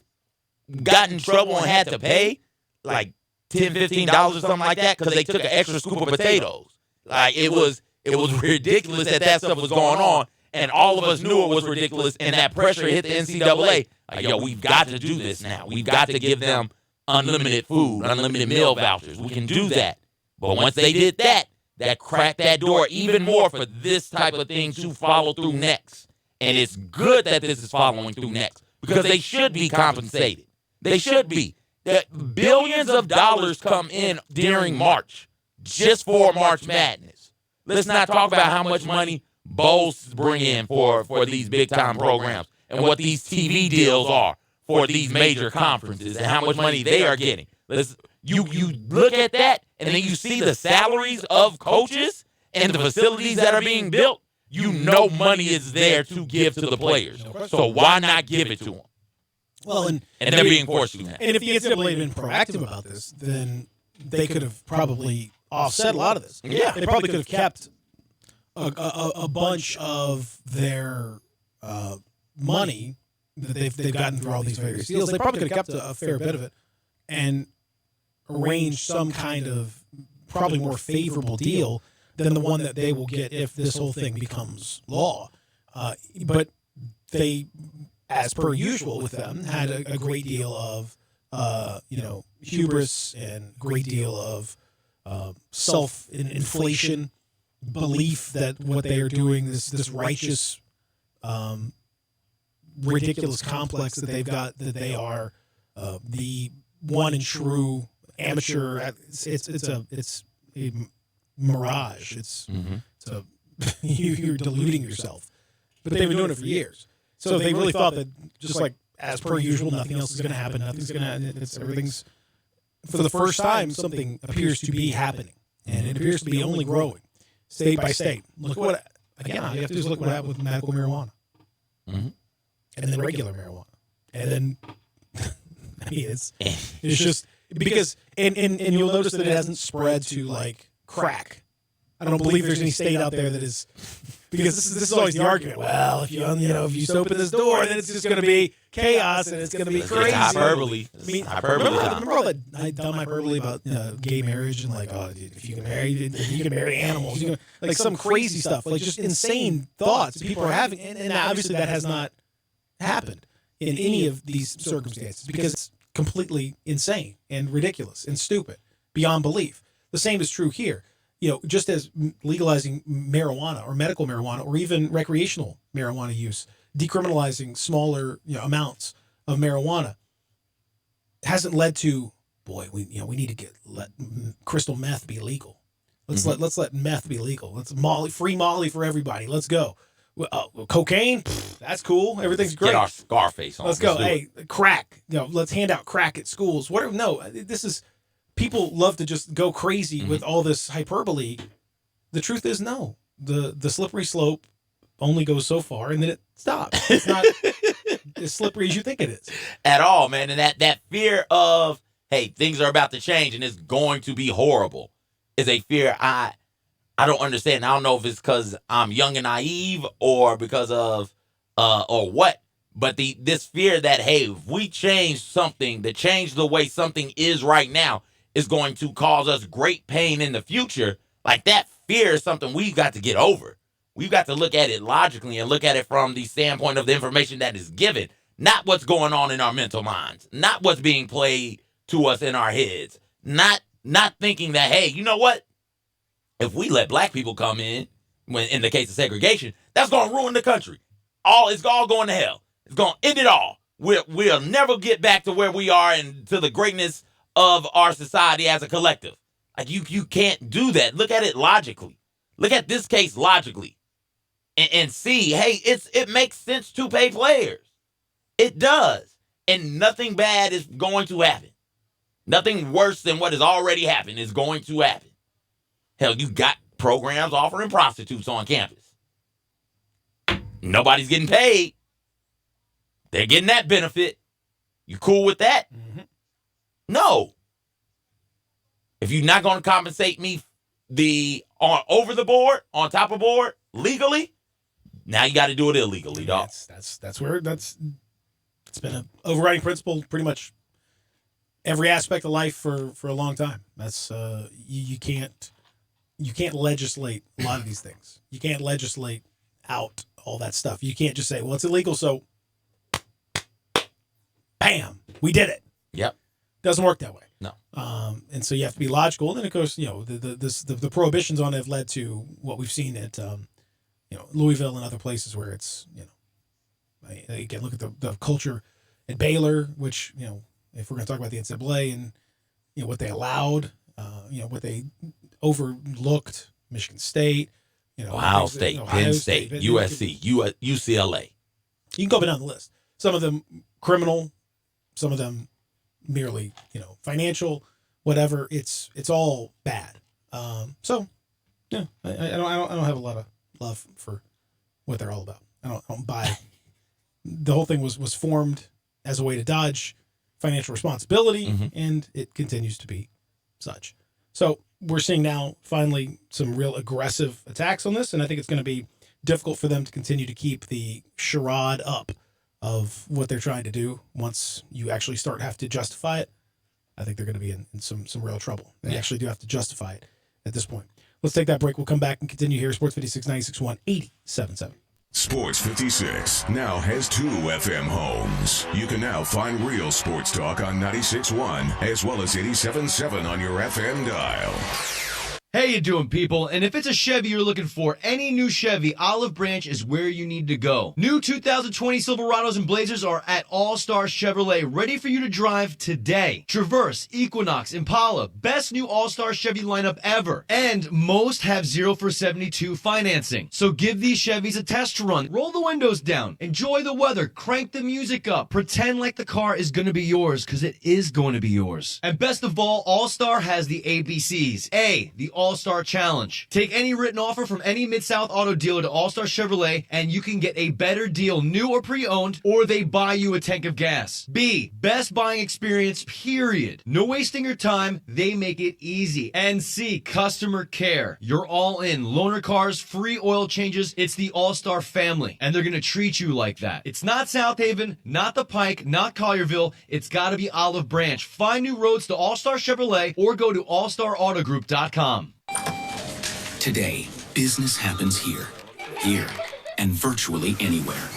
Speaker 2: got in trouble and had to pay like $10, $15 or something like that because they took an extra scoop of potatoes. Like it was ridiculous that stuff was going on, and all of us knew it was ridiculous. And that pressure hit the NCAA. Like, yo, we've got to do this now. We've got to give them unlimited food, unlimited meal vouchers. We can do that. But once they did that, that cracked that door even more for this type of thing to follow through next. And it's good that this is following through next because they should be compensated. They should be. That billions of dollars come in during March just for March Madness. Let's not talk about how much money bowls bring in for these big-time programs and what these TV deals are for these major conferences and how much money they are getting. You look at that, and then you see the salaries of coaches and the facilities that are being built. You know money is there to give to the players. So why not give it to them?
Speaker 1: Well, and
Speaker 2: they're being forced to now.
Speaker 1: And if the NCAA had been proactive about this, then they could have probably offset a lot of this.
Speaker 2: Yeah.
Speaker 1: They probably could have kept a bunch of their money that they've gotten through all these various deals. They probably could have kept a fair bit of it and arranged some kind of probably more favorable deal than the one that they will get if this whole thing becomes law. But they, as per usual with them, had a great deal of hubris and great deal of self-inflation, belief that what they are doing, this righteous, ridiculous complex that they've got, that they are the one and true amateur. It's a mirage. You're deluding yourself. But they've been doing it for years. So they really thought that just like as per usual, nothing else is going to happen. Everything's for the first time, something appears to be happening, and it appears to be only growing, state by state. Look what again. All you have to do is look what happened with medical marijuana, and then regular marijuana, and then I mean it's just because and you'll notice that it hasn't spread to like crack. I don't believe there's any state out there that is, because this is always the argument. Well, if you open this door, then it's just going to be chaos and it's going to be crazy.
Speaker 2: It's hyperbole.
Speaker 1: Remember all that dumb hyperbole about gay marriage and like, oh, if you can marry animals, like some crazy stuff, like just insane thoughts people are having, and obviously that has not happened in any of these circumstances because it's completely insane and ridiculous and stupid beyond belief. The same is true here. Just as legalizing marijuana or medical marijuana or even recreational marijuana use, decriminalizing smaller amounts of marijuana hasn't led to, we need to let crystal meth be legal. Let's let meth be legal. Let's free Molly for everybody. Let's go. Cocaine, that's cool. Everything's great.
Speaker 2: Get our Scarface on.
Speaker 1: Let's go. Hey, crack. Let's hand out crack at schools. Whatever. No, this is. People love to just go crazy with all this hyperbole. The truth is, no. The slippery slope only goes so far, and then it stops. It's not as slippery as you think it is.
Speaker 2: At all, man. And that fear of, hey, things are about to change and it's going to be horrible is a fear I don't understand. I don't know if it's because I'm young and naive or because of, or what. But this fear that, hey, if we change something, to change the way something is right now, is going to cause us great pain in the future. Like that fear is something we've got to get over. We've got to look at it logically and look at it from the standpoint of the information that is given, not what's going on in our mental minds, not what's being played to us in our heads, not thinking that, hey, you know what? If we let black people come in the case of segregation, that's going to ruin the country. It's all going to hell. It's going to end it all. We'll never get back to where we are and to the greatness of our society as a collective. Like you can't do that. Look at it logically. Look at this case logically, and see, hey, it makes sense to pay players. It does, and nothing bad is going to happen. Nothing worse than what has already happened is going to happen. Hell, you got programs offering prostitutes on campus. Nobody's getting paid. They're getting that benefit. You cool with that? Mm-hmm. No. If you're not going to compensate me the over the board, on top of board, legally. Now you got to do it illegally, dog.
Speaker 1: That's where it's been an overriding principle pretty much every aspect of life for a long time. That's you can't legislate a lot of these things. You can't legislate out all that stuff. You can't just say, well, it's illegal, so bam, we did it.
Speaker 2: Yep.
Speaker 1: Doesn't work that way.
Speaker 2: No.
Speaker 1: And so you have to be logical. And then, of course, the prohibitions on it have led to what we've seen at, Louisville and other places where it's, again, look at the culture at Baylor, which, if we're going to talk about the NCAA and, what they allowed, what they overlooked, Michigan State,
Speaker 2: Ohio State, Penn State, USC, UCLA.
Speaker 1: You can go down the list. Some of them criminal, some of them merely, financial, whatever. It's all bad. So yeah, I don't have a lot of love for what they're all about. I don't buy. The whole thing was formed as a way to dodge financial responsibility, and it continues to be such. So we're seeing now finally some real aggressive attacks on this, and I think it's going to be difficult for them to continue to keep the charade up of what they're trying to do. Once you actually have to justify it, I think they're going to be in some real trouble. They actually do have to justify it at this point. Let's take that break. We'll come back and continue here. Sports 56 96.1 87.7.
Speaker 4: Sports 56 now has 2 FM homes. You can now find real sports talk on 96.1 as well as 87.7 on your FM dial.
Speaker 6: Hey, you doing, people? And if it's a Chevy you're looking for, any new Chevy, Olive Branch is where you need to go. New 2020 Silverados and Blazers are at All-Star Chevrolet, ready for you to drive today. Traverse, Equinox, Impala, best new All-Star Chevy lineup ever. And most have 0 for 72 financing. So give these Chevys a test run. Roll the windows down. Enjoy the weather. Crank the music up. Pretend like the car is going to be yours, because it is going to be yours. And best of all, All-Star has the ABCs. A, the All-Star Challenge. Take any written offer from any Mid-South auto dealer to All-Star Chevrolet and you can get a better deal, new or pre-owned, or they buy you a tank of gas. B, best buying experience, period. No wasting your time, they make it easy. And C, customer care. You're all in. Loaner cars, free oil changes. It's the All-Star family, and they're gonna treat you like that. It's not South Haven, not the Pike, not Collierville. It's gotta be Olive Branch. Find new roads to All-Star Chevrolet or go to allstarautogroup.com.
Speaker 24: Today, business happens here, and virtually anywhere.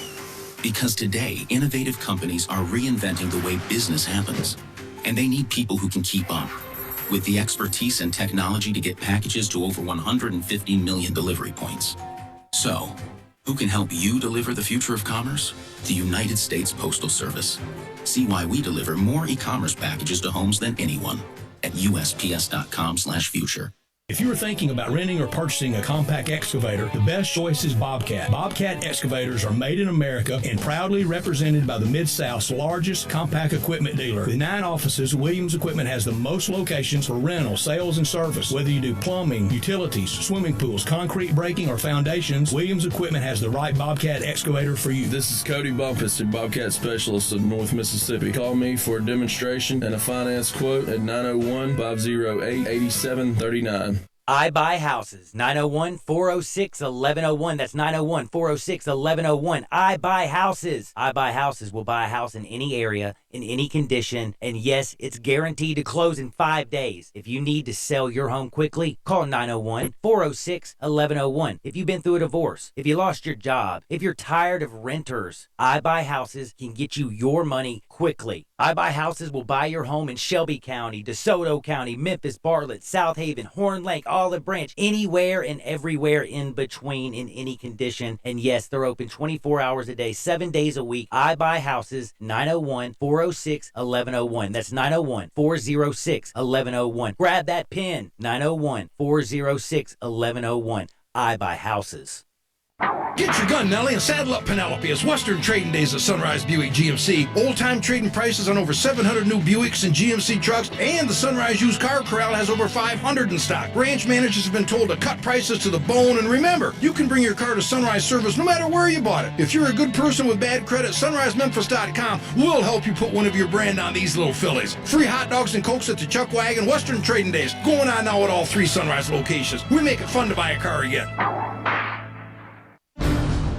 Speaker 24: Because today, innovative companies are reinventing the way business happens, and they need people who can keep up. With the expertise and technology to get packages to over 150 million delivery points. So, who can help you deliver the future of commerce? The United States Postal Service. See why we deliver more e-commerce packages to homes than anyone at USPS.com/future.
Speaker 15: If you are thinking about renting or purchasing a compact excavator, the best choice is Bobcat. Bobcat excavators are made in America and proudly represented by the Mid-South's largest compact equipment dealer. With 9 offices, Williams Equipment has the most locations for rental, sales, and service. Whether you do plumbing, utilities, swimming pools, concrete breaking, or foundations, Williams Equipment has the right Bobcat excavator for you.
Speaker 16: This is Cody Bumpus, the Bobcat Specialist of North Mississippi. Call me for a demonstration and a finance quote at 901-508-8739.
Speaker 17: I Buy Houses, 901-406-1101. That's 901-406-1101. I Buy Houses. I Buy Houses will buy a house in any area, in any condition, and yes, it's guaranteed to close in 5 days. If you need to sell your home quickly, call 901-406-1101. If you've been through a divorce, if you lost your job, if you're tired of renters, I Buy Houses can get you your money quickly. I Buy Houses will buy your home in Shelby County, DeSoto County, Memphis, Bartlett, South Haven, Horn Lake, Olive Branch, anywhere and everywhere in between in any condition. And yes, they're open 24 hours a day, 7 days a week. I Buy Houses, 901-406-1101. That's 901-406-1101. Grab that pen, 901-406-1101. I Buy Houses.
Speaker 19: Get your gun, Nelly, and saddle up Penelope. It's Western Trading Days at Sunrise Buick GMC. Old-time trading prices on over 700 new Buicks and GMC trucks, and the Sunrise Used Car Corral has over 500 in stock. Branch managers have been told to cut prices to the bone, and remember, you can bring your car to Sunrise Service no matter where you bought it. If you're a good person with bad credit, SunriseMemphis.com will help you put one of your brand on these little fillies. Free hot dogs and Cokes at the Chuck Wagon Western Trading Days going on now at all 3 Sunrise locations. We make it fun to buy a car again.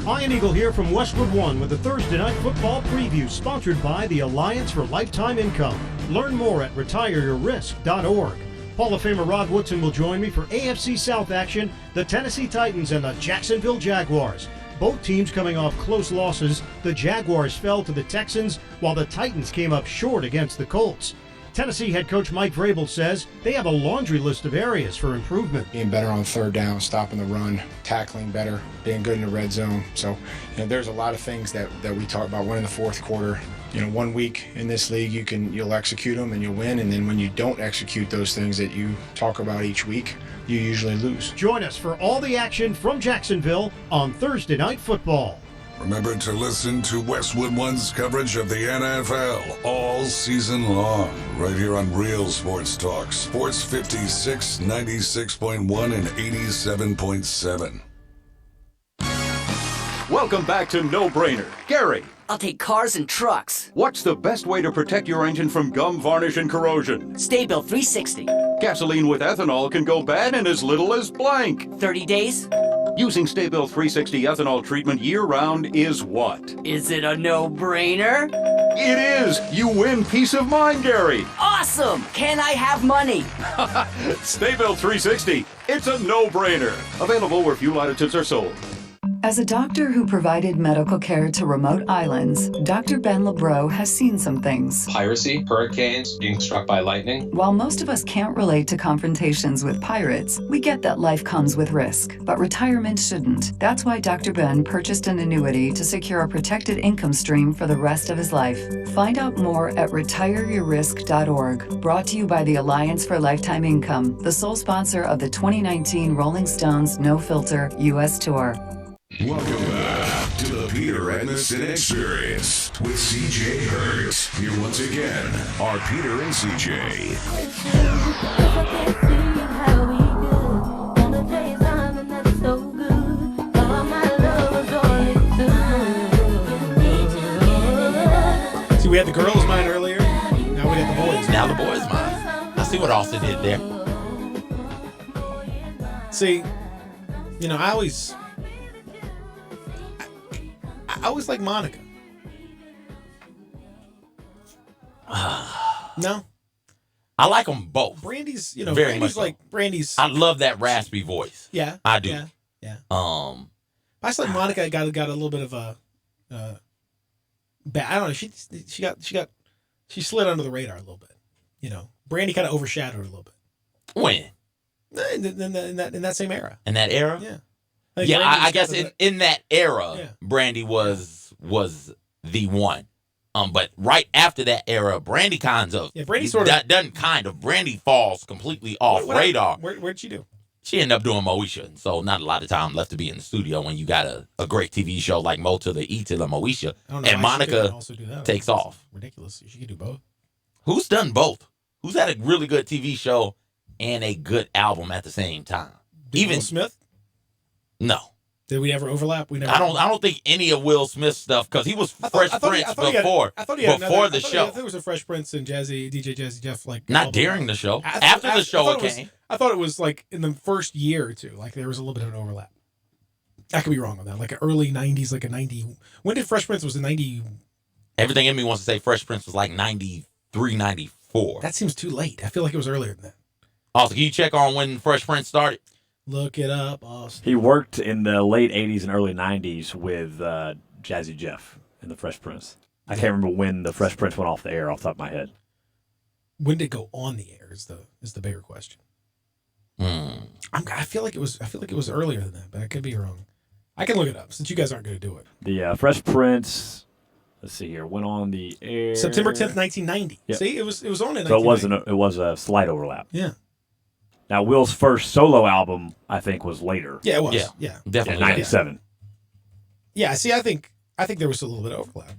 Speaker 5: Ian Eagle here from Westwood One with the Thursday Night Football Preview, sponsored by the Alliance for Lifetime Income. Learn more at retireyourrisk.org. Hall of Famer Rod Woodson will join me for AFC South action, the Tennessee Titans and the Jacksonville Jaguars. Both teams coming off close losses. The Jaguars fell to the Texans, while the Titans came up short against the Colts. Tennessee head coach Mike Vrabel says they have a laundry list of areas for improvement.
Speaker 21: Being better on third down, stopping the run, tackling better, being good in the red zone. So, there's a lot of things that we talk about. Winning the fourth quarter. 1 week in this league, you'll execute them and you'll win. And then when you don't execute those things that you talk about each week, you usually lose.
Speaker 5: Join us for all the action from Jacksonville on Thursday Night Football.
Speaker 4: Remember to listen to Westwood One's coverage of the NFL all season long, right here on Real Sports Talk, Sports 56, 96.1, and 87.7.
Speaker 22: Welcome back to No Brainer. Gary.
Speaker 23: I'll take cars and trucks.
Speaker 22: What's the best way to protect your engine from gum, varnish, and corrosion?
Speaker 23: Sta-Bil 360.
Speaker 22: Gasoline with ethanol can go bad in as little as blank.
Speaker 23: 30 days?
Speaker 22: Using Sta-Bil 360 ethanol treatment year-round is what?
Speaker 23: Is it a no-brainer?
Speaker 22: It is! You win peace of mind, Gary!
Speaker 23: Awesome! Can I have money?
Speaker 22: Sta-Bil 360. It's a no-brainer. Available where fuel additives are sold.
Speaker 25: As a doctor who provided medical care to remote islands, Dr. Ben LeBreau has seen some things.
Speaker 26: Piracy, hurricanes, being struck by lightning.
Speaker 25: While most of us can't relate to confrontations with pirates, we get that life comes with risk, but retirement shouldn't. That's why Dr. Ben purchased an annuity to secure a protected income stream for the rest of his life. Find out more at retireyourrisk.org. Brought to you by the Alliance for Lifetime Income, the sole sponsor of the 2019 Rolling Stones No Filter U.S. Tour.
Speaker 4: Welcome back to the Peter Edmiston Experience with CJ Hurt. Here once again are Peter and CJ.
Speaker 1: See, we had the girls' mine earlier. Now we got the boys.
Speaker 2: Now the boys' mine. I see what Austin did there.
Speaker 1: See, I always like Monica. No,
Speaker 2: I like them both.
Speaker 1: Brandy's,
Speaker 2: very
Speaker 1: Brandy's
Speaker 2: much
Speaker 1: like
Speaker 2: so.
Speaker 1: Brandy's.
Speaker 2: I love that raspy voice.
Speaker 1: Yeah,
Speaker 2: I do.
Speaker 1: Yeah.
Speaker 2: I
Speaker 1: just like Monica got a little bit of a. I don't know. She slid under the radar a little bit. Brandy kind of overshadowed her a little bit.
Speaker 2: When?
Speaker 1: In that same era.
Speaker 2: In that era?
Speaker 1: Yeah.
Speaker 2: I guess in that era, Brandy was the one. But right after that era, Brandy Brandy falls completely off radar.
Speaker 1: Where'd she do?
Speaker 2: She ended up doing Moesha, so not a lot of time left to be in the studio when you got a great TV show like Mo to the E to the Moesha, and Monica takes off.
Speaker 1: Ridiculous. She could do both.
Speaker 2: Who's done both? Who's had a really good TV show and a good album at the same time?
Speaker 1: Will Smith?
Speaker 2: No.
Speaker 1: Did we ever overlap? We never.
Speaker 2: I don't think any of Will Smith's stuff, because he was Fresh Prince before the show.
Speaker 1: I think it was a Fresh Prince and DJ Jazzy Jeff
Speaker 2: not during the show. After the show it came.
Speaker 1: I thought it was like in the first year or two, like there was a little bit of an overlap. I could be wrong on that. Like an early 90s, like a 90. When did Fresh Prince was the 90?
Speaker 2: Everything in me wants to say Fresh Prince was like 93, 94.
Speaker 1: That seems too late. I feel like it was earlier than that.
Speaker 2: Also, can you check on when Fresh Prince started?
Speaker 1: Look it up, Austin.
Speaker 3: He worked in the late 80s and early 90s with Jazzy Jeff in The Fresh Prince. I can't remember when The Fresh Prince went off the air off the top of my head.
Speaker 1: When did it go on the air is the bigger question. I feel like it was earlier than that, but I could be wrong. I can look it up since you guys aren't going to do it.
Speaker 3: The Fresh Prince, let's see here, went on the air
Speaker 1: September 10th, 1990. Yep. See, it was on in 1990.
Speaker 3: So it was a slight overlap.
Speaker 1: Yeah.
Speaker 3: Now Will's first solo album, I think, was later.
Speaker 1: Yeah, it was. Yeah.
Speaker 2: Definitely.
Speaker 3: In 97.
Speaker 1: Yeah, see, I think there was a little bit of overlap.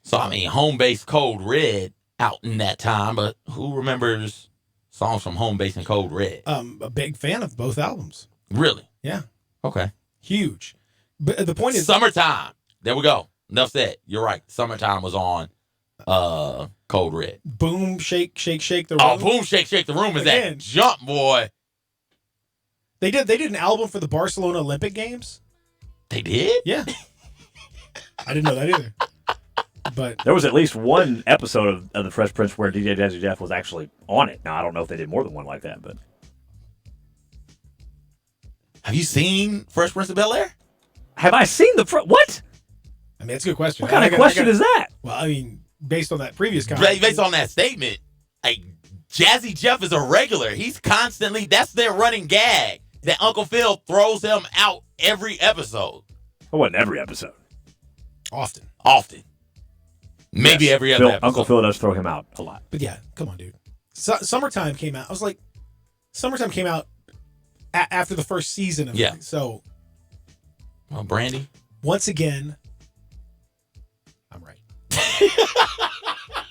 Speaker 2: So, I mean, Home Base Code Red out in that time, but who remembers songs from Home Base and Code Red?
Speaker 1: A big fan of both albums.
Speaker 2: Really?
Speaker 1: Yeah.
Speaker 2: Okay.
Speaker 1: Huge. But the point is...
Speaker 2: Summertime. There we go. Enough said. You're right. Summertime was on Code Red.
Speaker 1: Boom, shake, shake, shake the room.
Speaker 2: Oh, Boom, shake, shake the room is that jump, boy.
Speaker 1: They did an album for the Barcelona Olympic Games.
Speaker 2: They did?
Speaker 1: Yeah. I didn't know that either. But
Speaker 3: there was at least one episode of The Fresh Prince where DJ Jazzy Jeff was actually on it. Now, I don't know if they did more than one like that, but...
Speaker 2: Have you seen Fresh Prince of Bel-Air?
Speaker 3: Have I seen what?
Speaker 1: I mean, that's a good question.
Speaker 3: What kind of question is that?
Speaker 1: Well, I mean, based on that previous comment.
Speaker 2: Based on that statement, like, Jazzy Jeff is a regular. He's constantly, that's their running gag, that Uncle Phil throws him out every episode.
Speaker 3: It wasn't every episode.
Speaker 1: Often.
Speaker 2: Maybe every other episode.
Speaker 3: Uncle Phil does throw him out a lot.
Speaker 1: But yeah, come on, dude. Summertime came out. I was like, Summertime came out after the first season of it. So.
Speaker 2: Well, Brandy.
Speaker 1: Once again, I'm right.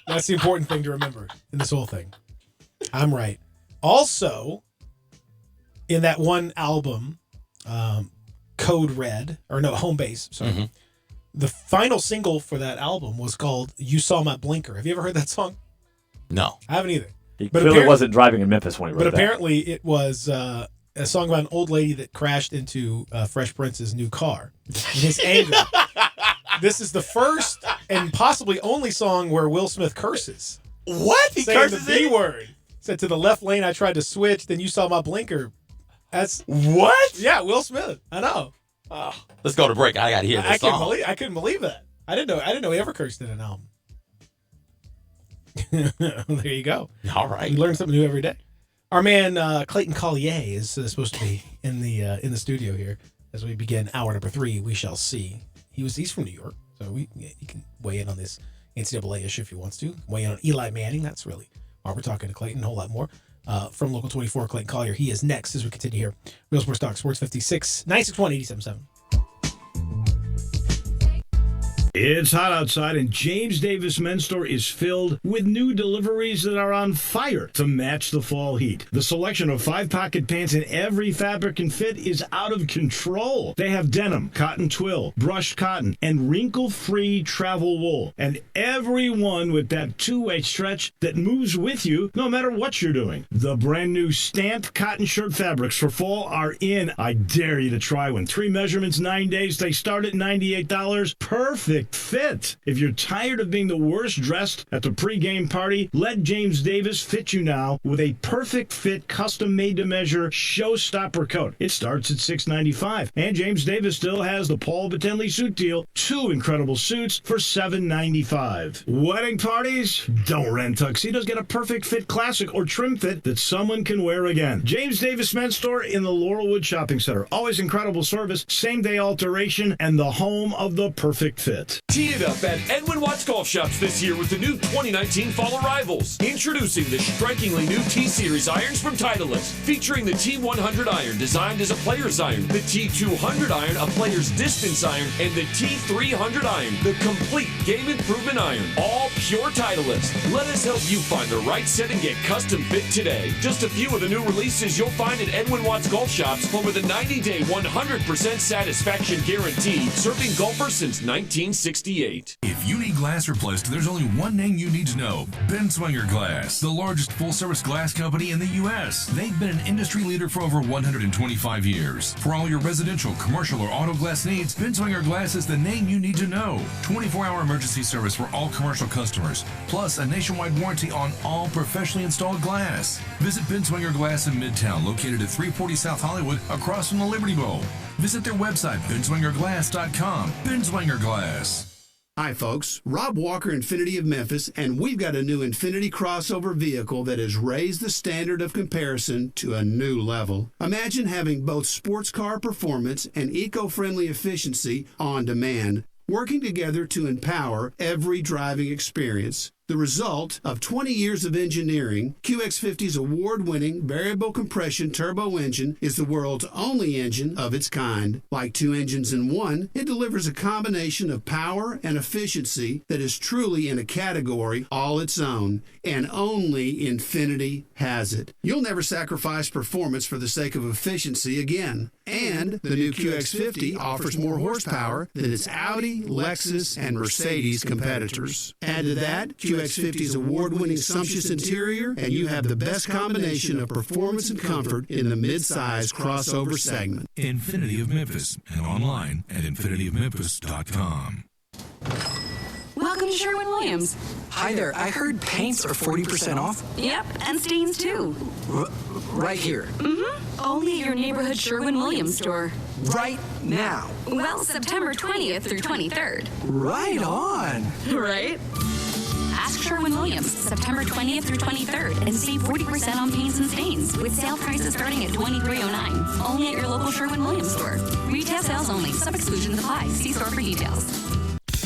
Speaker 1: That's the important thing to remember in this whole thing. I'm right. Also, in that one album, Code Red, or no, Home Base, sorry. Mm-hmm. The final single for that album was called You Saw My Blinker. Have you ever heard that song?
Speaker 2: No.
Speaker 1: I haven't either.
Speaker 3: He clearly wasn't driving in Memphis when he wrote that.
Speaker 1: But apparently it was a song about an old lady that crashed into Fresh Prince's new car. In his anger. This is the first and possibly only song where Will Smith curses.
Speaker 2: What? He curses
Speaker 1: the B word. Said, to the left lane I tried to switch, then you saw my blinker. That's
Speaker 2: what?
Speaker 1: Yeah, Will Smith. I know.
Speaker 2: Oh, let's go to break. I got to hear this song.
Speaker 1: I couldn't believe that. I didn't know he ever cursed in an album. There you go.
Speaker 2: All right.
Speaker 1: You learn something new every day. Our man Clayton Collier is supposed to be in the studio here as we begin hour number 3. We shall see. He's from New York, so he can weigh in on this NCAA issue if he wants to. Weigh in on Eli Manning. That's really why we're talking to Clayton. A whole lot more. From Local 24, Clayton Collier. He is next as we continue here. Real Sports Talk, Sports 56, 961-87.7.
Speaker 12: It's hot outside, and James Davis Men's Store is filled with new deliveries that are on fire to match the fall heat. The selection of 5-pocket pants in every fabric and fit is out of control. They have denim, cotton twill, brushed cotton, and wrinkle-free travel wool. And every one with that two-way stretch that moves with you no matter what you're doing. The brand new stamped cotton shirt fabrics for fall are in. I dare you to try one. 3 measurements, 9 days. They start at $98. Perfect fit. If you're tired of being the worst dressed at the pregame party, let James Davis fit you now with a perfect fit, custom made to measure showstopper coat. It starts at $6.95, and James Davis still has the Paul Batenley suit deal, 2 incredible suits for $7.95. Wedding parties? Don't rent tuxedos. Get a perfect fit classic or trim fit that someone can wear again. James Davis Men's Store in the Laurelwood Shopping Center. Always incredible service, same day alteration, and the home of the perfect fit.
Speaker 7: Tee it up at Edwin Watts Golf Shops this year with the new 2019 fall arrivals. Introducing the strikingly new T-Series irons from Titleist, featuring the T100 iron designed as a player's iron, the T200 iron, a player's distance iron, and the T300 iron, the complete game improvement iron. All pure Titleist. Let us help you find the right set and get custom fit today. Just a few of the new releases you'll find at Edwin Watts Golf Shops, home with a 90-day 100% satisfaction guarantee, serving golfers since 1968.
Speaker 8: If you need glass replaced, there's only one name you need to know: Benswinger Glass, the largest full-service glass company in the U.S. They've been an industry leader for over 125 years. For all your residential, commercial, or auto glass needs, Benswinger Glass is the name you need to know. 24-hour emergency service for all commercial customers, plus a nationwide warranty on all professionally installed glass. Visit Benswinger Glass in Midtown, located at 340 South Hollywood, across from the Liberty Bowl. Visit their website, benswingerglass.com. Benswinger Glass.
Speaker 9: Hi folks, Rob Walker, Infiniti of Memphis, and we've got a new Infiniti crossover vehicle that has raised the standard of comparison to a new level. Imagine having both sports car performance and eco-friendly efficiency on demand, working together to empower every driving experience. The result of 20 years of engineering, QX50's award-winning variable compression turbo engine is the world's only engine of its kind. Like two engines in one, it delivers a combination of power and efficiency that is truly in a category all its own, and only Infiniti has it. You'll never sacrifice performance for the sake of efficiency again. And the new QX50 offers more horsepower than its Audi, Lexus, and Mercedes competitors. Add to that QX50's award-winning sumptuous interior, and you have the best combination of performance and comfort in the mid-size crossover segment.
Speaker 8: Infinity of Memphis and online at infinityofmemphis.com.
Speaker 10: Welcome to Sherwin-Williams.
Speaker 11: Hi there. I heard paints are 40% off.
Speaker 10: Yep, and stains too.
Speaker 11: Right here.
Speaker 10: Mm-hmm. Only at your neighborhood Sherwin-Williams store.
Speaker 11: Right now.
Speaker 10: Well, September 20th through 23rd.
Speaker 11: Right on.
Speaker 10: Right? Ask Sherwin-Williams, September 20th through 23rd, and save 40% on paints and stains, with sale prices starting at $23.09. Only at your local Sherwin-Williams store. Retail sales only. Some exclusions apply. See store for details.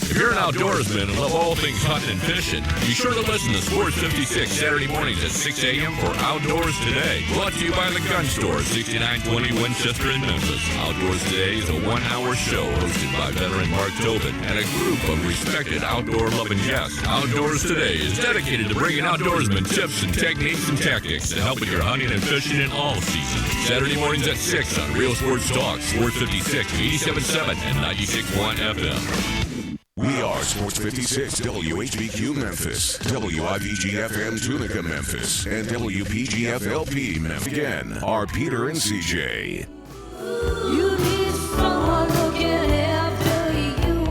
Speaker 7: If you're an outdoorsman and love all things hunting and fishing, be sure to listen to Sports 56 Saturday mornings at 6 a.m. for Outdoors Today. Brought to you by The Gun Store, 6920 Winchester in Memphis. Outdoors Today is a one-hour show hosted by veteran Mark Tobin and a group of respected outdoor-loving guests. Outdoors Today is dedicated to bringing outdoorsmen tips and techniques and tactics to help with your hunting and fishing in all seasons. Saturday mornings at 6 on Real Sports Talk, Sports 56, 87.7 and 96.1 FM.
Speaker 4: We are Sports 56 WHBQ Memphis, WIVG-FM Tunica Memphis, and WPGF-LP Memphis. Again, are Peter and CJ.
Speaker 13: You need someone looking after you.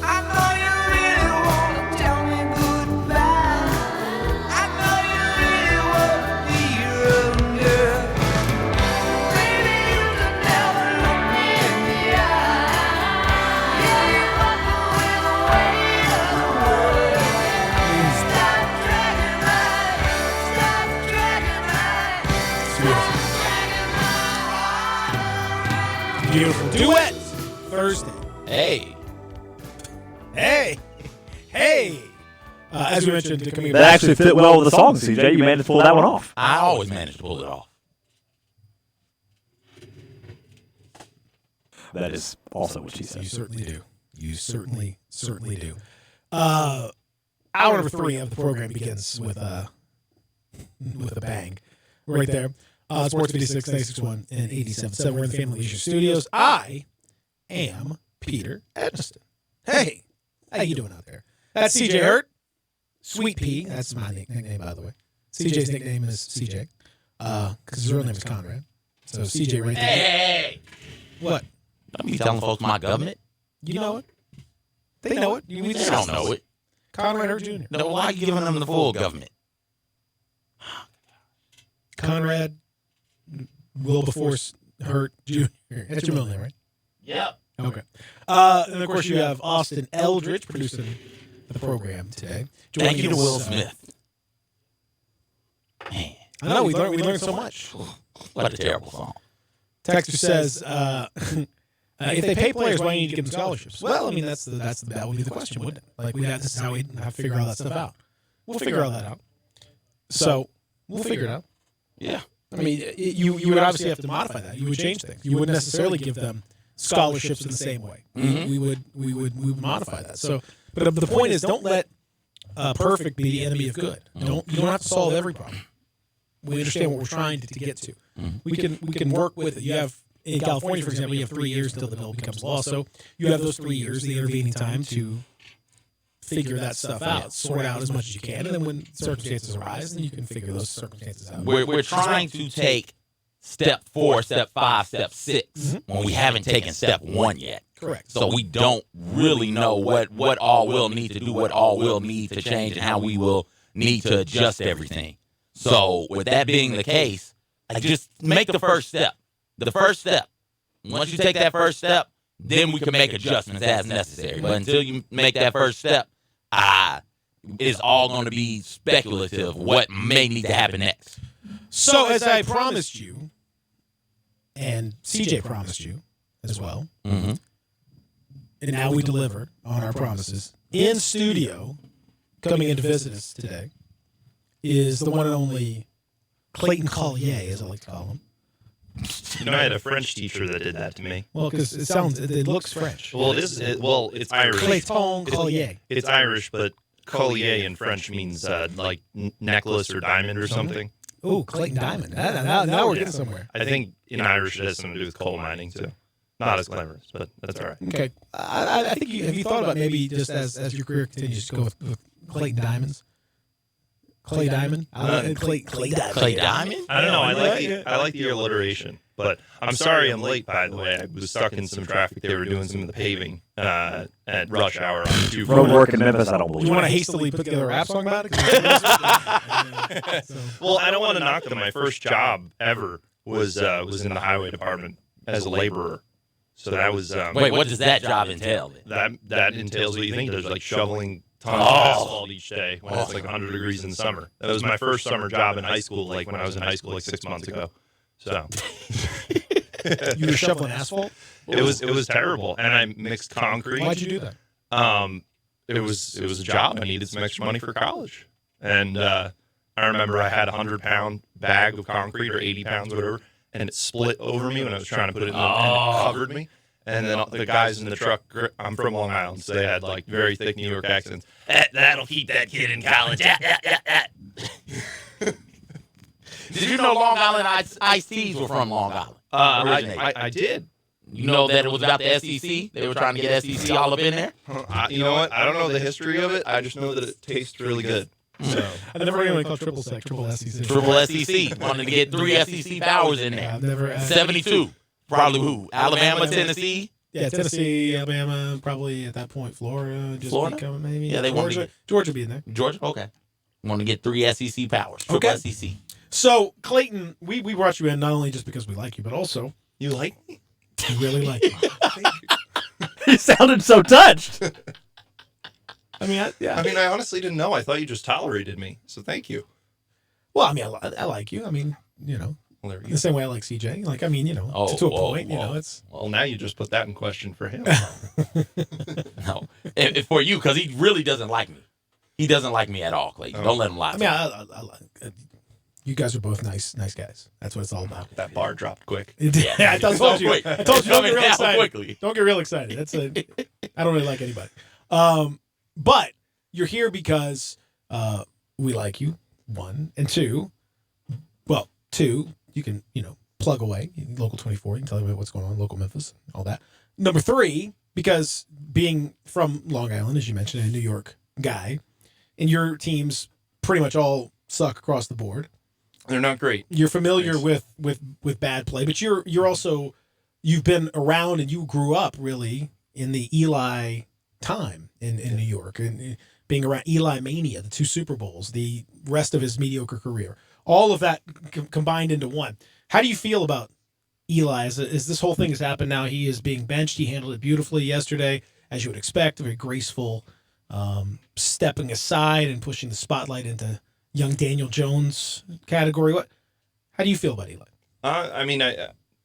Speaker 13: I know you really want to tell me goodbye. I know you really want to be your own girl. Baby, you can never look me in the eye. Yeah, you walk away the weight of the world. Stop dragging my
Speaker 1: Beautiful duet Thursday.
Speaker 2: Hey.
Speaker 1: As we mentioned, coming
Speaker 3: that actually fit well with the song, CJ. You managed to pull that one off.
Speaker 2: I always manage to pull it off.
Speaker 3: That is also what she said.
Speaker 1: You certainly do. You certainly do. Hour number 3 of the program begins with a bang, right there. Sports 56, 96.1, and 87.7. We're in the Family Leisure Studios. I am Peter Edmiston. Hey, how you doing out there? That's CJ Hurt. Sweet Pea. That's my nickname, by the way. CJ's nickname is CJ, because his real name is Conrad. So CJ right there.
Speaker 2: Hey!
Speaker 1: What?
Speaker 2: Don't be telling folks my government.
Speaker 1: You know it. They know it.
Speaker 2: They don't know it.
Speaker 1: Conrad Hurt Jr.
Speaker 2: No, why are you giving them the full government?
Speaker 1: Conrad Wilberforce Hurt Jr. That's your middle name, right?
Speaker 2: Yep.
Speaker 1: Okay. And of course, you have Austin Eldridge producing the program today.
Speaker 2: Thank you to Will Smith.
Speaker 1: Man, I know we learned so much.
Speaker 2: What a terrible song.
Speaker 1: Texter says, if they pay players, why do you need to give them scholarships? Well, I mean, that would be the question, wouldn't it? Like, this is how we have to figure all that stuff out. We'll figure all that out. So we'll figure it out.
Speaker 2: Yeah.
Speaker 1: I mean, you would obviously have to modify that. You would change things. You wouldn't necessarily give them scholarships in the same way.
Speaker 2: Mm-hmm.
Speaker 1: We would modify that. So, but the point is, don't let perfect be the enemy of good. You don't have to solve every problem. We understand what we're trying to get to.
Speaker 2: Mm-hmm.
Speaker 1: We can work with it. You have in California, for example, you have 3 years until the bill becomes law. So you have those 3 years, the intervening time, to figure that stuff out, sort out as much as you can, and then when circumstances arise, then you can figure those circumstances out.
Speaker 2: We're trying to take step 4, step 5, step 6 when we haven't taken step 1 yet.
Speaker 1: Correct.
Speaker 2: So we don't really know what all we'll need to do, what all we'll need to change, and how we will need to adjust everything. So with that being the case, just make the first step. The first step. Once you take that first step, then we can make adjustments as necessary. But until you make that first step, it's all going to be speculative what may need to happen next.
Speaker 1: So as I promised you, and CJ promised you as well, and now we deliver on our promises, in studio, coming in to visit us today is the one and only Clayton Collier, as I like to call him.
Speaker 6: You know, I had a French teacher that did that to me.
Speaker 1: Well, because it looks French.
Speaker 6: Well, it's Irish.
Speaker 1: Clayton Collier.
Speaker 6: It's Irish, but Collier in French means like necklace or diamond or something.
Speaker 1: Ooh, Clayton Diamond. Now we're getting somewhere.
Speaker 6: I think in Irish it has something to do with coal mining too. Not as glamorous, but that's all right.
Speaker 1: Okay. I think have you thought about maybe just as your career continues to go with Clayton Diamonds? Clay Diamond? Clay Diamond.
Speaker 2: Clay Diamond?
Speaker 6: I don't know. I like the alliteration. But I'm sorry I'm late, by the way. I was stuck in some traffic. They were doing some of the paving at rush hour on the 240.
Speaker 3: Road work in Memphis, I don't believe.
Speaker 1: Do you want to hastily put together a rap song about it?
Speaker 6: Well, I don't want to knock them. My first job ever was in the highway department as a laborer. So that was...
Speaker 2: Wait, what does that job entail?
Speaker 6: That entails what you think it does, like shoveling tons of asphalt each day when it's like 100 degrees in the summer. That was my first summer job in high school, like when I was in high school like 6 months ago. So
Speaker 1: you were shoveling asphalt?
Speaker 6: It was terrible, and I mixed concrete.
Speaker 1: Why'd you do that?
Speaker 6: It was a job. I needed some extra money for college, and I remember I had a 100-pound bag of concrete or 80 pounds, whatever, and it split over me when I was trying to put it in, and it covered me. And then the guys in the truck, I'm from Long Island, so they had like very thick New York accents. That'll keep that kid in college.
Speaker 2: Did you know Long Island Ice Teas were from Long Island?
Speaker 6: I did.
Speaker 2: You know that it was about the SEC? They were trying to get SEC all up in there?
Speaker 6: You know what? I don't know the history of it. I just know that it tastes really good. So.
Speaker 1: I never heard anyone call triple SEC, triple SEC.
Speaker 2: Triple SEC. Wanted to get 3 SEC powers in there.
Speaker 1: Yeah, I've never
Speaker 2: 72. Probably who? Alabama, Tennessee?
Speaker 1: Yeah, Tennessee, Alabama, probably at that point, Florida. Becoming maybe.
Speaker 2: Yeah, they
Speaker 1: Georgia be in there.
Speaker 2: Georgia? Okay. Want to get 3 SEC powers. Triple SEC.
Speaker 1: So, Clayton, we brought you in not only just because we like you, but also...
Speaker 6: You like me?
Speaker 1: You really like me.
Speaker 3: He sounded so touched.
Speaker 1: I mean,
Speaker 6: I honestly didn't know. I thought you just tolerated me. So thank you.
Speaker 1: Well, I mean, I like you. I mean, you know.
Speaker 6: Well, there we go.
Speaker 1: The same way I like CJ. Like, I mean, you know, to a point, you know, it's...
Speaker 6: Well, now you just put that in question for him.
Speaker 2: No. For you, because he really doesn't like me. He doesn't like me at all, Clayton. Don't let him lie to
Speaker 1: me. I you guys are both nice guys. That's what it's all about.
Speaker 6: That bar dropped quick.
Speaker 1: Yeah, I told you.
Speaker 2: Quick.
Speaker 1: I told you don't get real excited.
Speaker 2: Quickly.
Speaker 1: Don't get real excited. I don't really like anybody. But you're here because we like you, 1. And 2, you can, plug away. Local 24, you can tell everybody what's going on in local Memphis, all that. Number 3, because being from Long Island, as you mentioned, a New York guy, and your teams pretty much all suck across the board.
Speaker 6: They're not great.
Speaker 1: You're familiar with bad play, but you're also, you've been around and you grew up really in the Eli time in New York, and being around Eli Mania, the 2 Super Bowls, the rest of his mediocre career, all of that combined into one. How do you feel about Eli? As this whole thing has happened now, he is being benched. He handled it beautifully yesterday, as you would expect, very graceful, stepping aside and pushing the spotlight into young Daniel Jones category. How do you feel about Eli?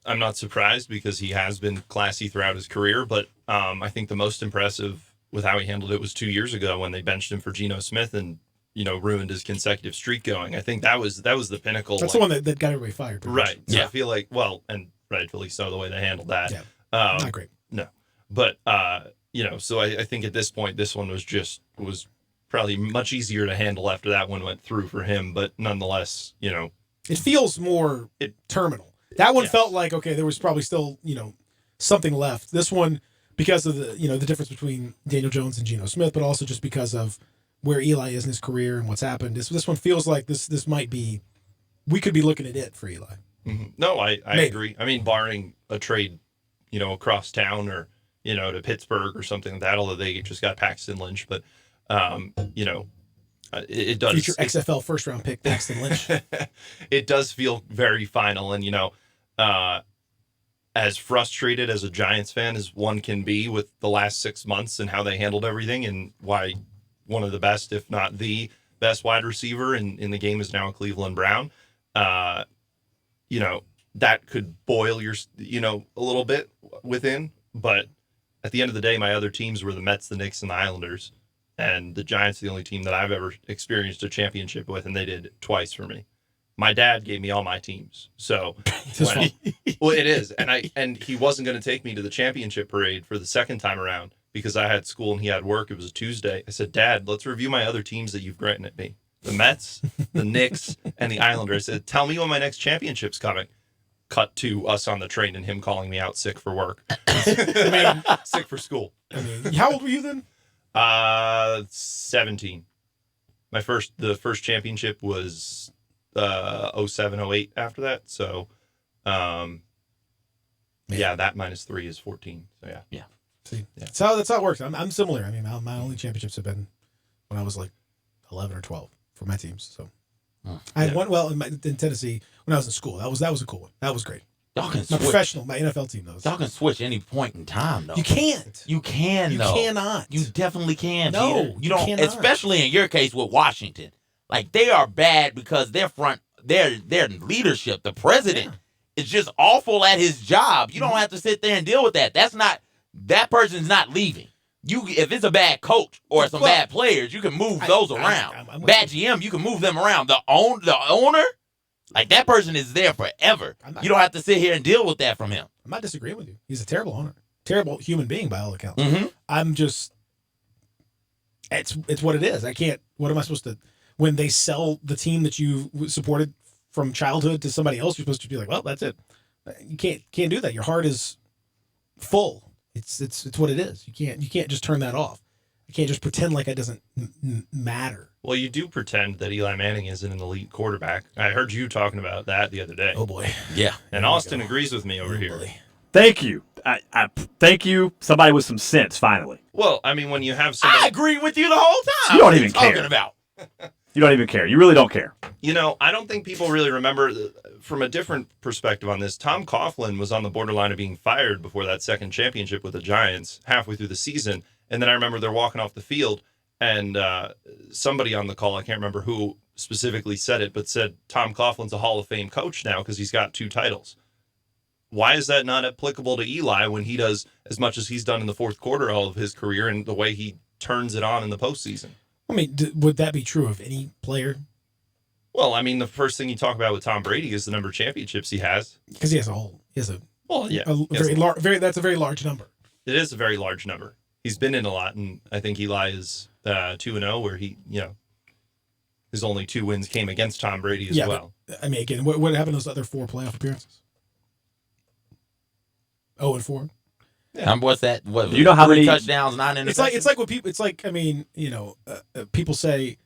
Speaker 6: I'm not surprised because he has been classy throughout his career, but I think the most impressive with how he handled it was 2 years ago when they benched him for Geno Smith and ruined his consecutive streak going. I think that was the pinnacle.
Speaker 1: That's the one that got everybody fired.
Speaker 6: Right. So I feel like, and rightfully so, the way they handled that.
Speaker 1: Yeah. Not great.
Speaker 6: No. But so I think at this point, this one was probably much easier to handle after that one went through for him. But nonetheless,
Speaker 1: it feels more terminal. That one felt like, okay, there was probably still, something left. This one, because of the, the difference between Daniel Jones and Geno Smith, but also just because of where Eli is in his career and what's happened. This one feels like this might be, we could be looking at it for Eli.
Speaker 6: Mm-hmm. No, I agree. I mean, barring a trade, across town or, to Pittsburgh or something like that, although they just got Paxton Lynch, but, it does.
Speaker 1: Future XFL first round pick, Paxton Lynch.
Speaker 6: It does feel very final. And, as frustrated as a Giants fan as one can be with the last 6 months and how they handled everything and why one of the best, if not the best wide receiver in the game is now Cleveland Brown. That could boil your, a little bit within. But at the end of the day, my other teams were the Mets, the Knicks, and the Islanders. And the Giants are the only team that I've ever experienced a championship with, and they did it twice for me. My dad gave me all my teams. So well, it is. And he wasn't going to take me to the championship parade for the second time around because I had school and he had work. It was a Tuesday. I said, Dad, let's review my other teams that you've granted me. The Mets, the Knicks, and the Islanders. I said, tell me when my next championship's coming. Cut to us on the train and him calling me out sick for work. Sick for school.
Speaker 1: How old were you then?
Speaker 6: 17. The first championship was 07, 08 after that. So, that -3 is 14. So, yeah.
Speaker 2: Yeah.
Speaker 1: See, that's how it works. I'm similar. I mean, my only championships have been when I was like 11 or 12 for my teams. So I had one, in Tennessee when I was in school. That was a cool one. That was great.
Speaker 2: Y'all can
Speaker 1: my
Speaker 2: switch.
Speaker 1: professional, my NFL team, though.
Speaker 2: Y'all can switch any point in time, though.
Speaker 1: You can't.
Speaker 2: You can, though.
Speaker 1: You cannot.
Speaker 2: You definitely can,
Speaker 1: No,
Speaker 2: Peter.
Speaker 1: you
Speaker 2: don't,
Speaker 1: cannot.
Speaker 2: especially in your case with Washington. Like, they are bad because their leadership, the president, is just awful at his job. You don't have to sit there and deal with that. That person's not leaving. If it's a bad coach or some bad players, you can move those around. Bad GM, you can move them around. The owner, like, that person is there forever. You don't have to sit here and deal with that from him.
Speaker 1: I'm not disagreeing with you. He's a terrible owner, terrible human being by all accounts.
Speaker 2: Mm-hmm.
Speaker 1: I'm just, it's what it is. I can't. What am I supposed to? When they sell the team that you supported from childhood to somebody else, you're supposed to be like, well, that's it. You can't do that. Your heart is full. It's what it is. You can't just turn that off. You can't just pretend like it doesn't matter.
Speaker 6: Well, you do pretend that Eli Manning isn't an elite quarterback. I heard you talking about that the other day.
Speaker 1: Oh boy,
Speaker 2: yeah.
Speaker 6: And Austin agrees with me over here.
Speaker 1: Boy.
Speaker 3: Thank you. I thank you. Somebody with some sense, finally.
Speaker 6: Well, I mean, when you have somebody,
Speaker 2: I agree with you the whole time.
Speaker 3: You don't
Speaker 2: What are
Speaker 3: even
Speaker 2: talking
Speaker 3: care.
Speaker 2: about?
Speaker 3: You don't even care. You really don't care.
Speaker 6: You know, I don't think people really remember from a different perspective on this. Tom Coughlin was on the borderline of being fired before that second championship with the Giants halfway through the season. And then I remember they're walking off the field and somebody on the call, I can't remember who specifically said it, but said Tom Coughlin's a Hall of Fame coach now because he's got 2 titles. Why is that not applicable to Eli when he does as much as he's done in the fourth quarter all of his career and the way he turns it on in the postseason?
Speaker 1: I mean, would that be true of any player?
Speaker 6: Well, I mean, the first thing you talk about with Tom Brady is the number of championships he has.
Speaker 1: Because he has a
Speaker 6: Well, yeah,
Speaker 1: that's a very large number.
Speaker 6: It is a very large number. He's been in a lot, and I think Eli is 2-0, where his only 2 wins came against Tom Brady as well.
Speaker 1: But, I mean, again, what happened to those other 4 playoff appearances? 0-4.
Speaker 2: Yeah. What's that? What,
Speaker 3: you know how
Speaker 2: 3
Speaker 3: many
Speaker 2: touchdowns, 9 interceptions?
Speaker 1: It's like what people. It's like, I mean, people say,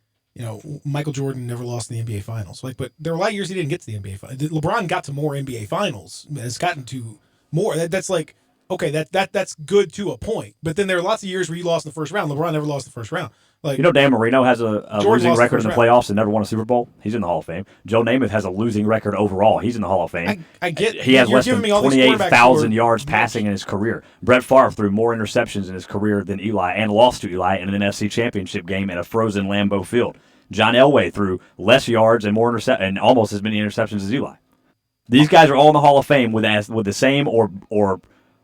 Speaker 1: Michael Jordan never lost in the NBA Finals. Like, but there were a lot of years he didn't get to the NBA Finals. LeBron got to more NBA Finals. Has gotten to more. That's like, okay, that's good to a point. But then there are lots of years where you lost in the first round. LeBron never lost the first round. Like,
Speaker 3: Dan Marino has a losing record in the
Speaker 1: round.
Speaker 3: playoffs and never won a Super Bowl. He's in the Hall of Fame. Joe Namath has a losing record overall. He's in the Hall of Fame.
Speaker 1: I get.
Speaker 3: He has less than
Speaker 1: me all these quarterbacks
Speaker 3: 28,000
Speaker 1: who are-
Speaker 3: yards passing in his career. Brett Favre threw more interceptions in his career than Eli and lost to Eli in an NFC Championship game in a frozen Lambeau Field. John Elway threw less yards and more and almost as many interceptions as Eli. These guys are all in the Hall of Fame with the same or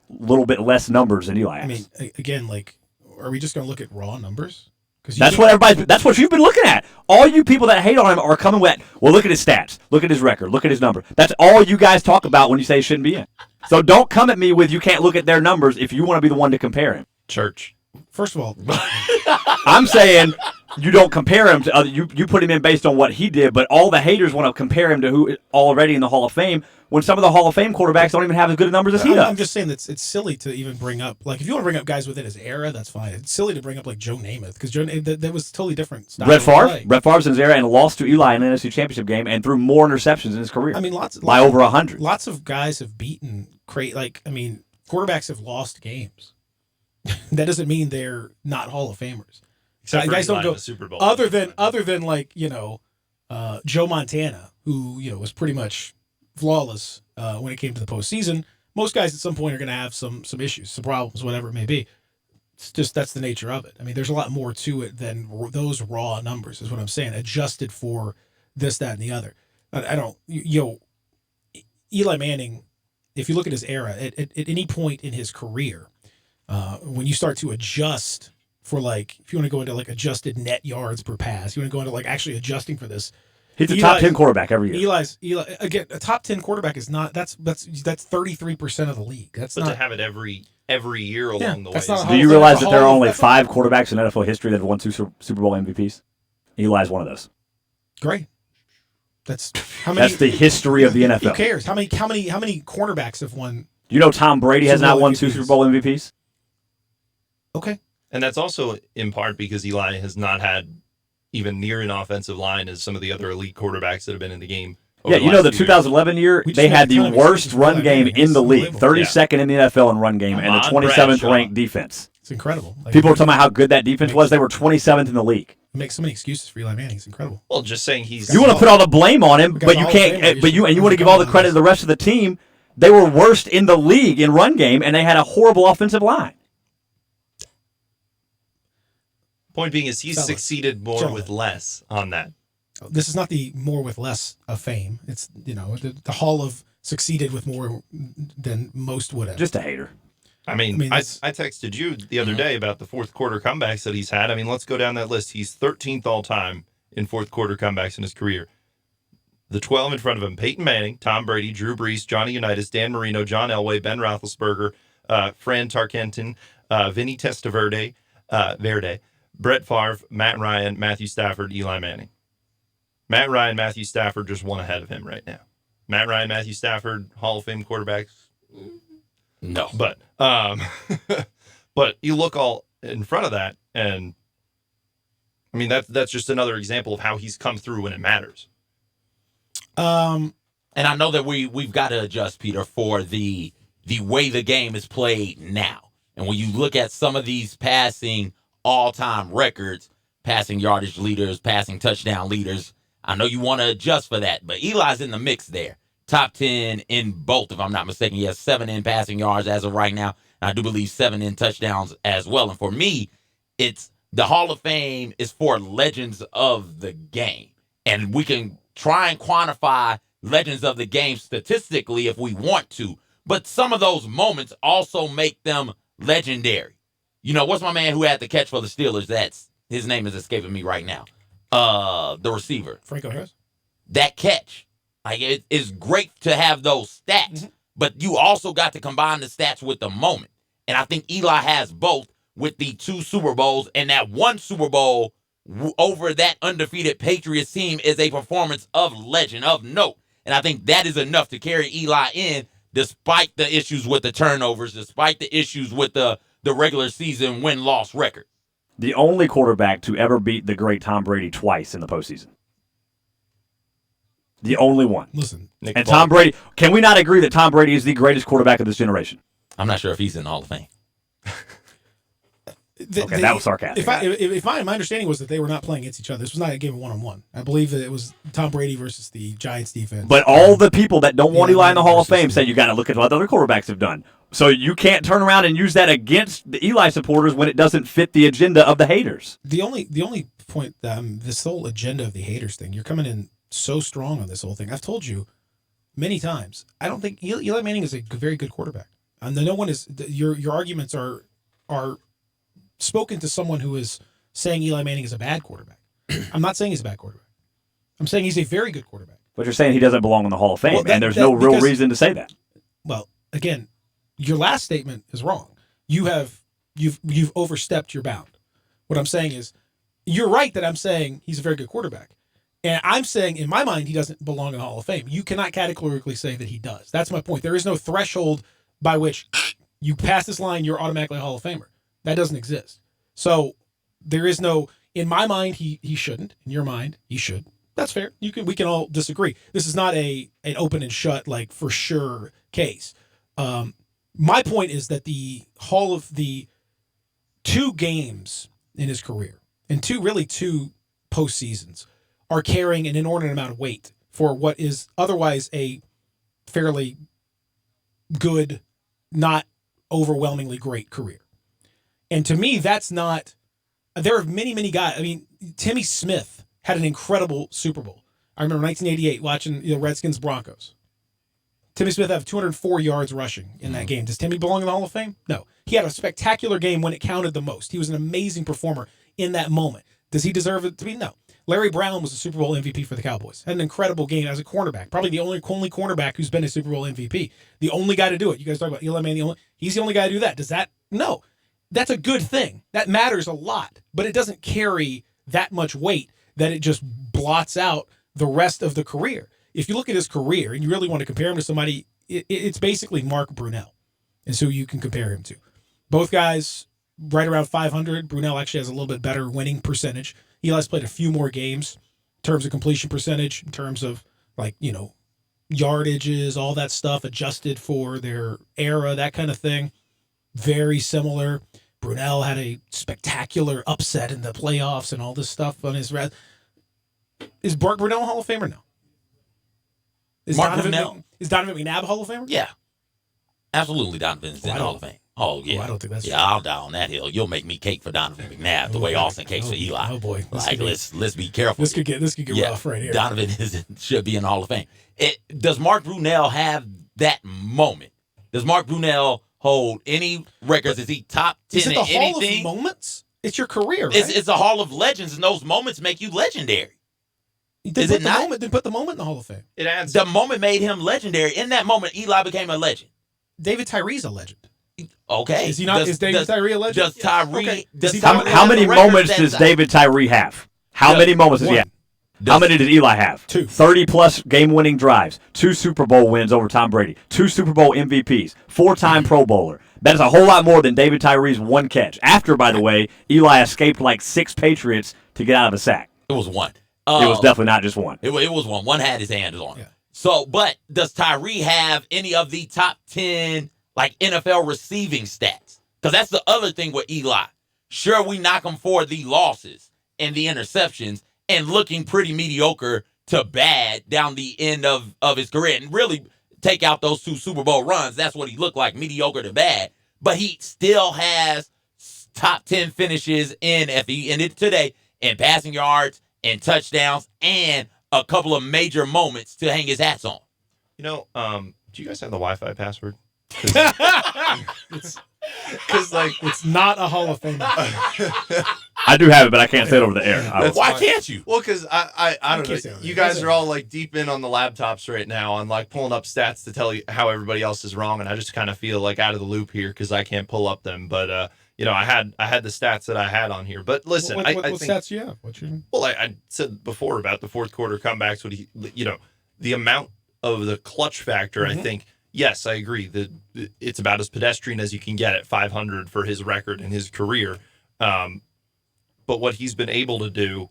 Speaker 3: little bit less numbers than Eli has.
Speaker 1: I mean, again, like, are we just going to look at raw numbers?
Speaker 3: That's what you've been looking at. All you people that hate on him are coming with, well, look at his stats, look at his record, look at his number. That's all you guys talk about when you say he shouldn't be in. So don't come at me with you can't look at their numbers if you want to be the one to compare him.
Speaker 6: Church.
Speaker 1: First of all,
Speaker 3: I'm saying you don't compare him to other. You put him in based on what he did, but all the haters want to compare him to who already in the Hall of Fame. When some of the Hall of Fame quarterbacks don't even have as good numbers as he does.
Speaker 1: I'm just saying that it's silly to even bring up. Like, if you want to bring up guys within his era, that's fine. It's silly to bring up like Joe Namath because that was totally different.
Speaker 3: Brett Favre's in his era and lost to Eli in an NFC Championship game and threw more interceptions in his career.
Speaker 1: I mean,
Speaker 3: by over 100.
Speaker 1: Lots of guys have beaten quarterbacks have lost games. That doesn't mean they're not Hall of Famers.
Speaker 6: Except for
Speaker 1: guys
Speaker 6: Eli
Speaker 1: don't go
Speaker 6: in the Super Bowl.
Speaker 1: other than like Joe Montana, who was pretty much flawless when it came to the postseason. Most guys at some point are going to have some issues, some problems, whatever it may be. It's just that's the nature of it. I mean, there's a lot more to it than those raw numbers, is what I'm saying. Adjusted for this, that, and the other. I don't. Eli Manning, if you look at his era, at any point in his career, when you start to adjust for like, if you want to go into like adjusted net yards per pass, you want to go into like actually adjusting for this.
Speaker 3: He's a top 10 quarterback every year.
Speaker 1: Eli again, a top 10 quarterback is not. That's 33% of the league. That's
Speaker 6: but
Speaker 1: not
Speaker 6: to have it every year along the way.
Speaker 3: Do you realize that there are only 5 quarterbacks in NFL history that have won 2 Super Bowl MVPs? Eli's one of those.
Speaker 1: Great. That's how many.
Speaker 3: That's the history of the NFL.
Speaker 1: Who cares? How many cornerbacks have won?
Speaker 3: You know Tom Brady has not won 2 Super Bowl MVPs?
Speaker 1: Okay.
Speaker 6: And that's also in part because Eli has not had even near an offensive line as some of the other elite quarterbacks that have been in the game.
Speaker 3: Yeah, you know the 2011 year, they had the worst run game in the league, 32nd in the NFL in run game, and the 27th ranked defense.
Speaker 1: It's incredible.
Speaker 3: People were talking about how good that defense was. They were 27th in the league.
Speaker 1: Make so many excuses for Eli Manning. It's incredible.
Speaker 6: Well, just saying
Speaker 3: You want to put all the blame on him, but you can't. But you want to give all the credit to the rest of the team. They were worst in the league in run game, and they had a horrible offensive line.
Speaker 6: Point being is he's succeeded more with less on that.
Speaker 1: This is not the more with less of fame. It's, the Hall of succeeded with more than most would have.
Speaker 3: Just a hater.
Speaker 6: I texted you the other day about the fourth quarter comebacks that he's had. I mean, let's go down that list. He's 13th all time in fourth quarter comebacks in his career. The 12 in front of him: Peyton Manning, Tom Brady, Drew Brees, Johnny Unitas, Dan Marino, John Elway, Ben Roethlisberger, Fran Tarkenton, Vinny Testaverde, Brett Favre, Matt Ryan, Matthew Stafford, Eli Manning. Matt Ryan, Matthew Stafford just one ahead of him right now. Matt Ryan, Matthew Stafford, Hall of Fame quarterbacks.
Speaker 2: No.
Speaker 6: But but you look all in front of that, and I mean that's just another example of how he's come through when it matters.
Speaker 2: And I know that we've got to adjust, Peter, for the way the game is played now. And when you look at some of these passing all-time records, passing yardage leaders, passing touchdown leaders, I know you want to adjust for that, but Eli's in the mix there. Top 10 in both, if I'm not mistaken. He has 7 in passing yards as of right now. And I do believe 7 in touchdowns as well. And for me, it's the Hall of Fame is for legends of the game. And we can try and quantify legends of the game statistically if we want to. But some of those moments also make them legendary. What's my man who had the catch for the Steelers? His name is escaping me right now. The receiver.
Speaker 1: Franco Harris.
Speaker 2: That catch. Like, it is great to have those stats, but you also got to combine the stats with the moment. And I think Eli has both with the 2 Super Bowls, and that 1 Super Bowl over that undefeated Patriots team is a performance of legend, of note. And I think that is enough to carry Eli in, despite the issues with the turnovers, despite the issues with the regular season win-loss record.
Speaker 3: The only quarterback to ever beat the great Tom Brady twice in the postseason. The only one.
Speaker 1: Listen.
Speaker 3: And Tom Brady, can we not agree that Tom Brady is the greatest quarterback of this generation?
Speaker 2: I'm not sure if he's in the Hall of Fame.
Speaker 3: That was sarcastic.
Speaker 1: If my understanding was that they were not playing against each other, this was not a game of one-on-one. I believe that it was Tom Brady versus the Giants defense.
Speaker 3: But all the people that don't want Eli in the Hall of Fame say you got to look at what other quarterbacks have done. So you can't turn around and use that against the Eli supporters when it doesn't fit the agenda of the haters.
Speaker 1: The only point, this whole agenda of the haters thing, you're coming in so strong on this whole thing. I've told you many times, I don't think Eli Manning is a very good quarterback. And no one is. Your arguments are spoken to someone who is saying Eli Manning is a bad quarterback. I'm not saying he's a bad quarterback. I'm saying he's a very good quarterback.
Speaker 3: But you're saying he doesn't belong in the Hall of Fame, and there's no real reason to say that.
Speaker 1: Well, again, your last statement is wrong. You've overstepped your bound. What I'm saying is, you're right that I'm saying he's a very good quarterback. And I'm saying, in my mind, he doesn't belong in the Hall of Fame. You cannot categorically say that he does. That's my point. There is no threshold by which you pass this line, you're automatically a Hall of Famer. That doesn't exist. So there is no, in my mind, he shouldn't. In your mind, he should. That's fair. We can all disagree. This is not an open and shut, like, for sure case. My point is that the Hall of the 2 games in his career, and two postseasons, are carrying an inordinate amount of weight for what is otherwise a fairly good, not overwhelmingly great career. And to me, that's not... There are many, many guys... I mean, Timmy Smith had an incredible Super Bowl. I remember 1988 watching the Redskins-Broncos. Timmy Smith have 204 yards rushing in that game. Does Timmy belong in the Hall of Fame? No. He had a spectacular game when it counted the most. He was an amazing performer in that moment. Does he deserve it to be? No. Larry Brown was a Super Bowl MVP for the Cowboys. Had an incredible game as a cornerback. Probably the only cornerback who's been a Super Bowl MVP. The only guy to do it. You guys talk about Eli Manning. He's the only guy to do that. Does that? No. That's a good thing. That matters a lot. But it doesn't carry that much weight that it just blots out the rest of the career. If you look at his career and you really want to compare him to somebody, it's basically Mark Brunell is who you can compare him to. Both guys right around 500. Brunell actually has a little bit better winning percentage. Eli's played a few more games in terms of completion percentage, in terms of yardages, all that stuff adjusted for their era, that kind of thing. Very similar. Brunell had a spectacular upset in the playoffs and all this stuff on his red. Is Mark Brunell a Hall of Famer? No. Is Donovan McNabb a Hall of Famer?
Speaker 2: Yeah. Absolutely, Donovan's in the Hall of Fame. Oh, yeah.
Speaker 1: I don't think that's
Speaker 2: true. I'll die on that hill. You'll make me cake for Donovan McNabb the way Austin cakes for Eli.
Speaker 1: Oh, boy.
Speaker 2: Let's be careful.
Speaker 1: This could get rough right here.
Speaker 2: Donovan should be in the Hall of Fame. Does Mark Brunell have that moment? Does Mark Brunell hold any records? Is he top 10 in anything?
Speaker 1: Is it the Hall of Moments? It's your career, right?
Speaker 2: It's a Hall of Legends, and those moments make you legendary.
Speaker 1: Is it not? Then put the moment in the Hall of Fame.
Speaker 6: It adds.
Speaker 2: The moment made him legendary. In that moment, Eli became a legend.
Speaker 1: David Tyree's a legend.
Speaker 2: Okay.
Speaker 1: Is he not? Is David Tyree a legend?
Speaker 2: Does Tyree?
Speaker 1: Okay.
Speaker 3: How many moments does David Tyree have? How many moments does he have? How many did Eli have?
Speaker 1: 2.
Speaker 3: 30-plus game-winning drives, 2 Super Bowl wins over Tom Brady, 2 Super Bowl MVPs, 4-time Pro Bowler. That is a whole lot more than David Tyree's 1 catch. After, by the way, Eli escaped like 6 Patriots to get out of a sack.
Speaker 2: It was 1.
Speaker 3: It was definitely not just 1.
Speaker 2: It was 1. One had his hands on. Yeah. So, but does Tyree have any of the top 10 NFL receiving stats? Because that's the other thing with Eli. Sure, we knock him for the losses and the interceptions and looking pretty mediocre to bad down the end of his career. And really take out those 2 Super Bowl runs. That's what he looked like, mediocre to bad. But he still has top 10 finishes in FE and it today in passing yards and touchdowns and a couple of major moments to hang his hats on.
Speaker 6: Do you guys have the Wi-Fi password? Because
Speaker 1: it's not a Hall of Fame.
Speaker 3: I do have it, but I can't say it over the air.
Speaker 2: Why can't you?
Speaker 6: Well, because I don't know. You guys are all deep in on the laptops right now on pulling up stats to tell you how everybody else is wrong, and I just kind of feel out of the loop here because I can't pull up them. But I had the stats that I had on here. But listen,
Speaker 1: what
Speaker 6: I
Speaker 1: think, stats do you have?
Speaker 6: Well, I said before about the fourth quarter comebacks. The amount of the clutch factor. I think. Yes, I agree that it's about as pedestrian as you can get at 500 for his record in his career. But what he's been able to do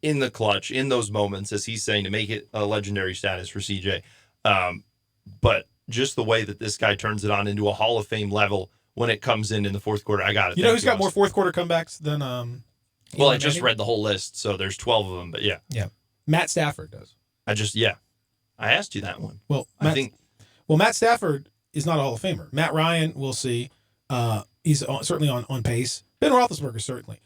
Speaker 6: in the clutch, in those moments, as he's saying, to make it a legendary status for CJ. But just the way that this guy turns it on into a Hall of Fame level when it comes in the fourth quarter, I got it.
Speaker 1: You know who's got more fourth quarter comebacks than
Speaker 6: Well, I just read the whole list, so there's 12 of them, but yeah.
Speaker 1: Yeah. Matt Stafford does.
Speaker 6: I asked you that one.
Speaker 1: Well, Matt Stafford is not a Hall of Famer. Matt Ryan, we'll see. He's certainly on pace. Ben Roethlisberger, certainly.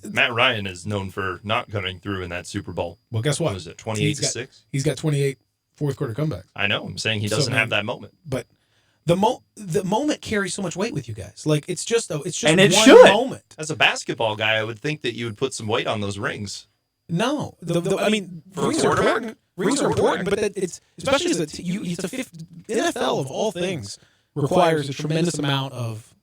Speaker 6: Matt Ryan is known for not coming through in that Super Bowl.
Speaker 1: Well, guess what?
Speaker 6: Was it 28-6?
Speaker 1: He's got 28 fourth quarter comebacks.
Speaker 6: I know. I'm saying he doesn't have that moment.
Speaker 1: But the moment carries so much weight with you guys. It's just
Speaker 3: and
Speaker 1: it
Speaker 3: one
Speaker 1: should. Moment.
Speaker 6: As a basketball guy, I would think that you would put some weight on those rings.
Speaker 1: No, rings are important. Rings are important, but it's especially as NFL of all things requires a tremendous amount of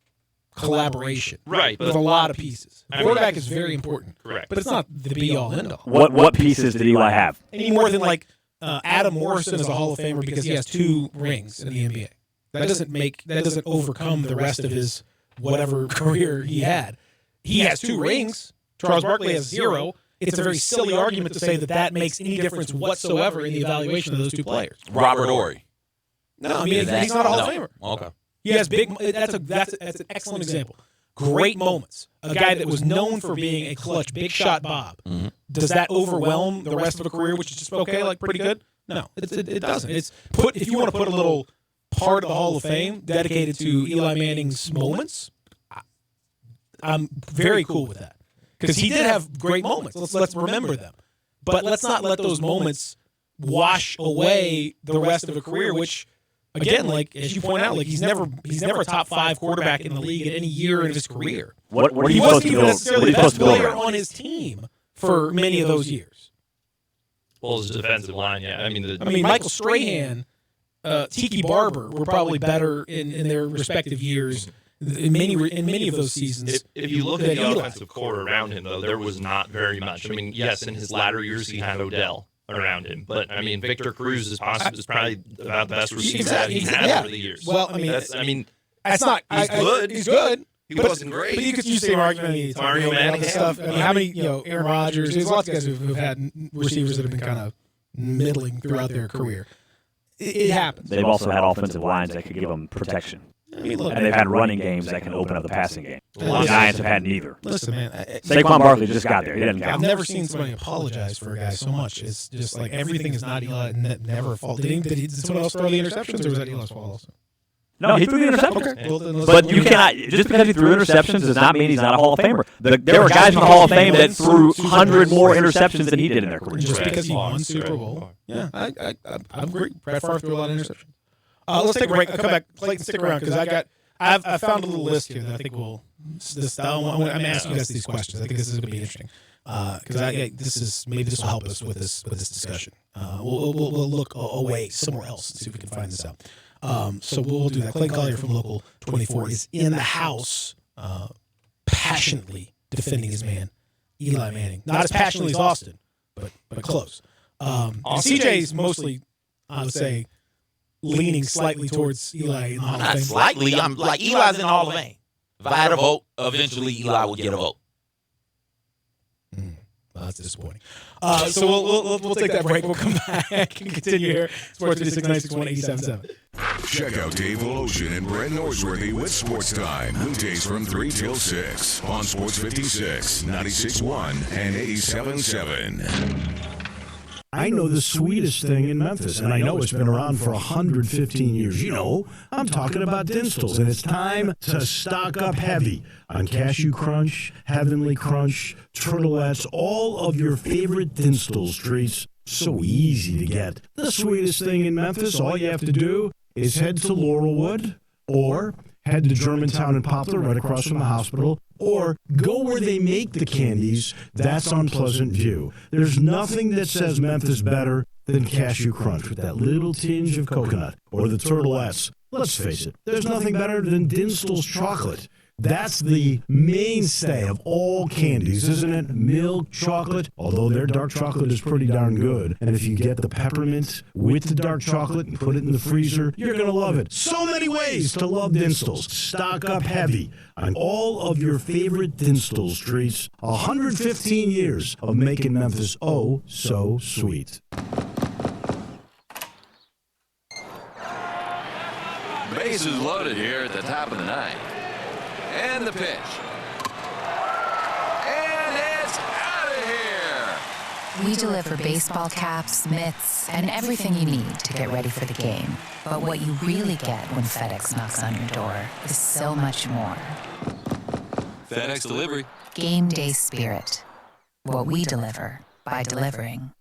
Speaker 1: collaboration,
Speaker 6: right?
Speaker 1: With a lot of pieces. Quarterback is very important,
Speaker 6: correct?
Speaker 1: But it's not the be all end all.
Speaker 3: What pieces did Eli have?
Speaker 1: Any more than Adam Morrison is a Hall of Famer because he has 2 rings in the NBA. That doesn't overcome the rest of his whatever career he had. He has 2 rings. Charles Barkley has 0. It's a very silly argument to say that makes any difference whatsoever in the evaluation of those 2 players.
Speaker 2: Robert Ory.
Speaker 1: No, he's not a Hall of Famer.
Speaker 2: Okay.
Speaker 1: He has big. That's an excellent example. Great moments. A guy that was known for being a clutch, big shot Bob.
Speaker 2: Mm-hmm.
Speaker 1: Does that overwhelm the rest of a career, which is just pretty good? No, it doesn't. If you want to put a little part of the Hall of Fame dedicated to Eli Manning's moments, I'm very cool with that. Because he did have great moments. Let's remember them. But let's not let those moments wash away the rest of a career, which again, like as you point out, like he's never a top 5 quarterback in the league at any year of his career.
Speaker 3: What are
Speaker 1: he
Speaker 3: you
Speaker 1: wasn't
Speaker 3: supposed to
Speaker 1: even
Speaker 3: build?
Speaker 1: necessarily
Speaker 3: What are you
Speaker 1: the best
Speaker 3: supposed to build
Speaker 1: player
Speaker 3: around?
Speaker 1: on his team for many of those years.
Speaker 6: Well, his defensive line, yeah. I mean,
Speaker 1: Michael Strahan, Tiki Barber were probably better in their respective years in many of those seasons.
Speaker 6: If you look at
Speaker 1: than
Speaker 6: the
Speaker 1: Eli.
Speaker 6: offensive core around him, though, there was not very much. I mean, yes, in his latter years, he had Odell around him, but I mean, Victor Cruz is probably about the best receiver that he's had over the years.
Speaker 1: Well, that's not.
Speaker 6: He's good.
Speaker 1: He's good.
Speaker 6: He wasn't great.
Speaker 1: But you could use the same argument anytime.
Speaker 6: Mario Manning,
Speaker 1: this stuff. I mean, how many? Aaron Rodgers. There's lots of guys who've had receivers that have been kind of middling throughout their career. It happens.
Speaker 3: They've also had offensive lines that could give them protection. And they've had running games that can open up the passing game. The Giants have had neither.
Speaker 1: Listen, man.
Speaker 3: Saquon Barkley just got there. He didn't count.
Speaker 1: I've never seen somebody apologize for a guy so much. It's just like everything is not Eli. Never a fault. Did someone else throw the interceptions, or was that Eli's fault also?
Speaker 3: No, he threw the interceptions.
Speaker 1: Okay. Well, then
Speaker 3: but you cannot, just because he threw interceptions does not mean he's not a Hall of Famer. There were guys in the Hall of Fame that threw 100 more interceptions than he did in their career.
Speaker 1: Just because he won Super Bowl. Yeah, I agree. Brett Favre threw a lot of interceptions. Let's take a break. I'll come back. Clayton, stick around because I found a little list here that I think I'm asking you guys these questions. I think this is going to be interesting because maybe this will help us with this discussion. We'll look away somewhere else and see if we can find this out. So we'll do that. Clay Collier from Local 24 is in the house, passionately defending his man, Eli Manning. Not as passionately as Austin, but close. And CJ's mostly, I would say, leaning slightly towards Eli in the Hall of Fame.
Speaker 2: Not slightly. I'm like, Eli's in the Hall of Fame. If I had a vote, eventually Eli would get a vote.
Speaker 1: Well, that's disappointing. So we'll take that break. We'll come back and continue here. Sports 36961877.
Speaker 4: Check out Dave Voloshin and Brent Norsworthy with Sports Time. Weekdays from 3 till 6 on Sports 56, 96.1, and 87.7.
Speaker 12: I know the sweetest thing in Memphis, and I know it's been around for 115 years. You know, I'm talking about Dinstall's, and it's time to stock up heavy on Cashew Crunch, Heavenly Crunch, Turtlettes, all of your favorite Dinstall's treats. So easy to get. The sweetest thing in Memphis, all you have to do is head to Laurelwood or head to Germantown and Poplar right across from the hospital, or go where they make the candies. That's on Pleasant View. There's nothing that says Memphis better than Cashew Crunch with that little tinge of coconut, or the Turtlettes. Let's face it, there's nothing better than Dinstall's chocolate. That's the mainstay of all candies, isn't it? Milk chocolate, although their dark chocolate is pretty darn good. And if you get the peppermint with the dark chocolate and put it in the freezer, you're going to love it. So many ways to love Dinstall's. Stock up heavy on all of your favorite Dinstall's treats. 115 years of making Memphis oh so sweet.
Speaker 14: Bases loaded here at the top of the ninth. And the pitch. And it's out of here.
Speaker 15: We deliver baseball caps, mitts, and everything you need to get ready for the game. But what you really get when FedEx knocks on your door is so much more.
Speaker 14: FedEx delivery.
Speaker 15: Game day spirit. What we deliver by delivering.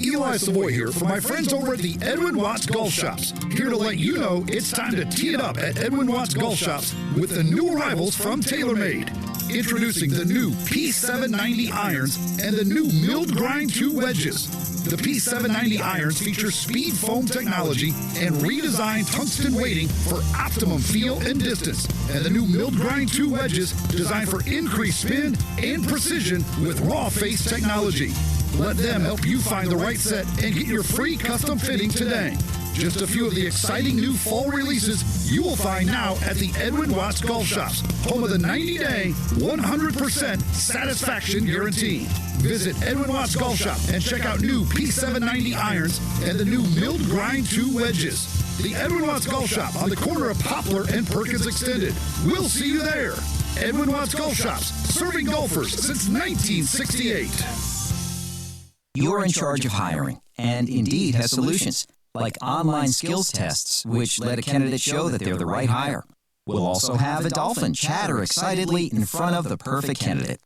Speaker 16: Eli Savoy here for my friends over at the Edwin Watts Golf Shops. Here to let you know it's time to tee it up at Edwin Watts Golf Shops with the new arrivals from TaylorMade. Introducing the new P790 irons and the new milled grind 2 wedges. The P790 irons feature speed foam technology and redesigned tungsten weighting for optimum feel and distance. And the new milled grind 2 wedges designed for increased spin and precision with raw face technology. Let them help you find the right set and get your free custom fitting today. Just a few of the exciting new fall releases you will find now at the Edwin Watts Golf Shops, home of the 90-day, 100% satisfaction guarantee. Visit Edwin Watts Golf Shop and check out new P790 irons and the new milled grind 2 wedges. The Edwin Watts Golf Shop on the corner of Poplar and Perkins Extended. We'll see you there. Edwin Watts Golf Shops, serving golfers since 1968.
Speaker 18: You're in charge of hiring, and Indeed has solutions, like online skills tests, which let a candidate show that they're the right hire. We'll also have a dolphin chatter excitedly in front of the perfect candidate.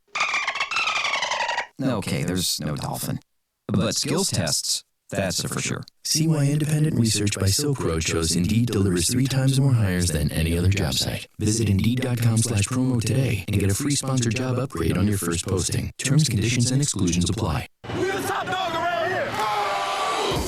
Speaker 18: Okay, there's no dolphin. But skills tests That's for sure.
Speaker 5: See why independent research by Silk Road shows Indeed delivers 3 times more hires than any other job site. Visit Indeed.com/promo today and get a free sponsored job upgrade on your first posting. Terms, conditions, and exclusions apply.
Speaker 17: We're the top dog around here.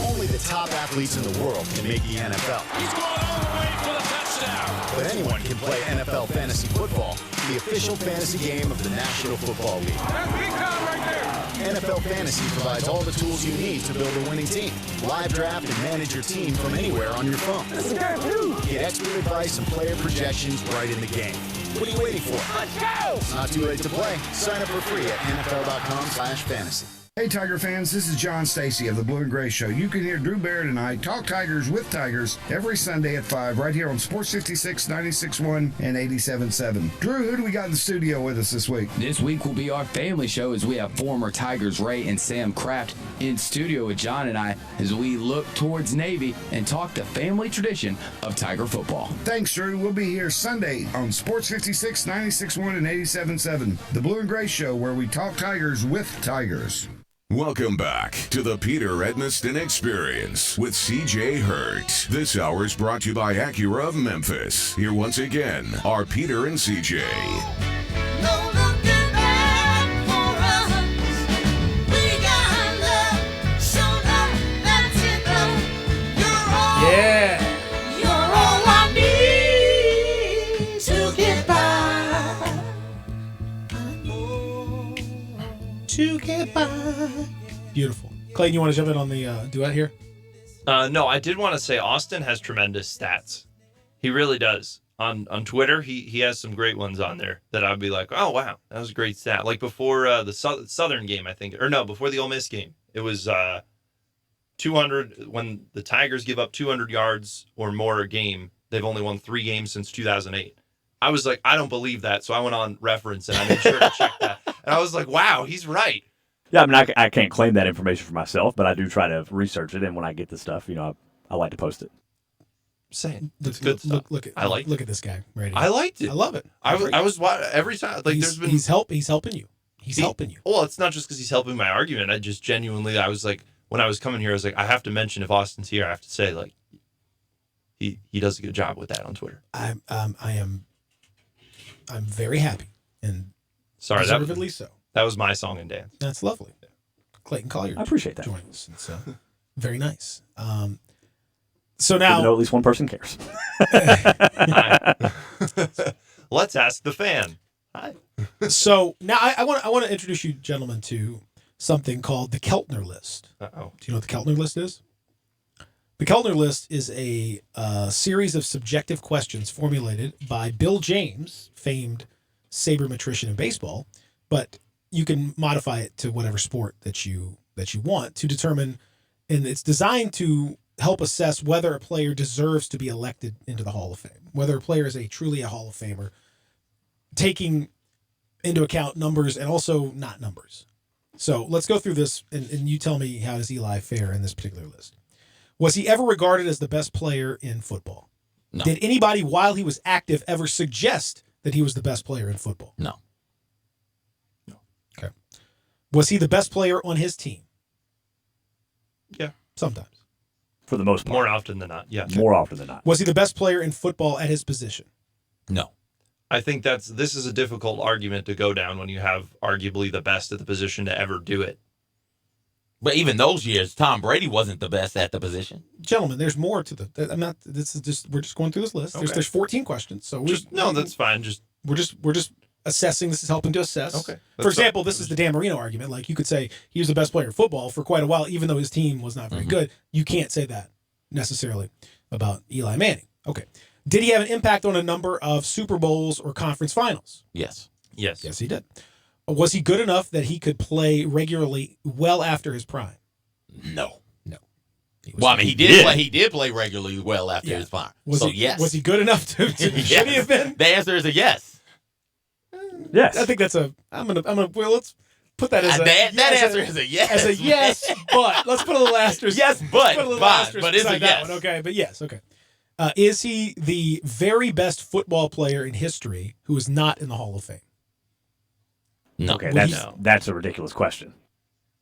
Speaker 17: Only the top athletes in the world can make the NFL.
Speaker 7: He's going all the way for the touchdown.
Speaker 17: But anyone can play NFL fantasy football, the official fantasy game of the National Football League.
Speaker 13: That's big time right there.
Speaker 17: NFL Fantasy provides all the tools you need to build a winning team. Live draft and manage your team from anywhere on your phone. Get expert advice and player projections right in the game. What are you waiting for?
Speaker 13: Let's go!
Speaker 17: It's not too late to play. Sign up for free at NFL.com/fantasy.
Speaker 16: Hey, Tiger fans, this is John Stacy of the Blue and Gray Show. You can hear Drew Barrett and I talk Tigers with Tigers every Sunday at 5 right here on Sports 56, 96.1, and 87.7. Drew, who do we got in the studio with us this week?
Speaker 19: This week will be our family show as we have former Tigers Ray and Sam Kraft in studio with John and I as we look towards Navy and talk the family tradition of Tiger football.
Speaker 16: Thanks, Drew. We'll be here Sunday on Sports 56, 96.1, and 87.7. The Blue and Gray Show, where we talk Tigers with Tigers.
Speaker 4: Welcome back to the Peter Edmiston Experience with C.J. Hurt. This hour is brought to you by Acura of Memphis. Here once again are Peter and C.J.
Speaker 1: Yeah.
Speaker 13: You're all I need to get by.
Speaker 1: To get by. Beautiful. Clayton, you want to jump in on the duet here?
Speaker 6: No, I did want to say Austin has tremendous stats. He really does. On Twitter, he has some great ones on there that I'd be like, oh, wow, that was a great stat. Like before the Southern game, I think. Or no, before the Ole Miss game. It was 200. When the Tigers give up 200 yards or more a game, they've only won 3 games since 2008. I was like, I don't believe that. So I went on reference and I made sure to check that. And I was like, wow, he's right.
Speaker 3: Yeah, I mean, I can't claim that information for myself, but I do try to research it. And when I get the stuff, I like to post it.
Speaker 6: Saying it's good stuff.
Speaker 1: Look at this guy right here.
Speaker 6: I liked it.
Speaker 1: I love it.
Speaker 6: I was every time like
Speaker 1: he's helping you. He's helping you.
Speaker 6: Well, it's not just because he's helping my argument. I just genuinely, I was like, when I was coming here, I was like, I have to mention if Austin's here, I have to say like, he does a good job with that on Twitter.
Speaker 1: I'm very happy and
Speaker 6: sorry,
Speaker 1: deservedly so.
Speaker 6: That was my song and dance.
Speaker 1: That's lovely. Clayton Collier,
Speaker 3: I appreciate that.
Speaker 1: Joining us. It's very nice. So now,
Speaker 3: at least one person cares.
Speaker 6: Let's ask the fan. Hi.
Speaker 1: So now I want to introduce you gentlemen to something called the Keltner List.
Speaker 6: Uh-oh.
Speaker 1: Do you know what the Keltner List is? The Keltner List is a series of subjective questions formulated by Bill James, famed sabermetrician in baseball, but you can modify it to whatever sport that you want to determine, and it's designed to help assess whether a player deserves to be elected into the Hall of Fame, whether a player is truly a Hall of Famer, taking into account numbers and also not numbers. So let's go through this, and you tell me, how does Eli fare in this particular list? Was he ever regarded as the best player in football?
Speaker 2: No.
Speaker 1: Did anybody, while he was active, ever suggest that he was the best player in football?
Speaker 2: No.
Speaker 1: Okay. Was he the best player on his team?
Speaker 6: Yeah.
Speaker 1: Sometimes.
Speaker 3: For the most part.
Speaker 6: More often than not, yeah.
Speaker 3: More often than not.
Speaker 1: Was he the best player in football at his position?
Speaker 2: No.
Speaker 6: I think this is a difficult argument to go down when you have arguably the best at the position to ever do it.
Speaker 2: But even those years, Tom Brady wasn't the best at the position.
Speaker 1: Gentlemen, there's more to we're just going through this list.
Speaker 6: Okay.
Speaker 1: There's 14 questions. So
Speaker 6: that's fine. We're just assessing. This is helping to assess. Okay.
Speaker 1: For example, this is the Dan Marino argument. Like, you could say he was the best player in football for quite a while, even though his team was not very good. You can't say that necessarily about Eli Manning. Okay. Did he have an impact on a number of Super Bowls or conference finals?
Speaker 2: Yes.
Speaker 6: Yes.
Speaker 1: Yes, he did. Was he good enough that he could play regularly well after his prime?
Speaker 2: No.
Speaker 1: Well,
Speaker 2: I mean, he did play regularly well after his prime. Yes.
Speaker 1: Was he good enough to
Speaker 2: Yes.
Speaker 1: should he have been?
Speaker 2: The answer is a yes.
Speaker 3: Yes.
Speaker 1: I think that's well, let's put that as
Speaker 2: that answer is a yes.
Speaker 1: As a yes, but let's put a little asterisk.
Speaker 2: Yes, but
Speaker 1: asterisk
Speaker 2: it's a
Speaker 1: beside that
Speaker 2: yes.
Speaker 1: one. Okay, but yes, okay. Is he the very best football player in history who is not in the Hall of Fame?
Speaker 2: No.
Speaker 3: Okay, that's a ridiculous question.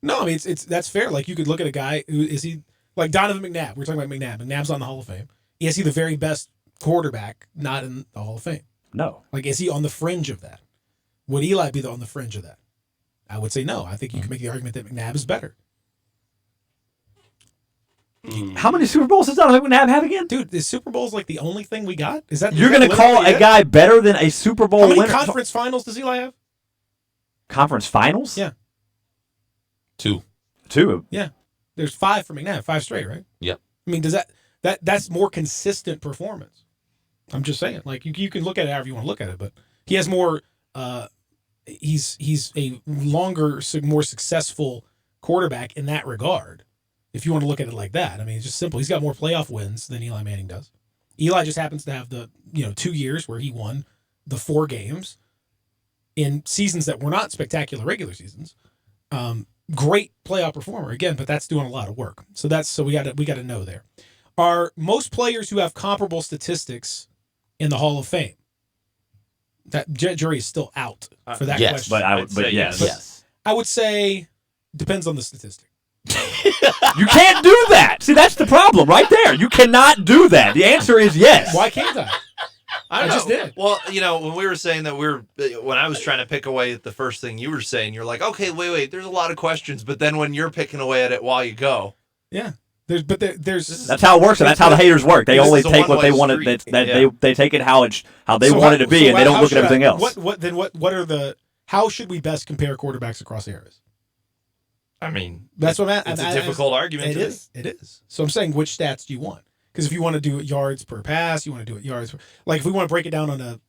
Speaker 1: No, I mean it's that's fair. Like you could look at a guy who is he like Donovan McNabb. We're talking about McNabb. McNabb's on the Hall of Fame. Is he the very best quarterback not in the Hall of Fame?
Speaker 3: No.
Speaker 1: Like is he on the fringe of that? Would Eli be on the fringe of that? I would say no. I think you can make the argument that McNabb is better.
Speaker 3: How many Super Bowls does Donovan McNabb have again?
Speaker 1: Dude, is Super Bowl's like the only thing we got? Is that
Speaker 3: You're going to call a guy better than a Super Bowl
Speaker 1: winner? How
Speaker 3: winner?
Speaker 1: many conference finals does Eli have?
Speaker 3: Conference finals?
Speaker 1: Yeah.
Speaker 2: 2.
Speaker 1: Yeah. There's 5 for McNabb, 5 straight, right?
Speaker 2: Yep.
Speaker 1: I mean, does that's more consistent performance. I'm just saying. Like you can look at it however you want to look at it, but he has more he's a longer, more successful quarterback in that regard. If you want to look at it like that, I mean, it's just simple. He's got more playoff wins than Eli Manning does. Eli just happens to have the 2 years where he won the 4 games in seasons that were not spectacular regular seasons. Great playoff performer again, but that's doing a lot of work. So we got to know there. Are most players who have comparable statistics in the Hall of Fame? That jury is still out for that
Speaker 3: yes,
Speaker 1: question.
Speaker 3: But yes.
Speaker 1: I would say depends on the statistic.
Speaker 3: You can't do that. See, that's the problem right there. You cannot do that. The answer is yes.
Speaker 1: Why can't I? I just did.
Speaker 6: Well, when we were saying that when I was trying to pick away at the first thing you were saying, you're like, okay, wait, there's a lot of questions, but then when you're picking away at it while you go.
Speaker 1: Yeah. There's
Speaker 3: that's how it works, and that's how the haters work. They only take what they want it. They take it how they want it to be, and they don't look at everything else.
Speaker 1: What are how should we best compare quarterbacks across eras?
Speaker 6: I mean,
Speaker 1: that's what
Speaker 6: it's a difficult argument.
Speaker 1: It is. So I'm saying, which stats do you want? Because if you want to do it yards per pass, you want to do it yards per, like if we want to break it down on a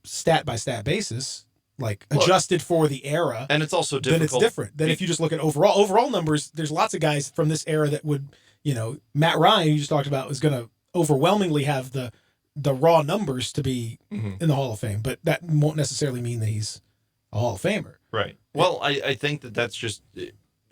Speaker 1: stat by stat basis, like adjusted for the era,
Speaker 6: and it's also difficult.
Speaker 1: Then it's different. Then if you just look at overall numbers, there's lots of guys from this era that would, Matt Ryan, you just talked about, was going to overwhelmingly have the raw numbers to be in the Hall of Fame, but that won't necessarily mean that he's a Hall of Famer.
Speaker 6: Right. Well, I think that's just.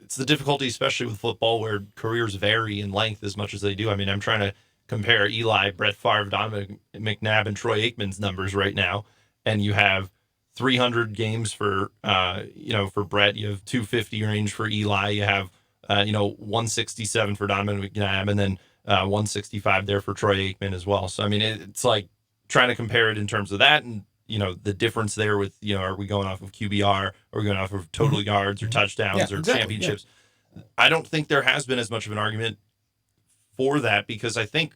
Speaker 6: It's the difficulty, especially with football, where careers vary in length as much as they do. I mean, I'm trying to compare Eli, Brett Favre, Donovan McNabb, and Troy Aikman's numbers right now, and you have 300 games for for Brett. You have 250 range for Eli. You have 167 for Donovan McNabb, and then 165 there for Troy Aikman as well. So I mean, it's like trying to compare it in terms of that, and the difference there with, are we going off of QBR? Are we going off of total yards or touchdowns or championships? Yeah. I don't think there has been as much of an argument for that, because I think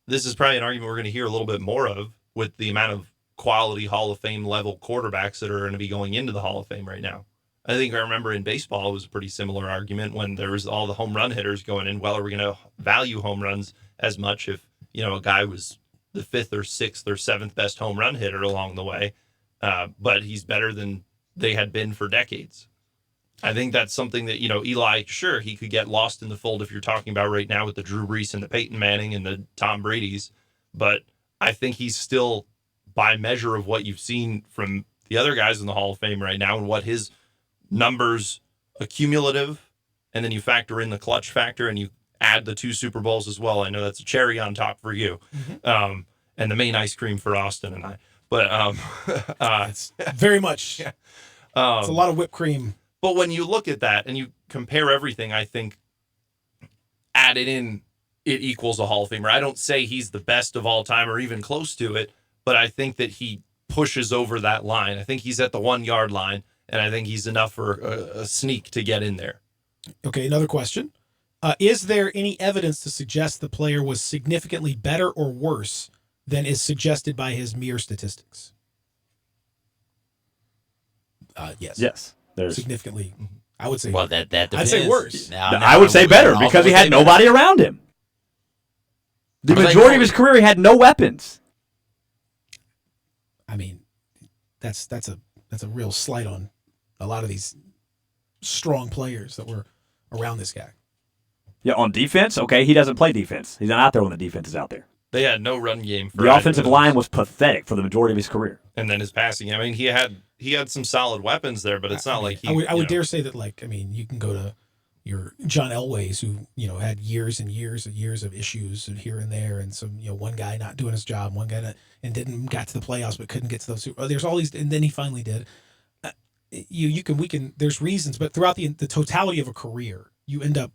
Speaker 6: this is probably an argument we're going to hear a little bit more of with the amount of quality Hall of Fame level quarterbacks that are going to be going into the Hall of Fame right now. I think I remember in baseball, it was a pretty similar argument when there was all the home run hitters going in. Well, are we going to value home runs as much if, a guy was the 5th or 6th or 7th best home run hitter along the way, but he's better than they had been for decades. I think that's something that, Eli, sure, he could get lost in the fold if you're talking about right now with the Drew Brees and the Peyton Manning and the Tom Brady's, but I think he's still, by measure of what you've seen from the other guys in the Hall of Fame right now and what his numbers accumulative, and then you factor in the clutch factor and you add the 2 Super Bowls as well. I know that's a cherry on top for you, and the main ice cream for Austin and I. But
Speaker 1: it's very much. It's a lot of whipped cream.
Speaker 6: But when you look at that and you compare everything, I think added in, it equals a Hall of Famer. I don't say he's the best of all time or even close to it, but I think that he pushes over that line. I think he's at the 1 yard line, and I think he's enough for a sneak to get in there.
Speaker 1: Okay, another question. Is there any evidence to suggest the player was significantly better or worse than is suggested by his mere statistics? Yes.
Speaker 3: Yes. There's
Speaker 1: significantly. I would say.
Speaker 2: Well, that depends.
Speaker 1: I'd say worse.
Speaker 3: I would say better because he had nobody around him. The majority of his career, he had no weapons.
Speaker 1: I mean, that's a real slight on a lot of these strong players that were around this guy.
Speaker 3: Yeah, on defense, okay, he doesn't play defense. He's not out there when the defense is out there.
Speaker 6: They had no run game.
Speaker 3: The offensive line was pathetic for the majority of his career.
Speaker 6: And then his passing. I mean, he had some solid weapons there, but it's not like he.
Speaker 1: I would dare say that, you can go to your John Elway's, who had years and years and years of issues here and there, and some one guy not doing his job, one guy and didn't got to the playoffs but couldn't get to those. There's all these, and then he finally did. there's reasons, but throughout the totality of a career, you end up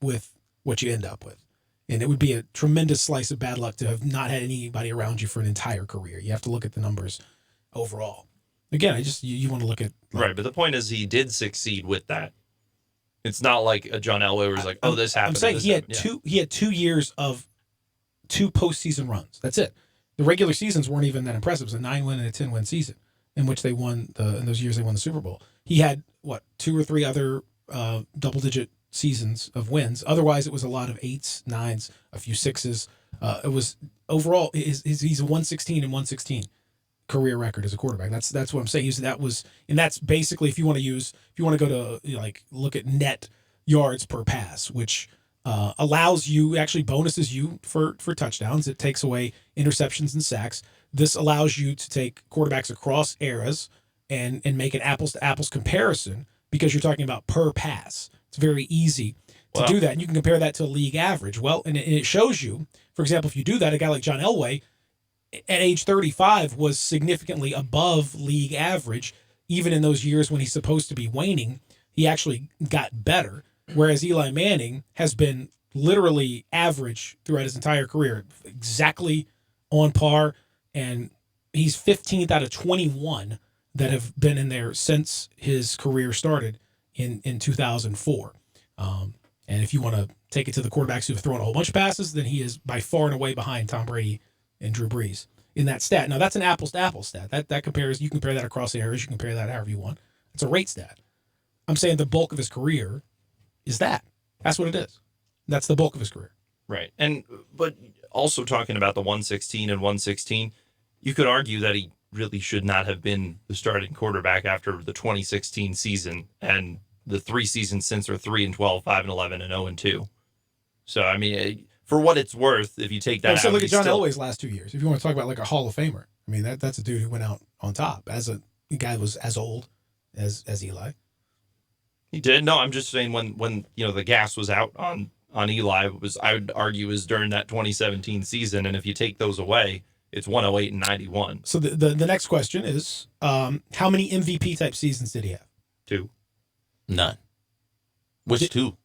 Speaker 1: with what you end up with. And it would be a tremendous slice of bad luck to have not had anybody around you for an entire career. You have to look at the numbers overall. Again, you want to look at
Speaker 6: right, but the point is he did succeed with that. It's not like a John Elway where he's like, "Oh, this happened."
Speaker 1: I'm saying he had 2 years of 2 postseason runs. That's it. The regular seasons weren't even that impressive. It was a 9-win and a 10-win season in which they won in those years they won the Super Bowl. He had 2 or 3 other double-digit seasons of wins. Otherwise, it was a lot of 8s, 9s, a few 6s. It was overall he's a 116 and 116 career record as a quarterback. That's what I'm saying. That's basically if you want to go to look at net yards per pass, which allows you, actually bonuses you for touchdowns. It takes away interceptions and sacks. This allows you to take quarterbacks across eras and make an apples to apples comparison because you're talking about per pass. It's very easy to do that. And you can compare that to a league average. Well, and it shows you, for example, if you do that, a guy like John Elway at age 35 was significantly above league average. Even in those years when he's supposed to be waning, he actually got better. Whereas Eli Manning has been literally average throughout his entire career, exactly on par. And he's 15th out of 21 that have been in there since his career started in 2004. And if you want to take it to the quarterbacks who have thrown a whole bunch of passes, then he is by far and away behind Tom Brady and Drew Brees in that stat. Now, that's an apples-to-apples stat. That compares. You compare that across eras. You compare that however you want. It's a rate stat. I'm saying the bulk of his career is that. That's what it is. That's the bulk of his career.
Speaker 6: Right. But also talking about the 116 and 116, you could argue that he really should not have been the starting quarterback after the 2016 season, and the 3 seasons since are 3-12, 5-11, and 0-2. So, I mean, for what it's worth, if you take that
Speaker 1: out, look at John Elway's last 2 years. If you want to talk about like a Hall of Famer, I mean, that's a dude who went out on top as a guy who was as old as Eli.
Speaker 6: He did. No, I'm just saying when the gas was out on Eli, I would argue was during that 2017 season, and if you take those away, it's 108 and 91.
Speaker 1: So the next question is, how many MVP type seasons did he have?
Speaker 6: 2.
Speaker 2: None. Which 2?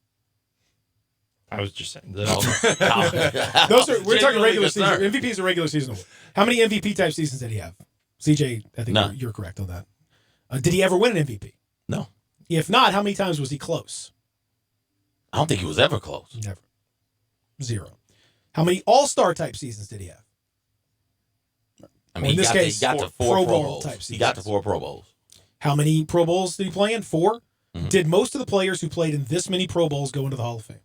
Speaker 6: I was just saying.
Speaker 1: We're talking regular season. MVP is a regular season award. How many MVP type seasons did he have? CJ, I think you're correct on that. Did he ever win an MVP?
Speaker 2: No.
Speaker 1: If not, how many times was he close?
Speaker 2: I don't think he was ever close.
Speaker 1: Never. 0. How many all-star type seasons did he have?
Speaker 2: I mean, he got to 4 Pro Bowls.
Speaker 1: Type seasons.
Speaker 2: He got to 4 Pro Bowls.
Speaker 1: How many Pro Bowls did he play in? 4?
Speaker 2: Mm-hmm.
Speaker 1: Did most of the players who played in this many Pro Bowls go into the Hall of Fame?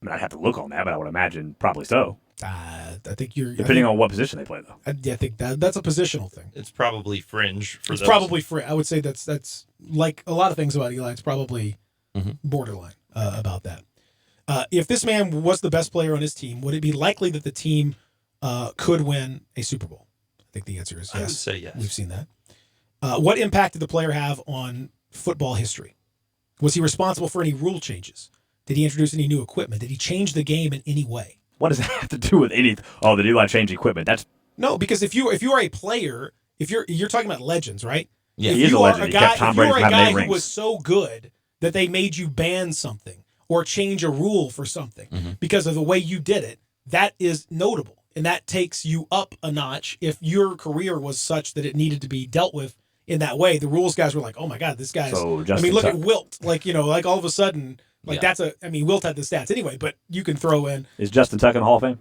Speaker 3: I mean, I'd have to look on that, but I would imagine probably so.
Speaker 1: I think you're...
Speaker 3: Depending on what position they play, though.
Speaker 1: I think that's a positional thing.
Speaker 6: It's probably fringe for those.
Speaker 1: Probably fringe. I would say that's like a lot of things about Eli. It's probably borderline about that. If this man was the best player on his team, would it be likely that the team could win a Super Bowl? I think the answer is yes.
Speaker 6: I would say yes.
Speaker 1: We've seen that. What impact did the player have on football history? Was he responsible for any rule changes? Did he introduce any new equipment? Did he change the game in any way?
Speaker 3: What does that have to do with anything? Oh, did Eli change equipment? That's
Speaker 1: no, because if you are a player, if you're talking about legends, right?
Speaker 3: Yeah,
Speaker 1: if
Speaker 3: he is a legend.
Speaker 1: If you're a guy who was so good that they made you ban something or change a rule for something because of the way you did it, that is notable. And that takes you up a notch if your career was such that it needed to be dealt with in that way. The rules guys were like, oh my God, this guy's... look at Wilt. Like all of a sudden... Wilt had the stats anyway, but you can throw in...
Speaker 3: Is Justin Tuck in the Hall of Fame?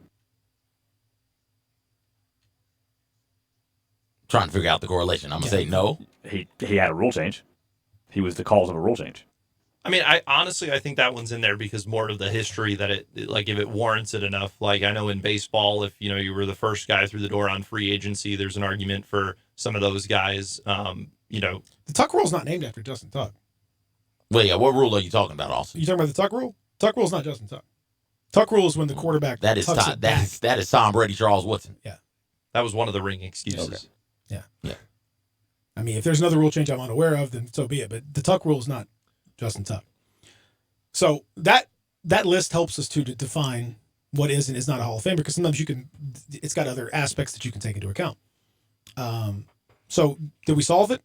Speaker 2: Trying to figure out the correlation. I'm going to say no.
Speaker 3: He had a rule change. He was the cause of a rule change.
Speaker 6: I mean, I think that one's in there because more of the history that if it warrants it enough. Like, I know in baseball, if, you were the first guy through the door on free agency, there's an argument for some of those guys, The
Speaker 1: Tuck rule's not named after Justin Tuck.
Speaker 2: Well, yeah, what rule are you talking about, Austin?
Speaker 1: You talking about the Tuck rule? Tuck rule's not Justin Tuck. Tuck rule is when the quarterback
Speaker 2: that is Tom Brady, Charles Woodson.
Speaker 1: Yeah.
Speaker 6: That was one of the ring excuses.
Speaker 1: Okay. Yeah. I mean, if there's another rule change I'm unaware of, then so be it. But the Tuck rule is not Justin Tuck. So that list helps us to define what is and is not a Hall of Fame, because sometimes it's got other aspects that you can take into account. So did we solve it?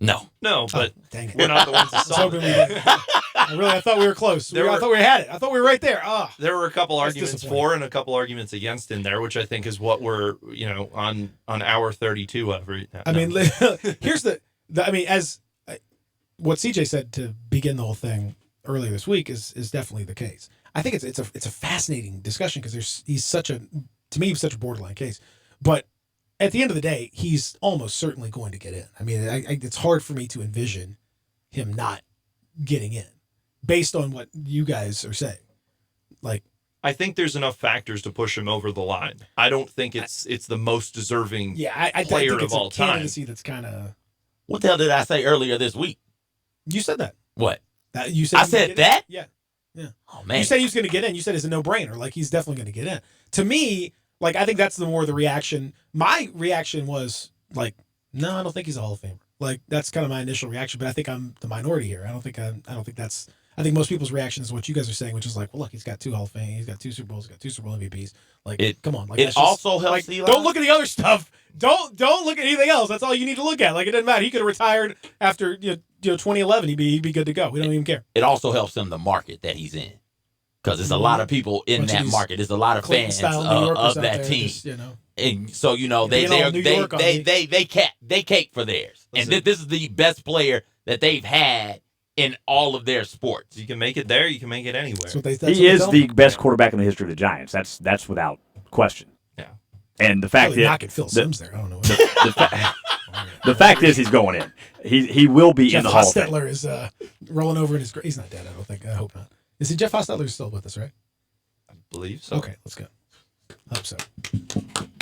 Speaker 2: No.
Speaker 6: No, but
Speaker 1: dang it.
Speaker 6: we're not the ones that saw it.
Speaker 1: I thought we were close. I thought we had it. I thought we were right there.
Speaker 6: There were a couple
Speaker 1: That's
Speaker 6: arguments
Speaker 1: disappointing.
Speaker 6: for and a couple arguments against in there, which I think is what we're, on hour 32 of right now.
Speaker 1: I mean, here's as what CJ said to begin the whole thing earlier this week is definitely the case. I think it's a fascinating discussion because he's such a borderline case, but at the end of the day, he's almost certainly going to get in. I mean, it's hard for me to envision him not getting in based on what you guys are saying. Like,
Speaker 6: I think there's enough factors to push him over the line. I don't think it's the most deserving player
Speaker 1: think
Speaker 6: of all time.
Speaker 1: Candidacy that's kind of.
Speaker 2: What the hell did I say earlier this week?
Speaker 1: You said that.
Speaker 2: What?
Speaker 1: You said
Speaker 2: I said that?
Speaker 1: Yeah. Yeah.
Speaker 2: Oh, man.
Speaker 1: You said he was going to get in. You said it's a no-brainer. Like, he's definitely going to get in. To me, like, I think that's the reaction. My reaction was, like, no, I don't think he's a Hall of Famer. Like, that's kind of my initial reaction, but I think I'm the minority here. I think most people's reaction is what you guys are saying, which is like, well, look, he's got 2 Hall of Fame, he's got 2 Super Bowls, he's got 2 Super Bowl MVPs. Like, come on. Like,
Speaker 2: it also helps Eli.
Speaker 1: Don't look at the other stuff. Don't look at anything else. That's all you need to look at. Like, it doesn't matter. He could have retired after 2011. He'd be good to go. We don't even care.
Speaker 2: It also helps him the market that he's in. Because there's a lot of people in that market. There's a lot of fans of that team.
Speaker 1: Just,
Speaker 2: and so, they cape for theirs. And this is the best player that they've had in all of their sports.
Speaker 6: You can make it there, you can make it anywhere.
Speaker 3: He is the best quarterback in the history of the Giants. That's without question.
Speaker 6: Yeah.
Speaker 3: And the fact that
Speaker 1: knocking Phil Simms there, I don't know.
Speaker 3: The fact is, he's going in. He will be in the Hall of Fame.
Speaker 1: Jeff Hostetler is rolling over in his grave. He's not dead, I don't think. I hope not. Is he Jeff Hostetler still with us, right?
Speaker 6: I believe so.
Speaker 1: Okay, let's go. I hope so.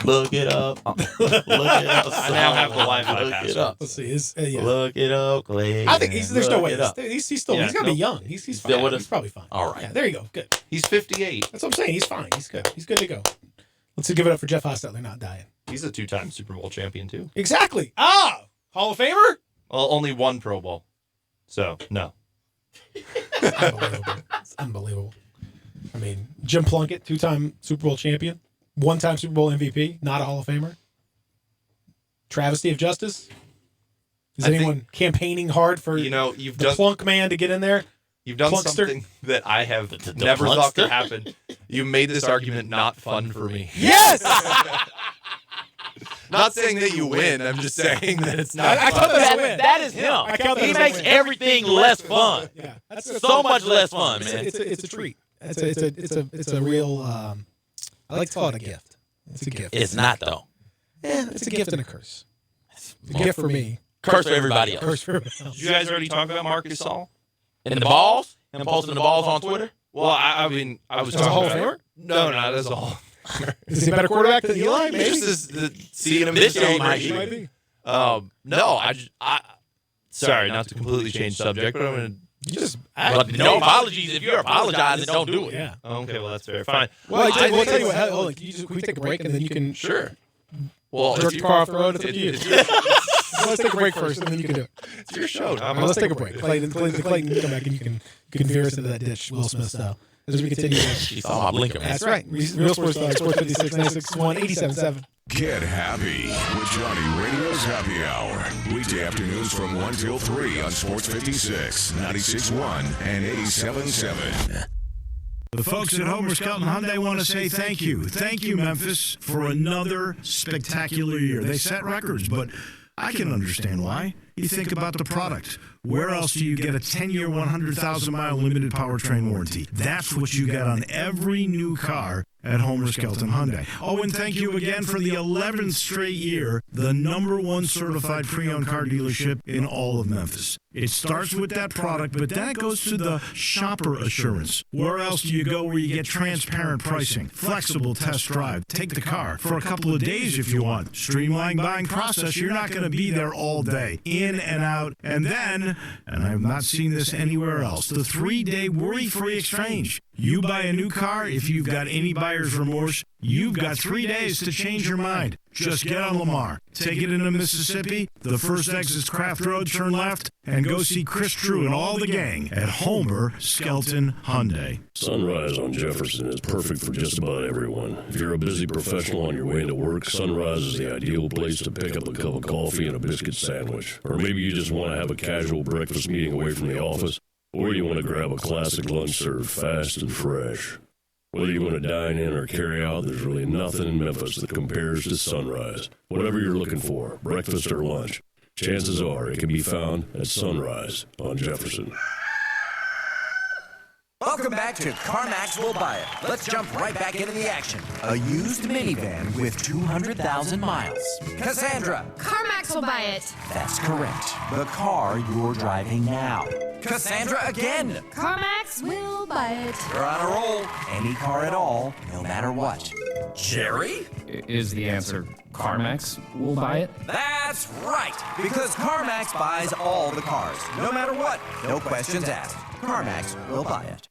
Speaker 2: Look it up. Look it up.
Speaker 6: I now have the Wi-Fi
Speaker 2: Look
Speaker 6: password.
Speaker 2: it up.
Speaker 1: Let's see.
Speaker 2: Look it up, Clay.
Speaker 1: I think there's no way.
Speaker 2: Look it up.
Speaker 1: He's still. He's got to be young. He's
Speaker 2: still
Speaker 1: fine.
Speaker 2: with us?
Speaker 1: He's probably fine.
Speaker 2: All right.
Speaker 1: Yeah, there you go. Good.
Speaker 6: He's 58.
Speaker 1: That's what I'm saying. He's fine. He's good. He's good to go. Let's give it up for Jeff Hostetler not dying.
Speaker 6: He's a 2-time Super Bowl champion, too.
Speaker 1: Exactly. Hall of Famer?
Speaker 6: Well, only 1 Pro Bowl. So, no.
Speaker 1: It's unbelievable. I mean, Jim Plunkett, 2-time Super Bowl champion, 1-time Super Bowl MVP, not a Hall of Famer. Travesty of justice. Is anyone campaigning hard for the Plunk man to get in there?
Speaker 6: You've done
Speaker 1: Plunkster?
Speaker 6: something that I have never thought could happen. You made this argument not fun for me.
Speaker 1: Yes!
Speaker 6: Not saying that you win. I'm just saying that it's not.
Speaker 1: I count that as a win.
Speaker 2: That is him.
Speaker 1: I count that
Speaker 2: He
Speaker 1: as a
Speaker 2: makes
Speaker 1: win.
Speaker 2: everything less fun.
Speaker 1: Yeah,
Speaker 2: So much less fun, man.
Speaker 1: It's a treat. It's a real. I like to call it a gift. It's a gift.
Speaker 2: It's not, though.
Speaker 1: Yeah, it's a gift and a curse. It's a gift for me.
Speaker 2: Curse for everybody else.
Speaker 1: Curse for everybody else.
Speaker 6: Did you guys already talk about Marcus Saul?
Speaker 2: And the balls? Him posting the balls on Twitter?
Speaker 6: Well, I mean, I was
Speaker 1: As a
Speaker 6: talking
Speaker 1: Hall of
Speaker 6: about
Speaker 1: Famer?
Speaker 6: No, not as a Hall.
Speaker 1: Is he a better quarterback than Eli? Maybe.
Speaker 6: Just seeing him
Speaker 2: This
Speaker 6: in the
Speaker 2: year
Speaker 6: film
Speaker 2: he might
Speaker 6: maybe.
Speaker 2: be.
Speaker 6: No, sorry, not to completely change subject, but I'm gonna.
Speaker 2: But no apologies. If you're apologizing, don't do it.
Speaker 1: Yeah.
Speaker 6: Okay, well that's fair. Fine.
Speaker 1: Well, we'll tell you what. Hold on. Can we take a break and then you can
Speaker 6: Sure. Well,
Speaker 1: jerk your car off the road? It's up to you. Let's take a break first and then you can do it.
Speaker 6: It's your show.
Speaker 1: All right, let's take a break. Clayton, you come back and you can veer us into that ditch, Will Smith style. As we continue.
Speaker 2: She saw my blinker, man.
Speaker 1: That's right. Real Sports Talk, Sports 56, 96.1, 87.7.
Speaker 4: Get happy with Johnny Radio's Happy Hour. Weekday afternoons from 1 till 3 on Sports 56, 96.1, and 87.7.
Speaker 12: The folks at Homer Skelton Hyundai want to say thank you. Thank you, Memphis, for another spectacular year. They set records, but I can understand why. You think about the product. Where else do you get a 10-year, 100,000-mile limited powertrain warranty? That's what you get on every new car at Homer Skelton Hyundai. Oh, and thank you again for the 11th straight year, the #1 certified pre-owned car dealership in all of Memphis. It starts with that product, but then it goes to the shopper assurance. Where else do you go where you get transparent pricing, flexible test drive, take the car for a couple of days if you want, streamlined buying process, you're not going to be there all day, in and out, and then, and I've not seen this anywhere else, the 3-day worry-free exchange. You buy a new car, if you've got any buyer's remorse, you've got 3 days to change your mind. Just get on Lamar, take it into Mississippi, the first exit's Craft Road, turn left, and go see Chris True and all the gang at Homer Skelton Hyundai.
Speaker 20: Sunrise on Jefferson is perfect for just about everyone. If you're a busy professional on your way to work, Sunrise is the ideal place to pick up a cup of coffee and a biscuit sandwich. Or maybe you just want to have a casual breakfast meeting away from the office, or you want to grab a classic lunch served fast and fresh. Whether you want to dine in or carry out, there's really nothing in Memphis that compares to Sunrise. Whatever you're looking for, breakfast or lunch, chances are it can be found at Sunrise on Jefferson.
Speaker 21: Welcome back to CarMax Will Buy It. Let's jump right back into the action. A used minivan with 200,000 miles. Cassandra.
Speaker 22: CarMax will buy it.
Speaker 21: That's correct. The car you're driving now. Cassandra again.
Speaker 22: CarMax will buy it.
Speaker 21: You're on a roll. Any car at all, no matter what. Jerry?
Speaker 23: Is the answer CarMax will buy it?
Speaker 21: That's right. Because CarMax buys all the cars, no matter what. No questions asked. CarMax will buy it.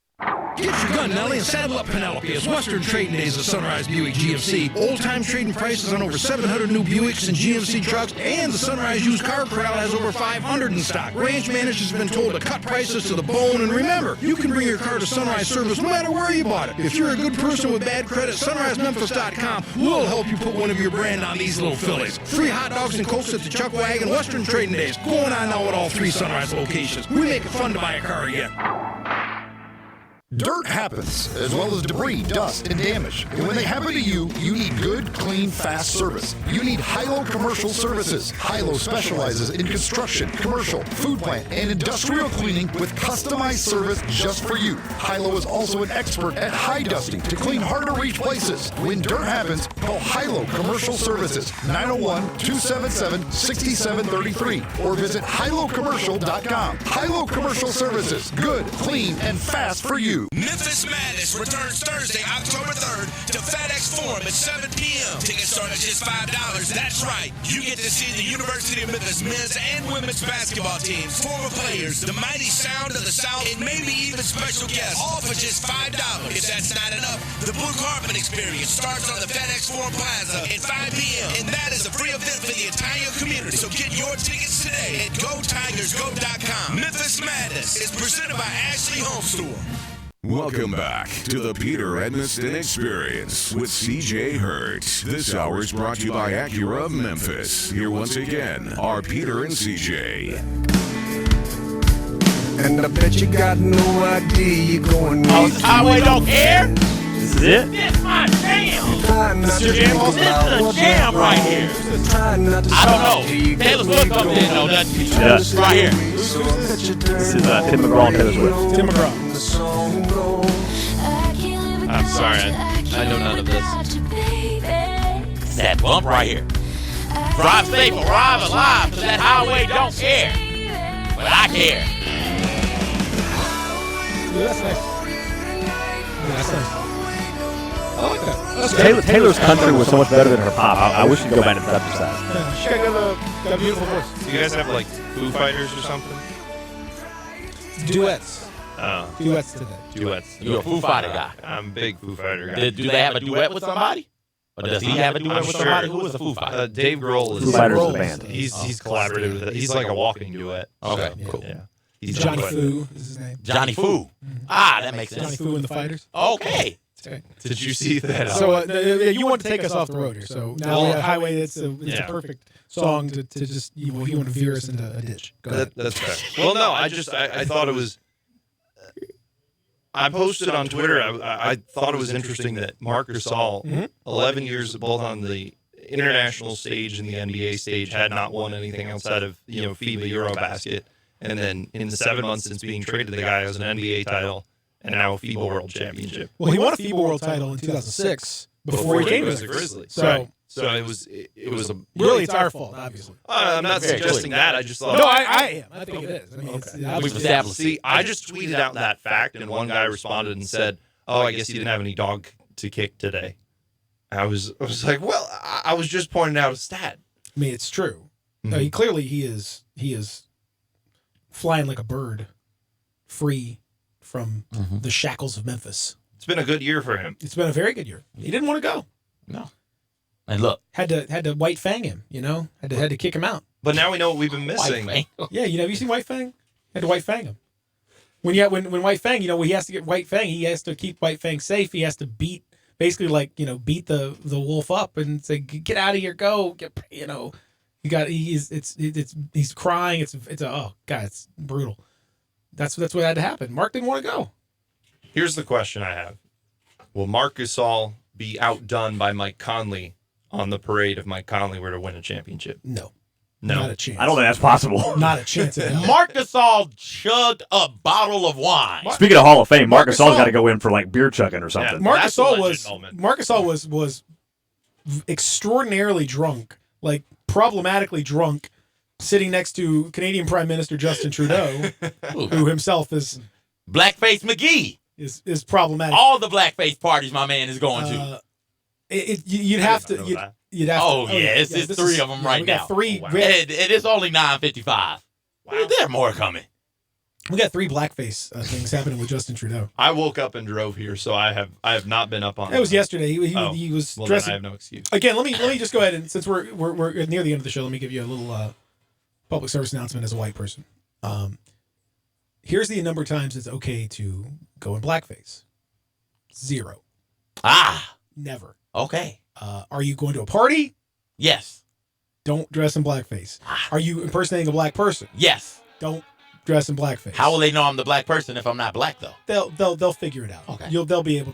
Speaker 16: Get your gun, Nelly, and saddle up Penelope. It's Western Trading Days at Sunrise Buick GMC. Old-time trading prices on over 700 new Buicks and GMC trucks, and the Sunrise Used Car Corral has over 500 in stock. Ranch managers have been told to cut prices to the bone, and remember, you can bring your car to Sunrise Service no matter where you bought it. If you're a good person with bad credit, SunriseMemphis.com will help you put one of your brand on these little fillies. Free hot dogs and Colts at the Chuck Wagon. Western Trading Days going on now at all 3 Sunrise locations. We make it fun to buy a car again. Dirt happens, as well as debris, dust, and damage. And when they happen to you, you need good, clean, fast service. You need Hilo Commercial Services. Hilo specializes in construction, commercial, food plant, and industrial cleaning with customized service just for you. Hilo is also an expert at high dusting to clean hard-to-reach places. When dirt happens, call Hilo Commercial Services, 901-277-6733, or visit HiloCommercial.com. Hilo Commercial Services, good, clean, and fast for you.
Speaker 24: Memphis Madness returns Thursday, October 3rd to FedEx Forum at 7 p.m. Tickets start at just $5. That's right. You get to see the University of Memphis men's and women's basketball teams, former players, the mighty sound of the South, and maybe even special guests, all for just $5. If that's not enough, the Blue Carpet Experience starts on the FedEx Forum Plaza at 5 p.m. And that is a free event for the entire community. So get your tickets today at GoTigersGo.com. Memphis Madness is presented by Ashley Home Store.
Speaker 4: Welcome back to the Peter Edmiston Experience with C.J. Hurt. This hour is brought to you by Acura of Memphis. Here once again are Peter and C.J.
Speaker 13: And I bet you got no idea you're going to need
Speaker 2: Highway don't care?
Speaker 3: This is it?
Speaker 2: This my jam.
Speaker 13: This
Speaker 2: This is the jam right here. I don't know. Taylor Swift comes in, though, doesn't she?
Speaker 3: Yes.
Speaker 2: Right here.
Speaker 3: This is Tim McGraw and Taylor Swift.
Speaker 1: Tim McGraw.
Speaker 6: I'm sorry, I know none of this.
Speaker 2: That bump right here. Drive safe, arrive alive, so that highway don't care. But I care.
Speaker 1: Yeah, that's nice. Yeah, that's nice. I like that. That's
Speaker 3: Taylor's country was so much better than her pop. I wish she'd go back to the countryside.
Speaker 1: Yeah, she got a beautiful voice.
Speaker 6: Do you guys have like Foo Fighters or something?
Speaker 1: Duets.
Speaker 6: Oh.
Speaker 1: Duets today.
Speaker 6: Duets.
Speaker 2: You're a Foo Fighter guy.
Speaker 6: I'm a big Foo Fighter guy.
Speaker 2: Do they have a duet with somebody? Or does he have a duet with somebody? Who is a Foo Fighter?
Speaker 6: Dave Grohl is.
Speaker 3: Foo Fighters is a band.
Speaker 6: He's collaborated with it. He's like a walking duet.
Speaker 2: Okay,
Speaker 1: Yeah.
Speaker 2: cool.
Speaker 6: Yeah.
Speaker 1: He's Johnny Foo is his name.
Speaker 2: Johnny Foo. Ah, that makes sense.
Speaker 1: Johnny Foo and the Fighters.
Speaker 2: Okay.
Speaker 6: Did you see that?
Speaker 1: So you want to take us off the road here. So now we have Highway. It's a perfect song to just you want to veer us into a ditch. Go ahead.
Speaker 6: That's fair. Well, no, I thought it was. I posted on Twitter. I thought it was interesting that Marc Gasol, 11 years both on the international stage and the NBA stage, had not won anything outside of FIBA Eurobasket, and then in the 7 months since being traded, the guy has an NBA title and now a FIBA World Championship.
Speaker 1: Well, he won a FIBA World title in 2006 before he came to the
Speaker 6: Grizzlies.
Speaker 1: So
Speaker 6: it was a
Speaker 1: really it's our fault, obviously.
Speaker 6: I'm not suggesting that. I just thought.
Speaker 1: No, I am. I think it is. I mean,
Speaker 2: We've established.
Speaker 6: See, I just tweeted out that fact, and one guy responded and said, "Oh, I guess he didn't have any dog to kick today." I was like, "Well, I was just pointing out a stat."
Speaker 1: I mean, it's true. I mean, clearly he is flying like a bird, free from the shackles of Memphis.
Speaker 6: It's been a good year for him.
Speaker 1: It's been a very good year. He didn't want to go.
Speaker 2: No. And look,
Speaker 1: had to white fang him. Had to kick him out.
Speaker 6: But now we know what we've been missing.
Speaker 1: Yeah, have you seen White Fang? Had to white fang him. When White Fang, when he has to get White Fang, he has to keep White Fang safe. He has to beat beat the wolf up and say, "Get out of here, go!" He's crying. It's brutal. That's what had to happen. Mark didn't want to go.
Speaker 6: Here's the question I have: will Marc Gasol be outdone by Mike Conley on the parade if Mike Conley were to win a championship?
Speaker 1: No.
Speaker 6: No.
Speaker 1: Not a chance.
Speaker 3: I don't think that's possible.
Speaker 1: Not a chance.
Speaker 2: Marc Gasol chugged a bottle of wine.
Speaker 3: Speaking of Hall of Fame, Marc Gasol's got to go in for like beer chugging or something.
Speaker 1: Marc Gasol was extraordinarily drunk, like problematically drunk, sitting next to Canadian Prime Minister Justin Trudeau, who himself is
Speaker 2: Blackface McGee.
Speaker 1: Is problematic.
Speaker 2: All the blackface parties my man is going to.
Speaker 1: You'd have to. You'd have
Speaker 2: oh,
Speaker 1: to.
Speaker 2: yeah, it's three of them right now.
Speaker 1: Three.
Speaker 2: And it's only 9:55. Wow. There are more coming.
Speaker 1: We got 3 blackface things happening with Justin Trudeau.
Speaker 6: I woke up and drove here, so I have not been up on.
Speaker 1: That was yesterday. He was
Speaker 6: well,
Speaker 1: dressing.
Speaker 6: Then I have no excuse.
Speaker 1: Again, let me just go ahead and since we're near the end of the show, let me give you a little public service announcement as a white person. Here's the number of times it's okay to go in blackface. 0. Never.
Speaker 2: Okay.
Speaker 1: Are you going to a party?
Speaker 2: Yes.
Speaker 1: Don't dress in blackface. Are you impersonating a black person?
Speaker 2: Yes.
Speaker 1: Don't dress in blackface.
Speaker 2: How will they know I'm the black person if I'm not black though?
Speaker 1: They'll figure it out.
Speaker 2: Okay.
Speaker 1: They'll be able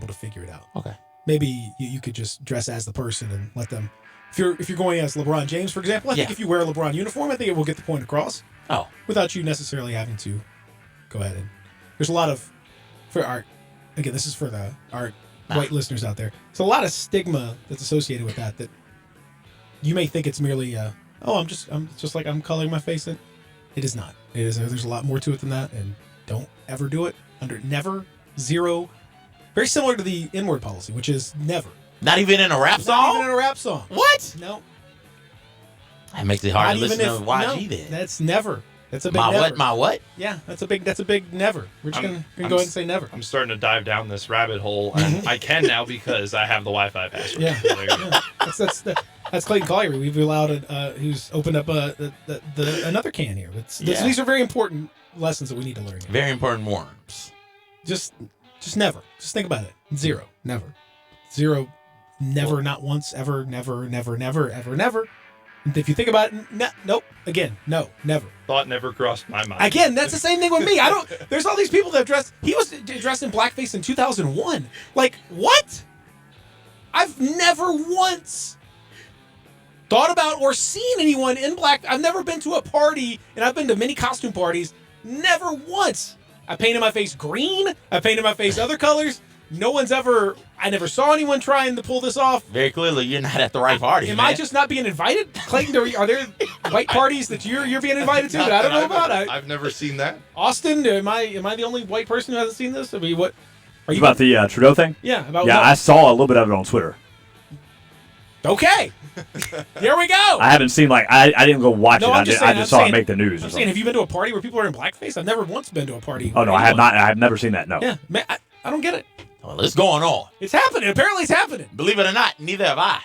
Speaker 1: to figure it out.
Speaker 2: Okay.
Speaker 1: Maybe you could just dress as the person and let them. If you're going as LeBron James, for example, I think if you wear a LeBron uniform, I think it will get the point across.
Speaker 2: Oh.
Speaker 1: Without you necessarily having to go ahead and. There's a lot of, for art. Again, this is for the art. White listeners out there. There's a lot of stigma that's associated with that you may think it's merely I'm just like I'm coloring my face in. It is not. It is there's a lot more to it than that, and don't ever do it. Never, 0. Very similar to the N-word policy, which is never.
Speaker 2: Not even in a rap song?
Speaker 1: Not even in a rap song.
Speaker 2: What?
Speaker 1: No.
Speaker 2: That makes it hard to listen to YG then.
Speaker 1: That's never. That's a big
Speaker 2: my
Speaker 1: never.
Speaker 2: what? My what?
Speaker 1: Yeah, that's a big never. We're just gonna go ahead and say never.
Speaker 6: I'm starting to dive down this rabbit hole, and I can now because I have the Wi-Fi password.
Speaker 1: Yeah,
Speaker 6: So there you go.
Speaker 1: That's Clayton Collier. We've allowed who's opened up another can here. These are very important lessons that we need to learn.
Speaker 2: Very important warnings.
Speaker 1: Just never. Just think about it. 0. Never. 0. Never. Not once. Ever. Never. Never. Never. Ever. Never. If you think about it, nope. Again, no, never.
Speaker 6: Thought never crossed my mind.
Speaker 1: Again, that's the same thing with me. There's all these people that have dressed. He was dressed in blackface in 2001. Like, what? I've never once thought about or seen anyone in black. I've never been to a party, and I've been to many costume parties. Never once. I painted my face green. I painted my face other colors. I never saw anyone trying to pull this off.
Speaker 2: Very clearly, you're not at the right party.
Speaker 1: Am I just not being invited? Clayton, are there white parties that you're being invited to that I don't know about?
Speaker 6: I've never seen that.
Speaker 1: Austin, am I the only white person who hasn't seen this? I mean, what? Are you
Speaker 3: about the Trudeau thing?
Speaker 1: Yeah.
Speaker 3: I saw a little bit of it on Twitter.
Speaker 1: Okay. Here we go.
Speaker 3: I haven't seen I didn't go watch it. I just saw it make the news.
Speaker 1: I'm saying, have you been to a party where people are in blackface? I've never once been to a party.
Speaker 3: Oh no, I have not. I have never seen that. No.
Speaker 1: Yeah, man, I don't get it.
Speaker 2: Well, it's going on.
Speaker 1: It's happening. Apparently, it's happening.
Speaker 2: Believe it or not, neither have I.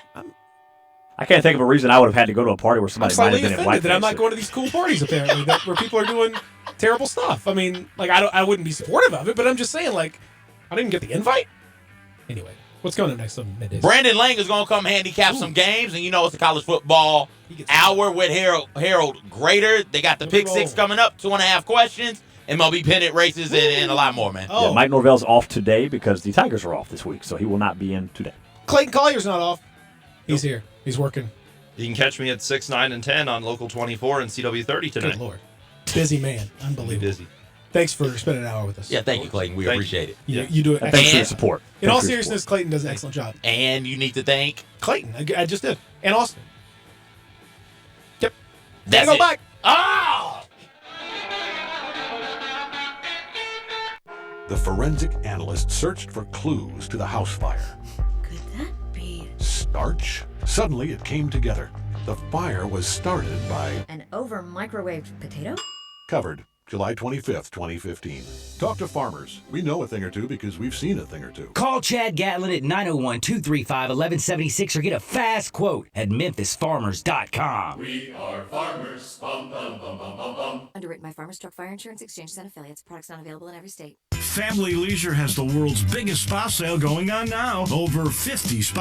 Speaker 3: I can't think of a reason I would have had to go to a party where somebody might have been in blackface.
Speaker 1: That I'm not going to these cool parties apparently where people are doing terrible stuff. I mean, I wouldn't be supportive of it, but I'm just saying, I didn't get the invite. Anyway, what's going on next on Middays?
Speaker 2: Brandon Lang is going to come handicap some games, and it's the college football hour with Harold Grader. They got the Pick Six coming up, 2.5 questions. MLB pennant races and a lot more, man.
Speaker 3: Yeah, Mike Norvell's off today because the Tigers are off this week, so he will not be in today.
Speaker 1: Clayton Collier's not off. He's here. He's working.
Speaker 6: You can catch me at 6, 9, and 10 on Local 24 and CW30 today.
Speaker 1: Good Lord. Busy man. Unbelievable.
Speaker 6: Busy.
Speaker 1: Thanks for spending an hour with us.
Speaker 2: Yeah, thank you, Clayton. We appreciate it.
Speaker 1: You do it.
Speaker 3: And thanks for your support.
Speaker 1: In all seriousness, Clayton does an excellent job.
Speaker 2: And you need to thank
Speaker 1: Clayton. I just did. And Austin. Yep.
Speaker 2: That's
Speaker 1: go
Speaker 2: it.
Speaker 1: back.
Speaker 2: Oh!
Speaker 8: The forensic analyst searched for clues to the house fire.
Speaker 22: Could that be
Speaker 8: Starch? Suddenly it came together. The fire was started by
Speaker 22: an over-microwaved potato?
Speaker 8: covered July 25th, 2015. Talk to farmers. We know a thing or two because we've seen a thing or two.
Speaker 9: Call Chad Gatlin at 901-235-1176 or get a fast quote at memphisfarmers.com.
Speaker 10: We are farmers. Bum, bum, bum, bum, bum, bum.
Speaker 11: Underwritten by Farmers Truck Fire Insurance Exchanges and Affiliates. Products not available in every state.
Speaker 12: Family Leisure has the world's biggest spa sale going on now. Over 50 spas